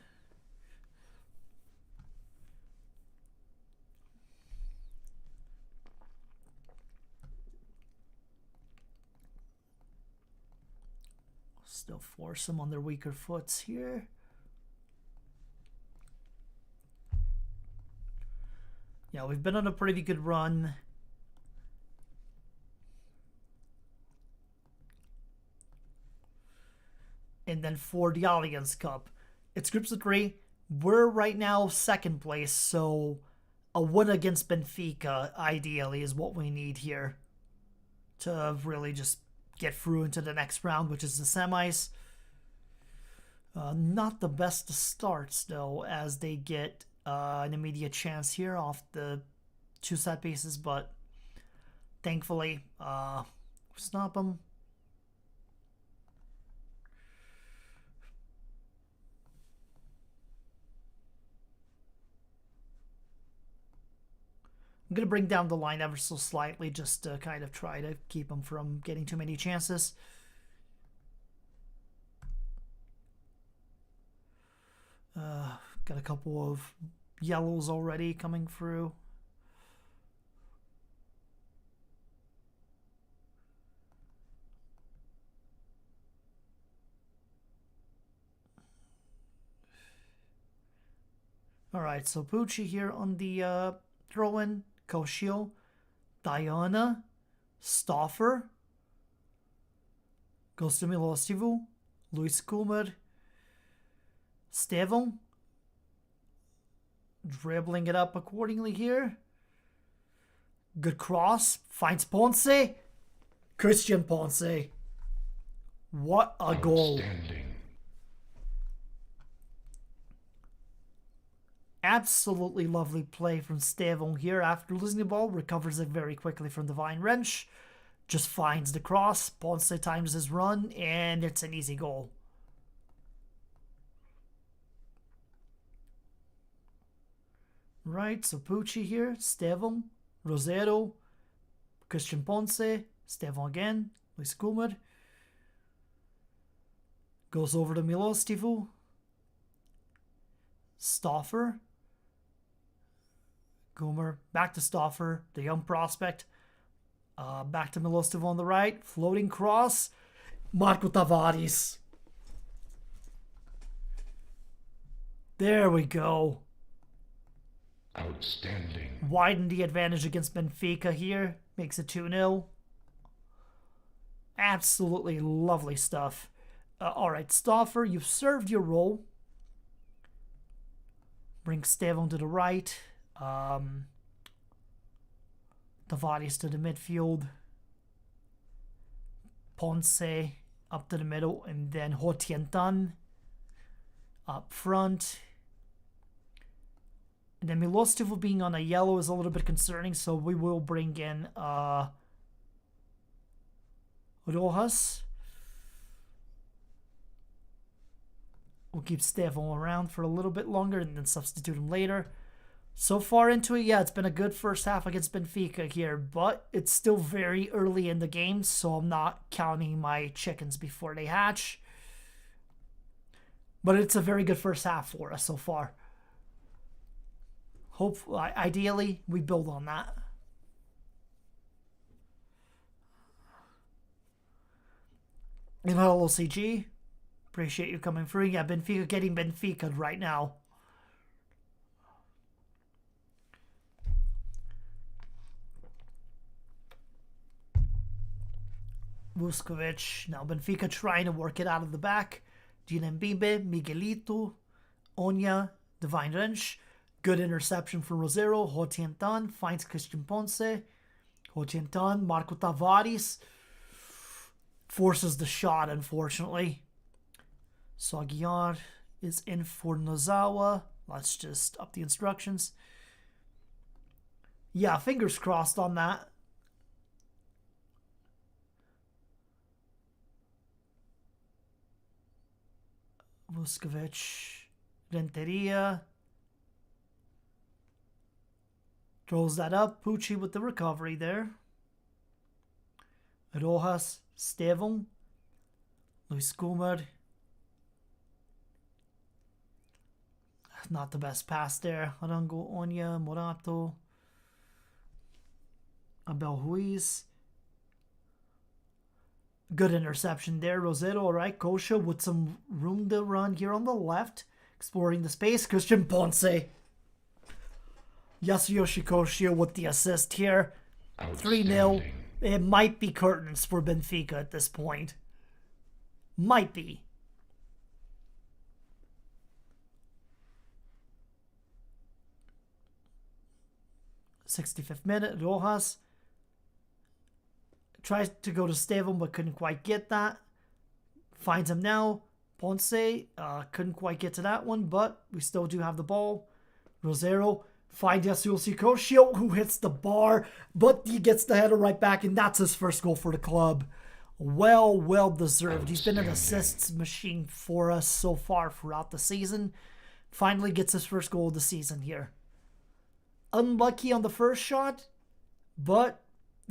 Still force them on their weaker foots here. Yeah, we've been on a pretty good run. And then for the Allianz Cup, it's groups of 3. We're right now second place, so a win against Benfica ideally is what we need here to really just get through into the next round, which is the semis. Not the best of starts, though, as they get an immediate chance here off the 2 set pieces, but thankfully, stop them. I'm going to bring down the line ever so slightly just to kind of try to keep them from getting too many chances. Got a couple of yellows already coming through. Alright, so Pucci here on the throw-in. Koshio, Diana, Stauffer, goes to Milostivu, Luis Kumar, Stevon, dribbling it up accordingly here. Good cross, finds Ponce, Christian Ponce. What a goal. Absolutely lovely play from Stevon here. After losing the ball, recovers it very quickly from Divine Wrench. Just finds the cross. Ponce times his run, and it's an easy goal. Right, so Pucci here, Stevon, Rosero, Christian Ponce, Stevon again, Luis Kumar. Goes over to Milostivu. Stauffer. Kumar, back to Stauffer, the young prospect. Back to Milostivu on the right. Floating cross. Marco Tavares. There we go. Outstanding. Widen the advantage against Benfica here. Makes it 2-0. Absolutely lovely stuff. Alright, Stauffer, you've served your role. Bring Stevon to the right. Tavares to the midfield. Ponce up to the middle. And then Ho Tien Tan up front. And then Milostivu being on a yellow is a little bit concerning, so we will bring in Rojas. We'll keep Stevon around for a little bit longer and then substitute him later. So far into it, yeah, it's been a good first half against Benfica here, but it's still very early in the game, so I'm not counting my chickens before they hatch. But it's a very good first half for us so far. Hopefully, ideally, we build on that. And hello, CG. Appreciate you coming through. Yeah, Benfica getting Benfica right now. Vuskovic. Now Benfica trying to work it out of the back. Dinembimbe, Miguelito, Onya, Divine Wrench. Good interception from Rosero. Ho Tien Tan finds Christian Ponce. Ho Tien Tan, Marco Tavares. Forces the shot, unfortunately. So Aguiar is in for Nozawa. Let's just up the instructions. Yeah, fingers crossed on that. Vuskovic, Renteria. Throws that up. Pucci with the recovery there. Rojas, Stevon, Luis Kumar. Not the best pass there. Arango, Onya, Morato, Abel Ruiz. Good interception there. Rosero, alright. Kosha with some room to run here on the left. Exploring the space. Christian Ponce. Yasuyoshi Koshio with the assist here. 3-0. It might be curtains for Benfica at this point. Might be. '65th minute. Rojas tries to go to Stevon but couldn't quite get that. Finds him now. Ponce couldn't quite get to that one, but we still do have the ball. Rosero finds Yasuyoshi Koshio, who hits the bar, but he gets the header right back, and that's his first goal for the club. Well deserved. He's been an assists machine for us so far throughout the season. Finally gets his first goal of the season here. Unlucky on the first shot, but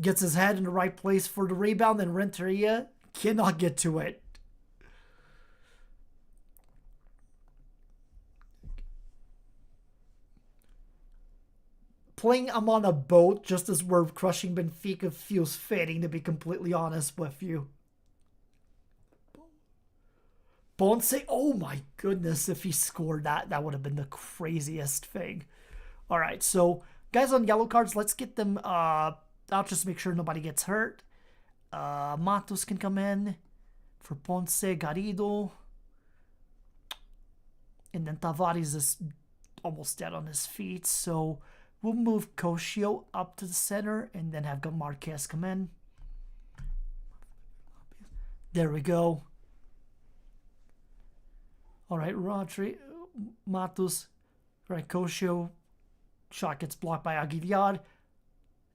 gets his head in the right place for the rebound, and Renteria cannot get to it. Playing him on a boat just as we're crushing Benfica feels fitting, to be completely honest with you. Ponce, oh my goodness, if he scored that, that would have been the craziest thing. Alright, so guys on yellow cards, let's get them out just to make sure nobody gets hurt. Matos can come in for Ponce, Garrido. And then Tavares is almost dead on his feet, so we'll move Koshio up to the center and then have Marquez come in. There we go. All right, Matos, Right, Koscio, shot gets blocked by Aguilar.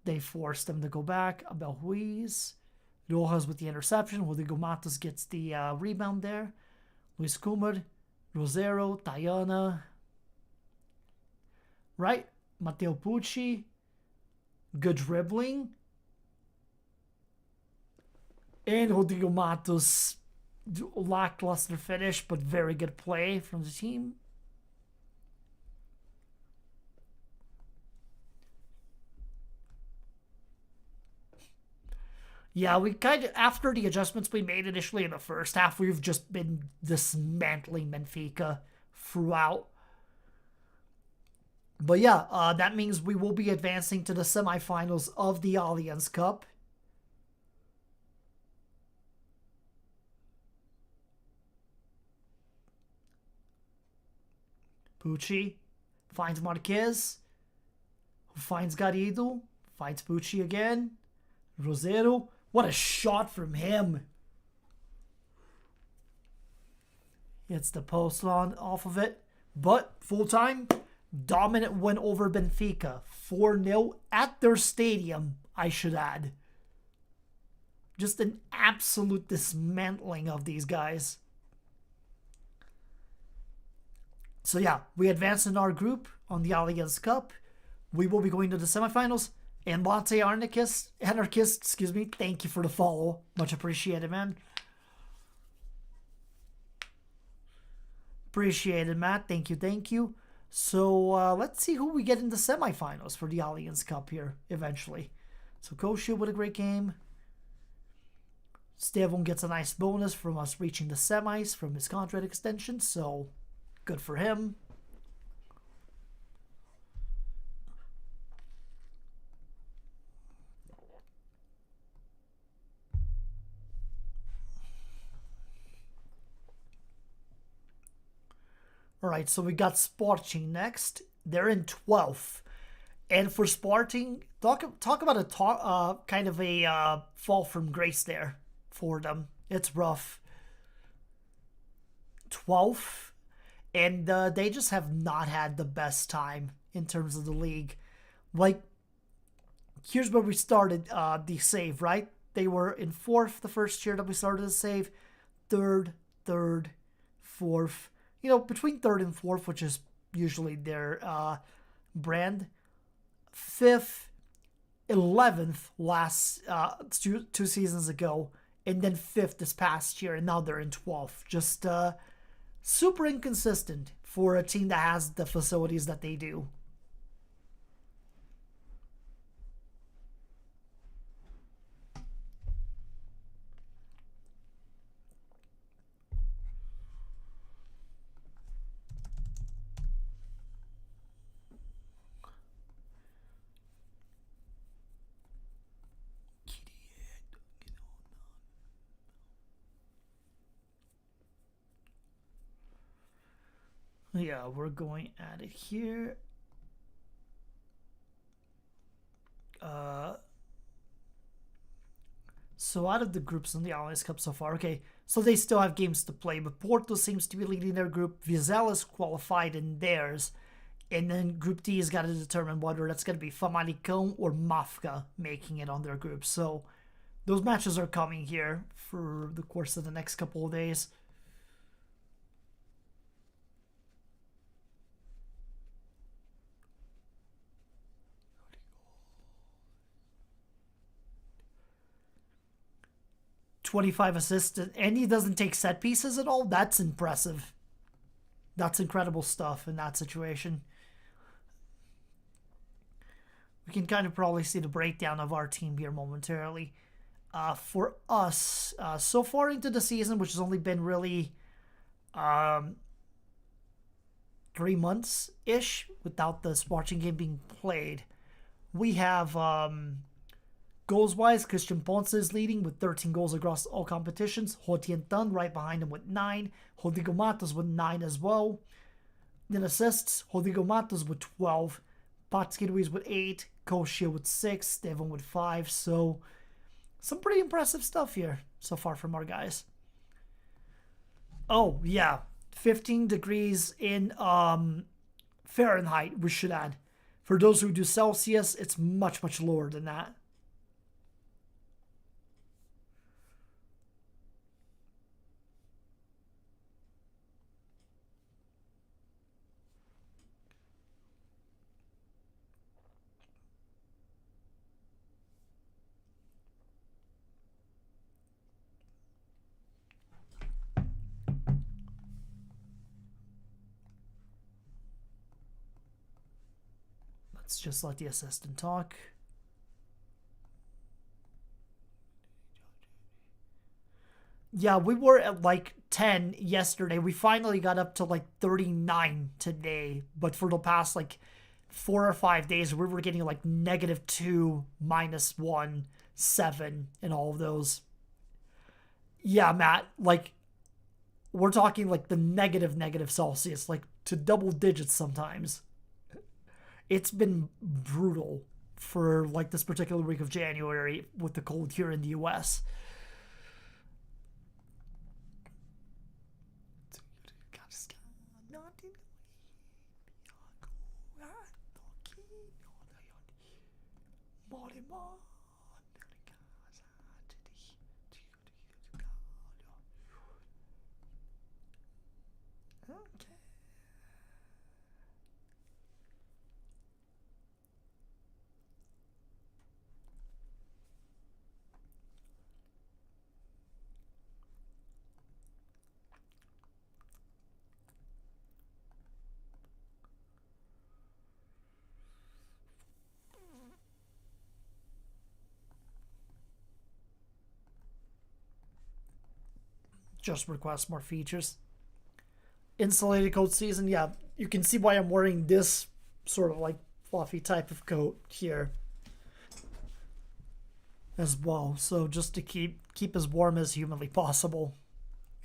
They force them to go back. Abel Ruiz. Rojas with the interception. Rodrigo Matos gets the rebound there. Luis Kumar, Rosero, Tayana. Right, Matteo Pucci. Good dribbling. And Rodrigo Matos, lackluster finish, but very good play from the team. Yeah, we kind of, after the adjustments we made initially in the first half, we've just been dismantling Benfica throughout. But yeah, that means we will be advancing to the semifinals of the Allianz Cup. Pucci finds Marquez, who finds Garrido, finds Pucci again. Rosero, what a shot from him. Hits the post on off of it. But full time, dominant win over Benfica. 4-0 at their stadium, I should add. Just an absolute dismantling of these guys. So yeah, we advanced in our group on the Allianz Cup. We will be going to the semifinals. And Monte Anarchist, thank you for the follow. Much appreciated, man. Appreciated, Matt. Thank you. So let's see who we get in the semifinals for the Allianz Cup here eventually. So Koscio with a great game. Stevon gets a nice bonus from us reaching the semis from his contract extension. So good for him. All right, so we got Sporting next. They're in 12th. And for Sporting, talk about a kind of a fall from grace there for them. It's rough. 12th. And they just have not had the best time in terms of the league. Like, here's where we started the save, right? They were in 4th the first year that we started the save. 3rd, 4th. You know, between 3rd and 4th, which is usually their brand. 5th, 11th last two seasons ago, and then 5th this past year, and now they're in 12th. Just super inconsistent for a team that has the facilities that they do. Yeah, we're going at it here. So out of the groups in the Allianz Cup so far, okay, so they still have games to play, but Porto seems to be leading their group. Vizela is qualified in theirs. And then Group D has got to determine whether that's going to be Famalicão or Mafca making it on their group. So those matches are coming here for the course of the next couple of days. .25 assists, and he doesn't take set pieces at all. That's impressive. That's incredible stuff in that situation. We can kind of probably see the breakdown of our team here momentarily. For us, so far into the season, which has only been really 3 months-ish without the Sporting game being played, we have... goals-wise, Christian Ponce is leading with 13 goals across all competitions. Ho Tien Tan right behind him with 9. Rodrigo Matos with 9 as well. Then assists, Rodrigo Matos with 12. Patsky Ruiz with 8. Koscio with 6. Stevon with 5. So, some pretty impressive stuff here so far from our guys. Oh, yeah. 15 degrees in Fahrenheit, we should add. For those who do Celsius, it's much, much lower than that. Let's just let the assistant talk. Yeah, we were at like 10 yesterday. We finally got up to like 39 today. But for the past like 4 or 5 days, we were getting like -2, -1, 7, and all of those. Yeah, Matt, like we're talking like the negative Celsius, like to double digits sometimes. It's been brutal for like this particular week of January with the cold here in the US. Just request more features. Insulated coat season, yeah, you can see why I'm wearing this sort of like fluffy type of coat here as well. So just to keep as warm as humanly possible,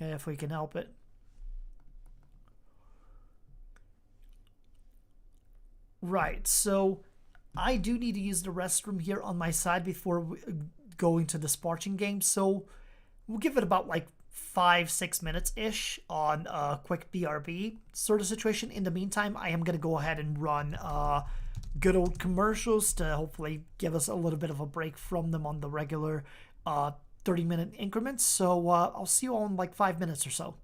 if we can help it. Right, so I do need to use the restroom here on my side before going to the Spartan game, so we'll give it about like 5-6 minutes ish on a quick BRB sort of situation. In the meantime, I am going to go ahead and run good old commercials to hopefully give us a little bit of a break from them on the regular 30-minute increments. So I'll see you all in like 5 minutes or so.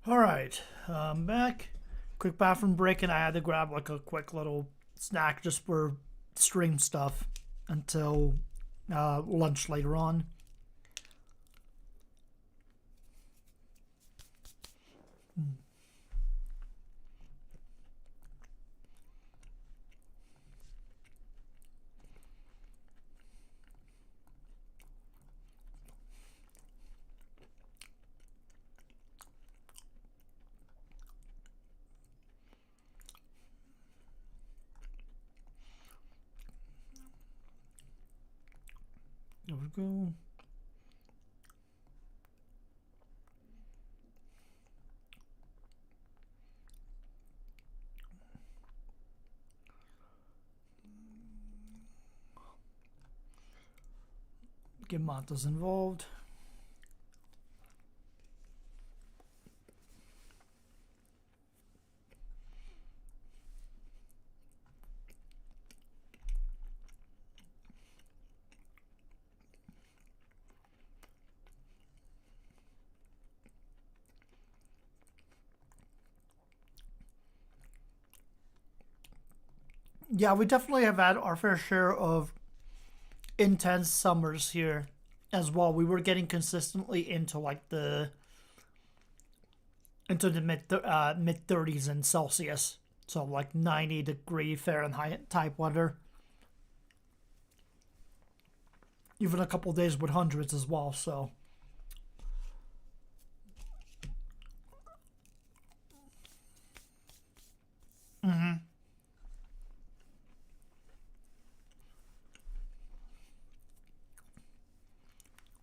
Alright, I'm back. Quick bathroom break, and I had to grab like a quick little snack just for stream stuff until lunch later on. There we go. Get Montas involved. Yeah, we definitely have had our fair share of intense summers here as well. We were getting consistently into like the mid 30s in Celsius, so like 90-degree Fahrenheit type weather. Even a couple days with hundreds as well. So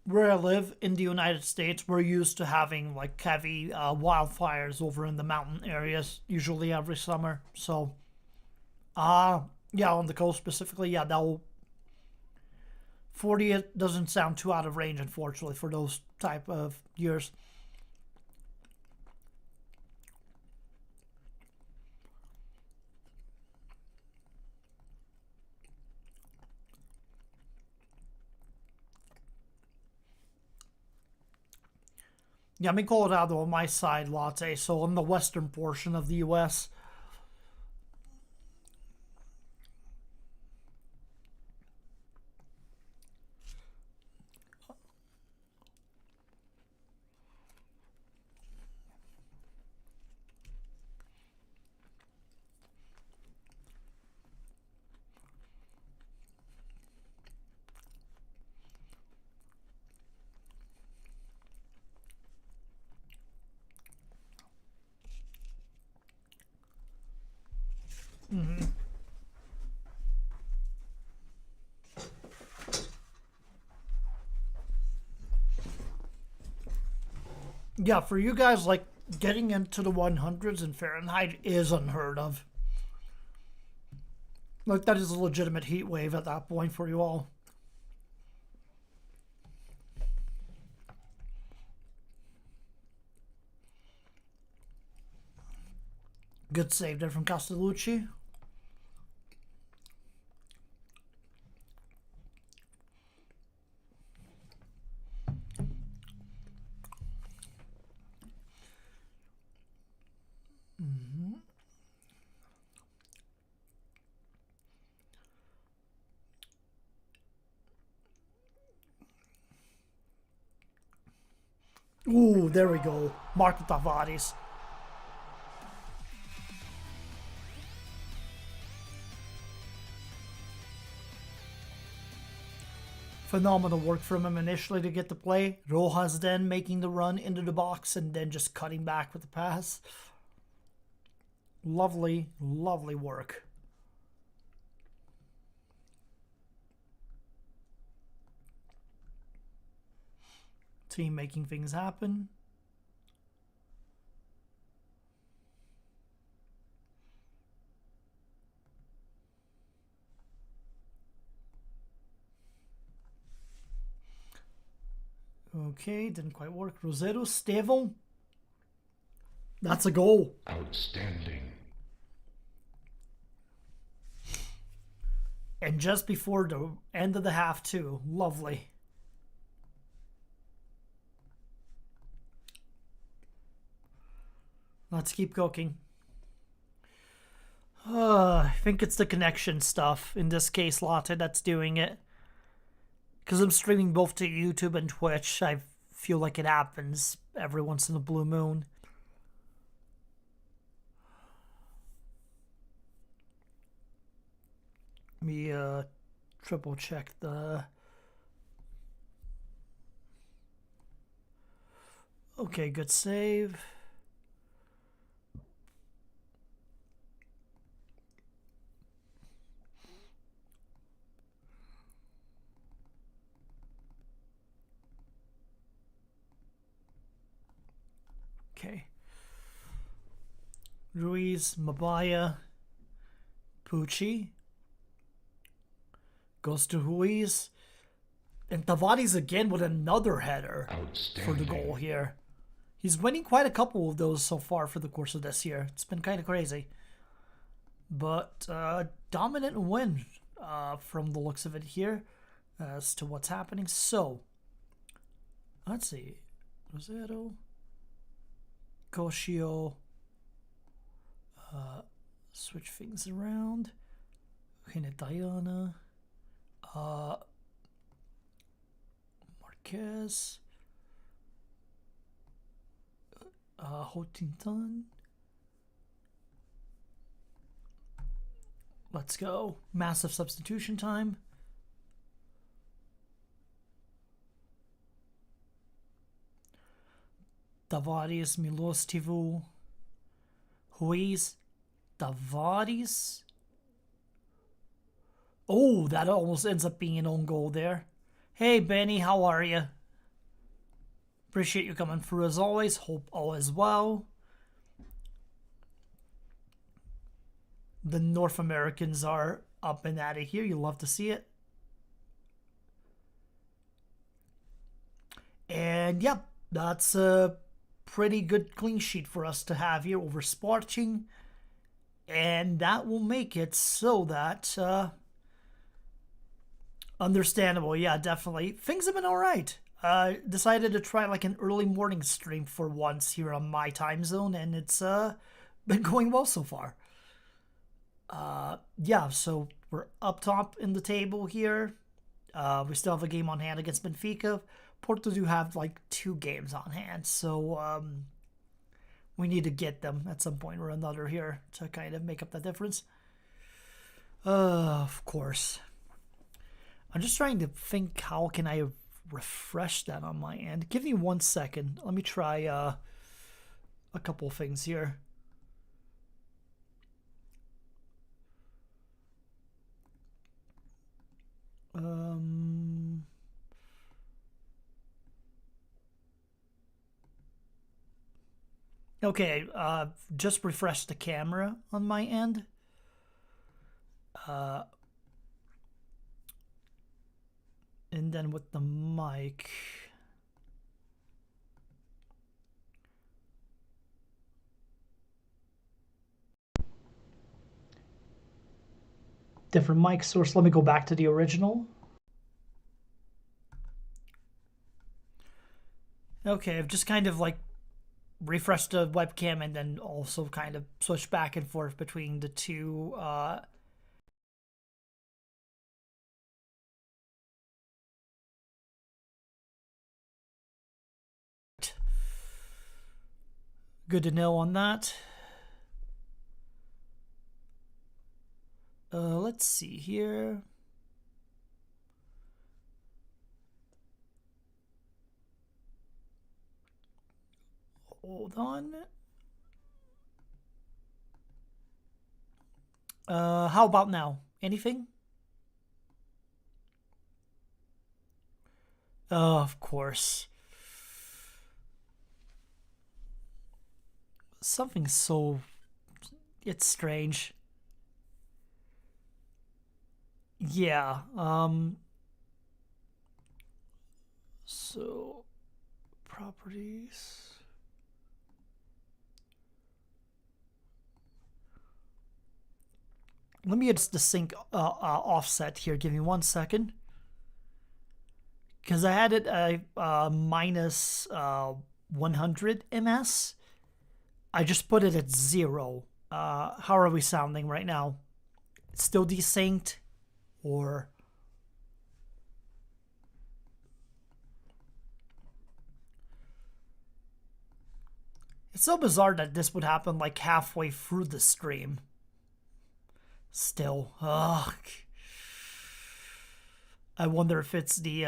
where I live in the United States, we're used to having like heavy wildfires over in the mountain areas, usually every summer. So, yeah, on the coast specifically, yeah, that'll 40 it doesn't sound too out of range, unfortunately, for those type of years. Yeah, I'm in Colorado on my side, latte, so in the western portion of the U.S. Yeah, for you guys, like, getting into the 100s in Fahrenheit is unheard of. Like, that is a legitimate heat wave at that point for you all. Good save there from Castellucci. Ooh, there we go. Marco Tavares. Phenomenal work from him initially to get the play. Rojas then making the run into the box and then just cutting back with the pass. Lovely, lovely work. Team making things happen. Okay, didn't quite work. Rosero, Stevon. That's a goal. Outstanding. And just before the end of the half, too. Lovely. Let's keep cooking. I think it's the connection stuff, in this case, Lotte, that's doing it. Because I'm streaming both to YouTube and Twitch, I feel like it happens every once in a blue moon. Let me triple check the... Okay, good save. Okay. Ruiz, Mabaya, Pucci. Goes to Ruiz. And Tavares again with another header for the goal here. He's winning quite a couple of those so far for the course of this year. It's been kind of crazy. But dominant win from the looks of it here as to what's happening. So, let's see. Rosero, Koshio. Switch things around. Diana. Marquez. Hotington. Let's go. Massive substitution time. Tavares, Milostivu, Ruiz, Tavares. Oh, that almost ends up being an own goal there. Hey, Benny, how are you? Appreciate you coming through as always. Hope all is well. The North Americans are up and at it here. You love to see it. And yeah, that's a pretty good clean sheet for us to have here over Sporting. And that will make it so that... understandable, yeah, definitely. Things have been alright. Decided to try like an early morning stream for once here on my time zone, and it's been going well so far. Yeah, so we're up top in the table here. We still have a game on hand against Benfica. Porto do have like 2 games on hand, so we need to get them at some point or another here to kind of make up that difference. Of course. I'm just trying to think, how can I refresh that on my end? Give me 1 second. Let me try a couple things here. Okay, just refresh the camera on my end. And then with the mic, different mic source. Let me go back to the original. Okay, I've just kind of like refreshed the webcam and then also kind of switched back and forth between the two good to know on that. Let's see here. Hold on. How about now? Anything? Of course. Something so... It's strange. Yeah, so... Properties... Let me adjust the sync offset here. Give me 1 second. Because I had it minus 100 ms. I just put it at 0. How are we sounding right now? Still desynced? Or... It's so bizarre that this would happen like halfway through the stream. Still. Ugh. I wonder if it's the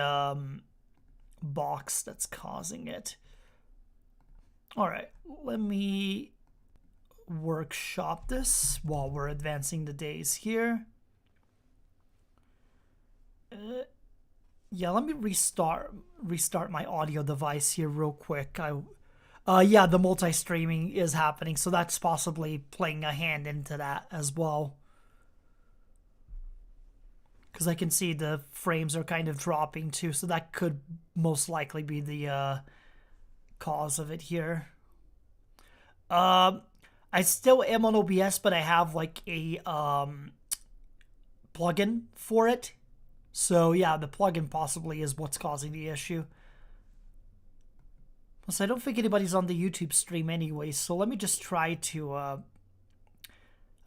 box that's causing it. Alright, let me workshop this while we're advancing the days here. Yeah, let me restart my audio device here real quick. Yeah, the multi-streaming is happening, so that's possibly playing a hand into that as well. Because I can see the frames are kind of dropping too, so that could most likely be the cause of it here. I still am on OBS, but I have like a plugin for it. So yeah, the plugin possibly is what's causing the issue. Plus, I don't think anybody's on the YouTube stream anyway, so let me just try to...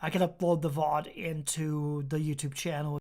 I can upload the VOD into the YouTube channel